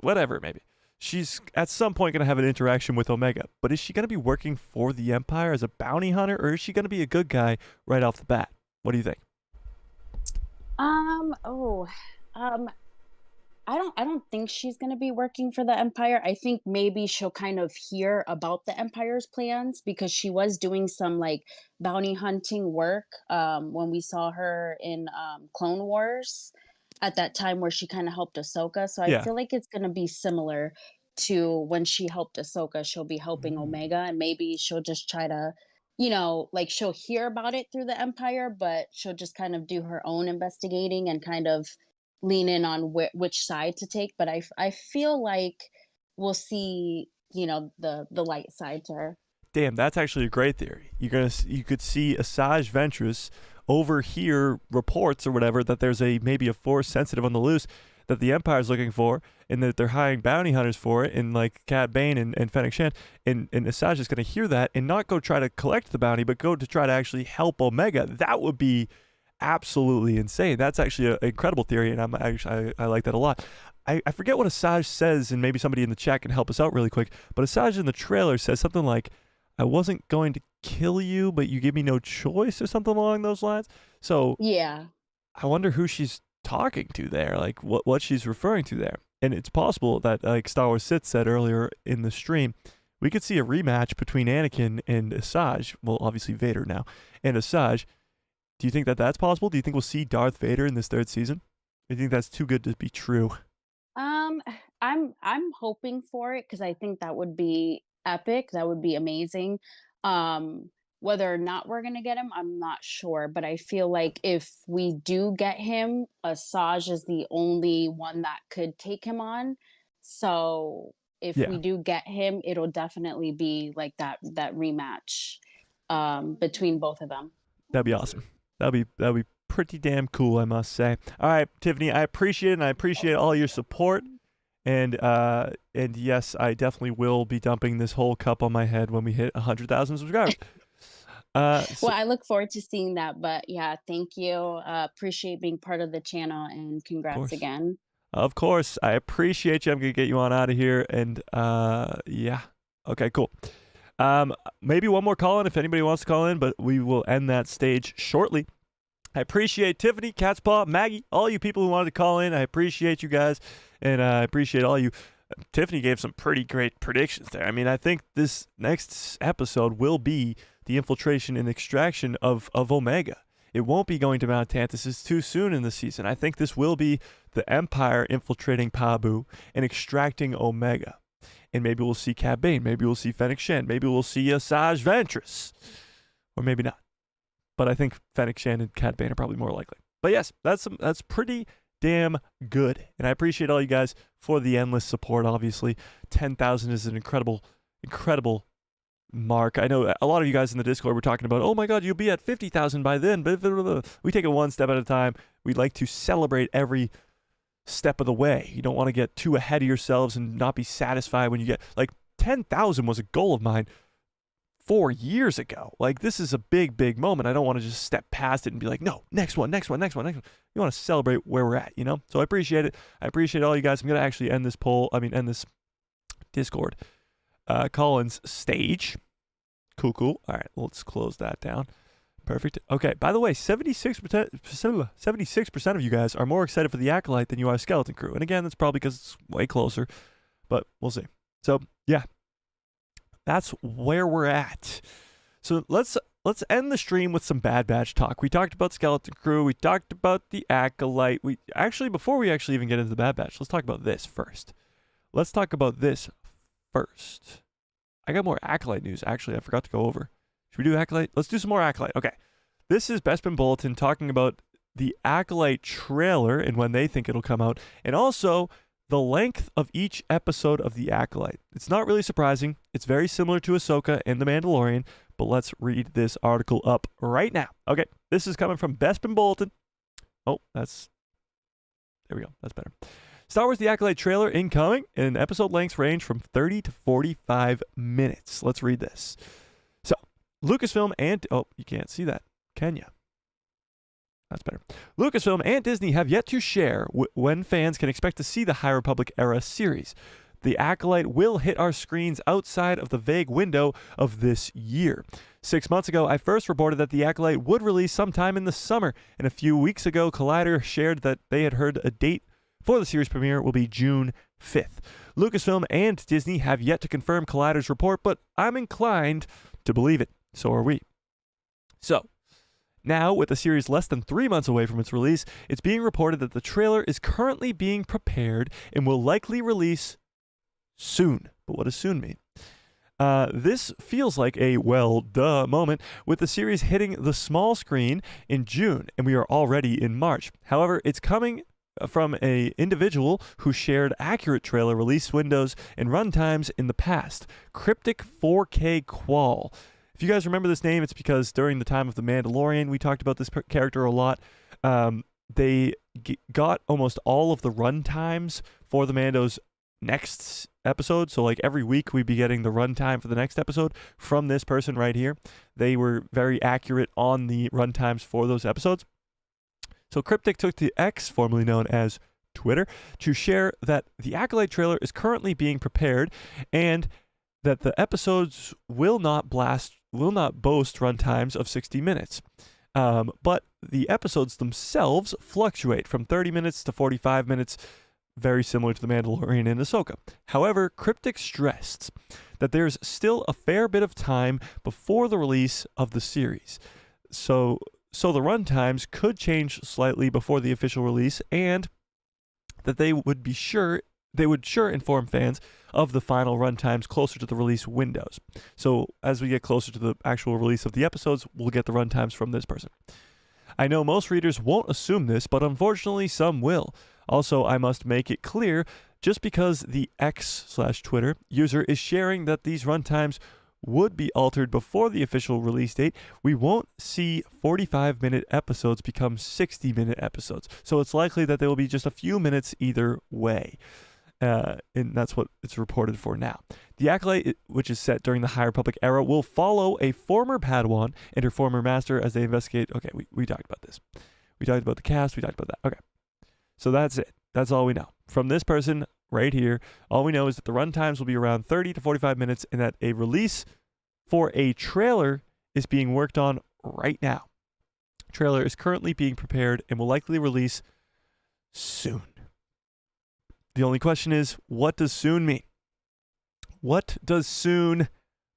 She's at some point going to have an interaction with Omega. But is she going to be working for the Empire as a bounty hunter, or is she going to be a good guy right off the bat? What do you think? I don't think she's going to be working for the Empire. I think maybe she'll kind of hear about the Empire's plans because she was doing some like bounty hunting work when we saw her in Clone Wars at that time where she kind of helped Ahsoka. So I Yeah. feel like it's going to be similar to when she helped Ahsoka. She'll be helping Omega, and maybe she'll just try to, like she'll hear about it through the Empire, but she'll just kind of do her own investigating and kind of lean in on which side to take. But I feel like we'll see, the light side to her. Damn, that's actually a great theory. You could see Asajj Ventress overhear reports or whatever that there's maybe a force sensitive on the loose that the Empire's looking for, and that they're hiring bounty hunters for it, and like Cad Bane and Fennec Shan, and Asajj is going to hear that and not go try to collect the bounty, but go to try to actually help Omega. That would be absolutely insane. That's actually an incredible theory, and I like that a lot. I forget what Asajj says, and maybe somebody in the chat can help us out really quick, but Asajj in the trailer says something like, I wasn't going to kill you, but you give me no choice or something along those lines. So Yeah. I wonder who she's talking to there, like what she's referring to there. And it's possible that, like Star Wars Sith said earlier in the stream, we could see a rematch between Anakin and Asajj. Well, obviously Vader now, and Asajj. Do you think that that's possible? Do you think we'll see Darth Vader in this 3rd season? Do you think that's too good to be true? I'm hoping for it because I think that would be epic. That would be amazing. Whether or not we're gonna get him, I'm not sure. But I feel like if we do get him, Asajj is the only one that could take him on. So if Yeah, we do get him, it'll definitely be like that rematch between both of them. that'd be awesome. That'd be pretty damn cool, I must say. All right, Tiffany, I appreciate it, and I appreciate all your support. And yes, I definitely will be dumping this whole cup on my head when we hit 100,000 subscribers. Well, I look forward to seeing that. But yeah, thank you. Appreciate being part of the channel, and congrats again. Of course, I appreciate you. I'm gonna get you on out of here, and yeah, okay, cool. Maybe one more call in if anybody wants to call in, but we will end that stage shortly. I appreciate Tiffany, Catspaw, Maggie, all you people who wanted to call in. I appreciate you guys, and I appreciate all you. Tiffany gave some pretty great predictions there. I mean, I think this next episode will be the infiltration and extraction of Omega. It won't be going to Mount Tantus. It's too soon in the season. I think this will be the Empire infiltrating Pabu and extracting Omega. And maybe we'll see Cad Bane. Maybe we'll see Fennec Shen. Maybe we'll see Asajj Ventress. Or maybe not. But I think Fennec Shen and Cad Bane are probably more likely. But yes, that's pretty damn good. And I appreciate all you guys for the endless support, obviously. 10,000 is an incredible mark. I know a lot of you guys in the Discord were talking about, oh my God, you'll be at 50,000 by then. But we take it one step at a time. We'd like to celebrate every step of the way. You don't want to get too ahead of yourselves and not be satisfied when you get, like, 10,000 was a goal of mine 4 years ago. Like, this is a big moment. I don't want to just step past it and be like, no, next one. You want to celebrate where we're at, you know? So I appreciate it. I appreciate all you guys. I'm going to actually end this Discord Collins stage. Cool. All right, let's close that down. Perfect. Okay, by the way, 76% of you guys are more excited for the Acolyte than you are Skeleton Crew. And again, that's probably because it's way closer, but we'll see. So, yeah. That's where we're at. So let's end the stream with some Bad Batch talk. We talked about Skeleton Crew. We talked about the Acolyte. Before we actually even get into the Bad Batch, let's talk about this first. I got more Acolyte news, actually. I forgot to go over. Should we do Acolyte? Let's do some more Acolyte. Okay. This is Bespin Bulletin talking about the Acolyte trailer and when they think it'll come out, and also the length of each episode of the Acolyte. It's not really surprising. It's very similar to Ahsoka and The Mandalorian, but let's read this article up right now. Okay, this is coming from Bespin Bulletin. There we go. That's better. Star Wars The Acolyte trailer incoming, and episode lengths range from 30 to 45 minutes. Let's read this. So, Lucasfilm and... Oh, you can't see that, can you? That's better. Lucasfilm and Disney have yet to share when fans can expect to see the High Republic era series. The Acolyte will hit our screens outside of the vague window of this year. 6 months ago, I first reported that the Acolyte would release sometime in the summer, and a few weeks ago, Collider shared that they had heard a date for the series premiere will be June 5th. Lucasfilm and Disney have yet to confirm Collider's report, but I'm inclined to believe it. So are we. So, now, with the series less than 3 months away from its release, it's being reported that the trailer is currently being prepared and will likely release soon. But what does soon mean? This feels like a well-duh moment, with the series hitting the small screen in June, and we are already in March. However, it's coming from an individual who shared accurate trailer release windows and runtimes in the past, Cryptic 4K Qual. If you guys remember this name, it's because during the time of The Mandalorian, we talked about this character a lot. They got almost all of the runtimes for the Mando's next episode. So, like, every week we'd be getting the runtime for the next episode from this person right here. They were very accurate on the runtimes for those episodes. So Cryptic took to X, formerly known as Twitter, to share that the Acolyte trailer is currently being prepared and that the episodes will not blast boast runtimes of 60 minutes. But the episodes themselves fluctuate from 30 minutes to 45 minutes, very similar to The Mandalorian and Ahsoka. However, Cryptic stressed that there's still a fair bit of time before the release of the series. So the runtimes could change slightly before the official release, and that they would sure inform fans of the final runtimes closer to the release windows. So as we get closer to the actual release of the episodes, we'll get the runtimes from this person. I know most readers won't assume this, but unfortunately some will. Also, I must make it clear, just because the X/Twitter user is sharing that these runtimes would be altered before the official release date, we won't see 45-minute episodes become 60-minute episodes. So it's likely that there will be just a few minutes either way. And that's what it's reported for now. The Acolyte, which is set during the High Republic era, will follow a former Padawan and her former master as they investigate. Okay, we talked about this. We talked about the cast. We talked about that. Okay. So that's it. That's all we know. From this person right here, all we know is that the runtimes will be around 30 to 45 minutes and that a release for a trailer is being worked on right now. Trailer is currently being prepared and will likely release soon. The only question is, what does soon mean? What does soon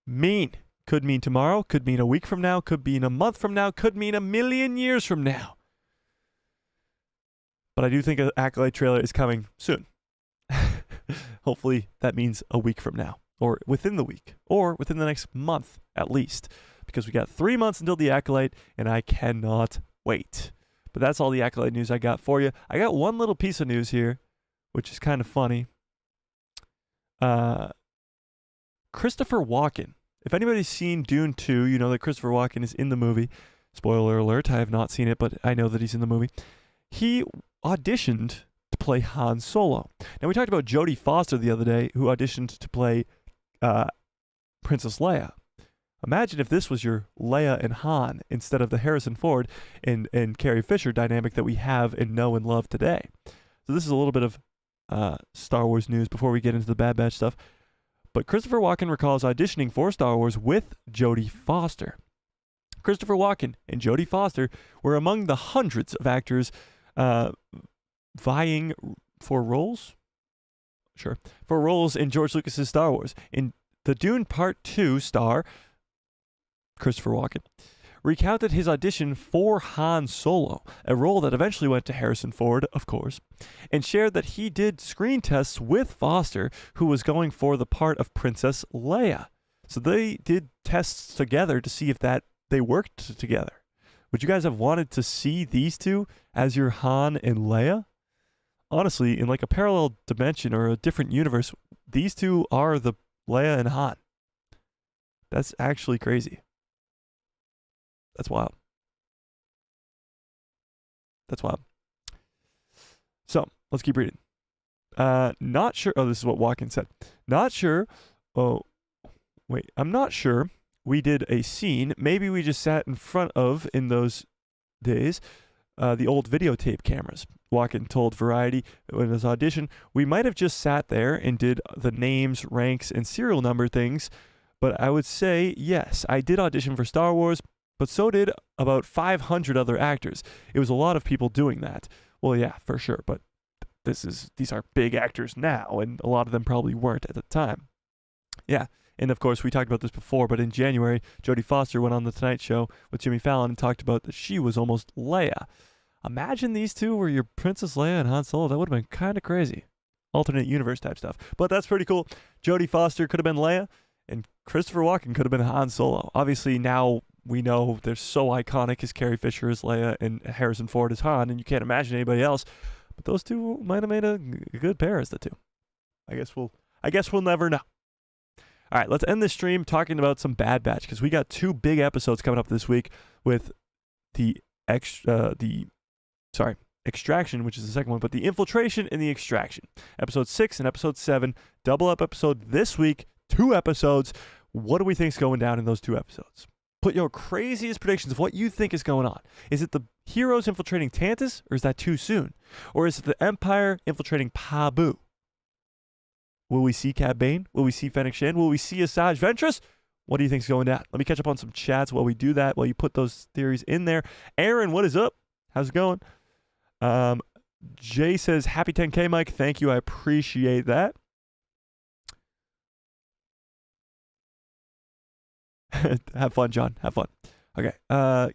mean? Could mean tomorrow, could mean a week from now, could mean a month from now, could mean a million years from now. But I do think an Acolyte trailer is coming soon. Hopefully that means a week from now, or within the week, or within the next month at least, because we got 3 months until the Acolyte, and I cannot wait. But that's all the Acolyte news I got for you. I got one little piece of news here, which is kind of funny. Christopher Walken. If anybody's seen Dune 2, you know that Christopher Walken is in the movie. Spoiler alert, I have not seen it, but I know that he's in the movie. He auditioned to play Han Solo. Now, we talked about Jodie Foster the other day, who auditioned to play Princess Leia. Imagine if this was your Leia and Han instead of the Harrison Ford and Carrie Fisher dynamic that we have and know and love today. So this is a little bit of Star Wars news before we get into the Bad Batch stuff. But Christopher Walken recalls auditioning for Star Wars with Jodie Foster. Christopher Walken and Jodie Foster were among the hundreds of actors vying for roles? Sure. For roles in George Lucas's Star Wars. In the Dune Part 2 star, Christopher Walken recounted his audition for Han Solo, a role that eventually went to Harrison Ford, of course, and shared that he did screen tests with Foster, who was going for the part of Princess Leia. So they did tests together to see if they worked together. Would you guys have wanted to see these two as your Han and Leia? Honestly, in like a parallel dimension or a different universe, these two are the Leia and Han. That's actually crazy. That's wild. That's wild. So, let's keep reading. Not sure. Oh, this is what Walken said. Not sure. Oh, wait. I'm not sure we did a scene. Maybe we just sat in front of, in those days, the old videotape cameras. Walken told Variety in his audition, we might have just sat there and did the names, ranks, and serial number things, but I would say, yes, I did audition for Star Wars, but so did about 500 other actors. It was a lot of people doing that. Well, yeah, for sure, but these are big actors now, and a lot of them probably weren't at the time. Yeah, and of course, we talked about this before, but in January, Jodie Foster went on The Tonight Show with Jimmy Fallon and talked about that she was almost Leia. Imagine these two were your Princess Leia and Han Solo. That would have been kind of crazy. Alternate universe type stuff. But that's pretty cool. Jodie Foster could have been Leia, and Christopher Walken could have been Han Solo. Obviously, now we know they're so iconic as Carrie Fisher as Leia and Harrison Ford as Han, and you can't imagine anybody else. But those two might have made a good pair as the two. I guess we'll never know. All right, let's end this stream talking about some Bad Batch, because we got 2 big episodes coming up this week with the Extraction, which is the second one, but the Infiltration and the Extraction. Episode 6 and episode 7, double up episode this week, 2 episodes. What do we think's going down in those 2 episodes? Put your craziest predictions of what you think is going on. Is it the heroes infiltrating Tantus, or is that too soon? Or is it the Empire infiltrating Pabu? Will we see Cad Bane? Will we see Fennec Shand? Will we see Asajj Ventress? What do you think's going down? Let me catch up on some chats while we do that, while you put those theories in there. Aaron, what is up? How's it going? Jay says, happy 10K, Mike. Thank you. I appreciate that. Have fun, John. Have fun. Okay.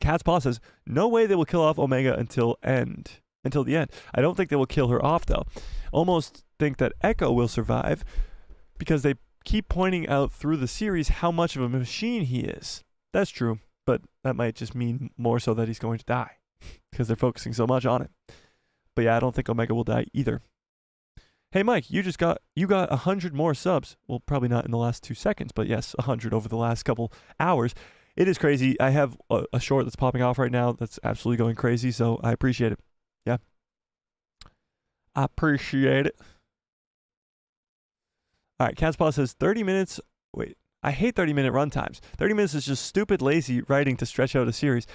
Cat's Paw says, no way they will kill off Omega until the end. I don't think they will kill her off, though. Almost think that Echo will survive because they keep pointing out through the series how much of a machine he is. That's true, but that might just mean more so that he's going to die because they're focusing so much on it. But yeah, I don't think Omega will die either. Hey, Mike, you got 100 more subs. Well, probably not in the last 2 seconds, but yes, 100 over the last couple hours. It is crazy. I have a short that's popping off right now that's absolutely going crazy, so I appreciate it. Yeah. I appreciate it. All right, Catspaw says 30 minutes. Wait, I hate 30-minute runtimes. 30 minutes is just stupid, lazy writing to stretch out a series.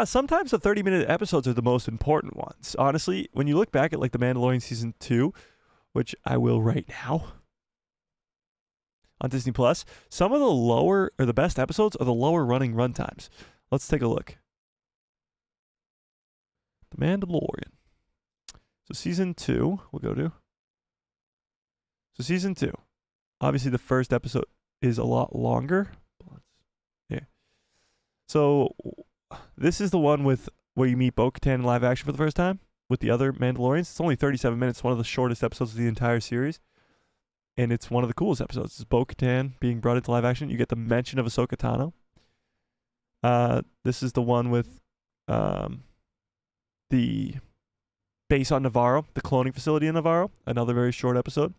Sometimes the 30-minute episodes are the most important ones. Honestly, when you look back at like The Mandalorian Season 2, which I will right now on Disney Plus, some of the best episodes are the lower running runtimes. Let's take a look. The Mandalorian. So Season 2, we'll go to. So Season 2. Obviously, the first episode is a lot longer. Yeah. So this is the one where you meet Bo-Katan in live action for the first time with the other Mandalorians. It's only 37 minutes, one of the shortest episodes of the entire series. And it's one of the coolest episodes. It's Bo-Katan being brought into live action. You get the mention of Ahsoka Tano. This is the one with the base on Navarro, the cloning facility in Navarro. Another very short episode.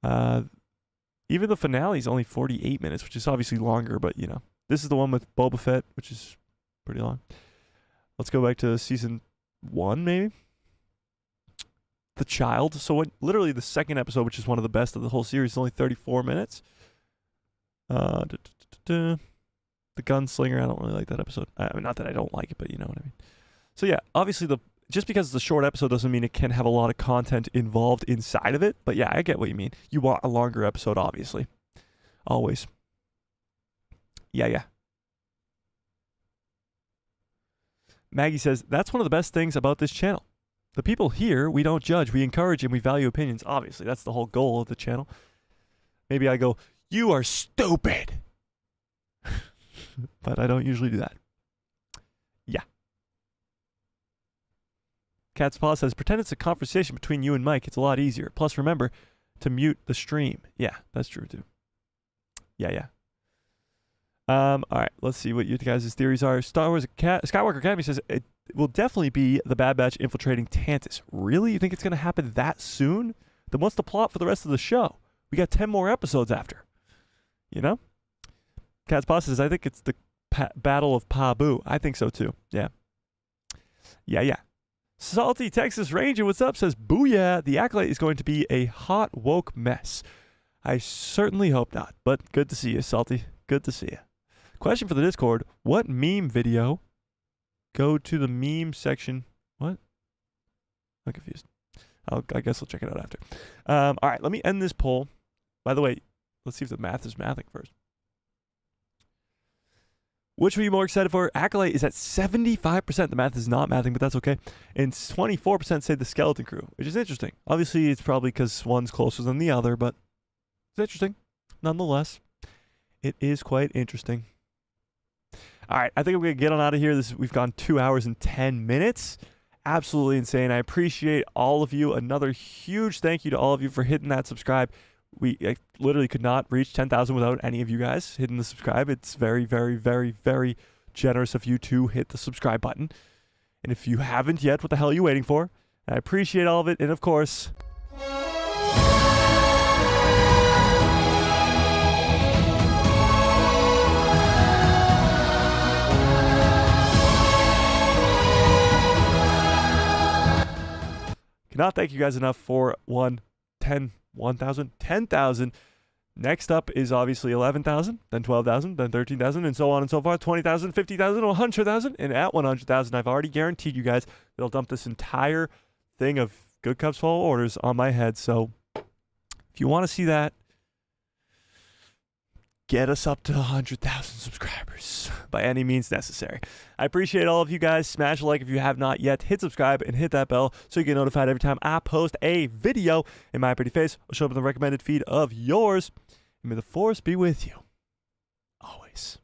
Even the finale is only 48 minutes, which is obviously longer, but you know. This is the one with Boba Fett, which is pretty long. Let's go back to Season 1, maybe. The Child. So literally the second episode, which is one of the best of the whole series, is only 34 minutes. The Gunslinger. I don't really like that episode. I mean, not that I don't like it, but you know what I mean. So yeah, obviously just because it's a short episode doesn't mean it can have a lot of content involved inside of it. But yeah, I get what you mean. You want a longer episode, obviously. Always. Yeah. Maggie says, that's one of the best things about this channel. The people here, we don't judge, we encourage, and we value opinions. Obviously, that's the whole goal of the channel. Maybe I go, you are stupid. But I don't usually do that. Yeah. Cat's Paw says, pretend it's a conversation between you and Mike. It's a lot easier. Plus, remember to mute the stream. Yeah, that's true, too. Yeah. All right, let's see what you guys' theories are. Skywalker Academy says it will definitely be the Bad Batch infiltrating Tantus. Really? You think it's going to happen that soon? Then what's the plot for the rest of the show? We got 10 more episodes after. You know? Cat's Boss says, I think it's the Battle of Pabu. I think so, too. Yeah. Salty Texas Ranger, what's up? Says, booyah, the Acolyte is going to be a hot, woke mess. I certainly hope not, but good to see you, Salty. Good to see you. Question for the Discord, what meme video? Go to the meme section. What? I'm confused. I guess I'll check it out after. All right, let me end this poll. By the way, let's see if the math is mathing first. Which were you more excited for? Acolyte is at 75%. The math is not mathing, but that's okay. And 24% say the Skeleton Crew, which is interesting. Obviously, it's probably because one's closer than the other, but it's interesting. Nonetheless, it is quite interesting. All right, I think I'm going to get on out of here. We've gone 2 hours and 10 minutes. Absolutely insane. I appreciate all of you. Another huge thank you to all of you for hitting that subscribe. I literally could not reach 10,000 without any of you guys hitting the subscribe. It's very, very, very, very generous of you to hit the subscribe button. And if you haven't yet, what the hell are you waiting for? I appreciate all of it. And of course, cannot thank you guys enough for 10,000. Next up is obviously 11,000, then 12,000, then 13,000, and so on and so forth. 20,000, 50,000, 100,000. And at 100,000, I've already guaranteed you guys that I'll dump this entire thing of Good Cups Fall orders on my head. So if you want to see that, get us up to 100,000 subscribers by any means necessary. I appreciate all of you guys. Smash a like if you have not yet. Hit subscribe and hit that bell so you get notified every time I post a video. And my pretty face will show up in the recommended feed of yours. And may the force be with you. Always.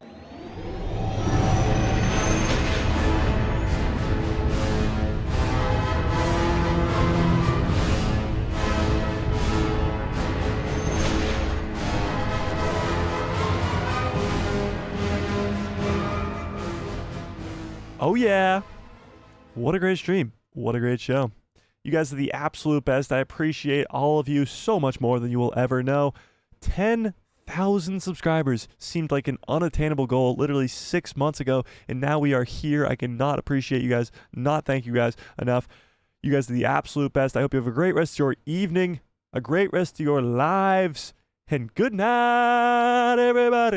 Oh yeah. What a great stream. What a great show. You guys are the absolute best. I appreciate all of you so much more than you will ever know. 10,000 subscribers seemed like an unattainable goal literally 6 months ago, and now we are here. I cannot appreciate you guys, not thank you guys enough. You guys are the absolute best. I hope you have a great rest of your evening, a great rest of your lives, and good night, everybody.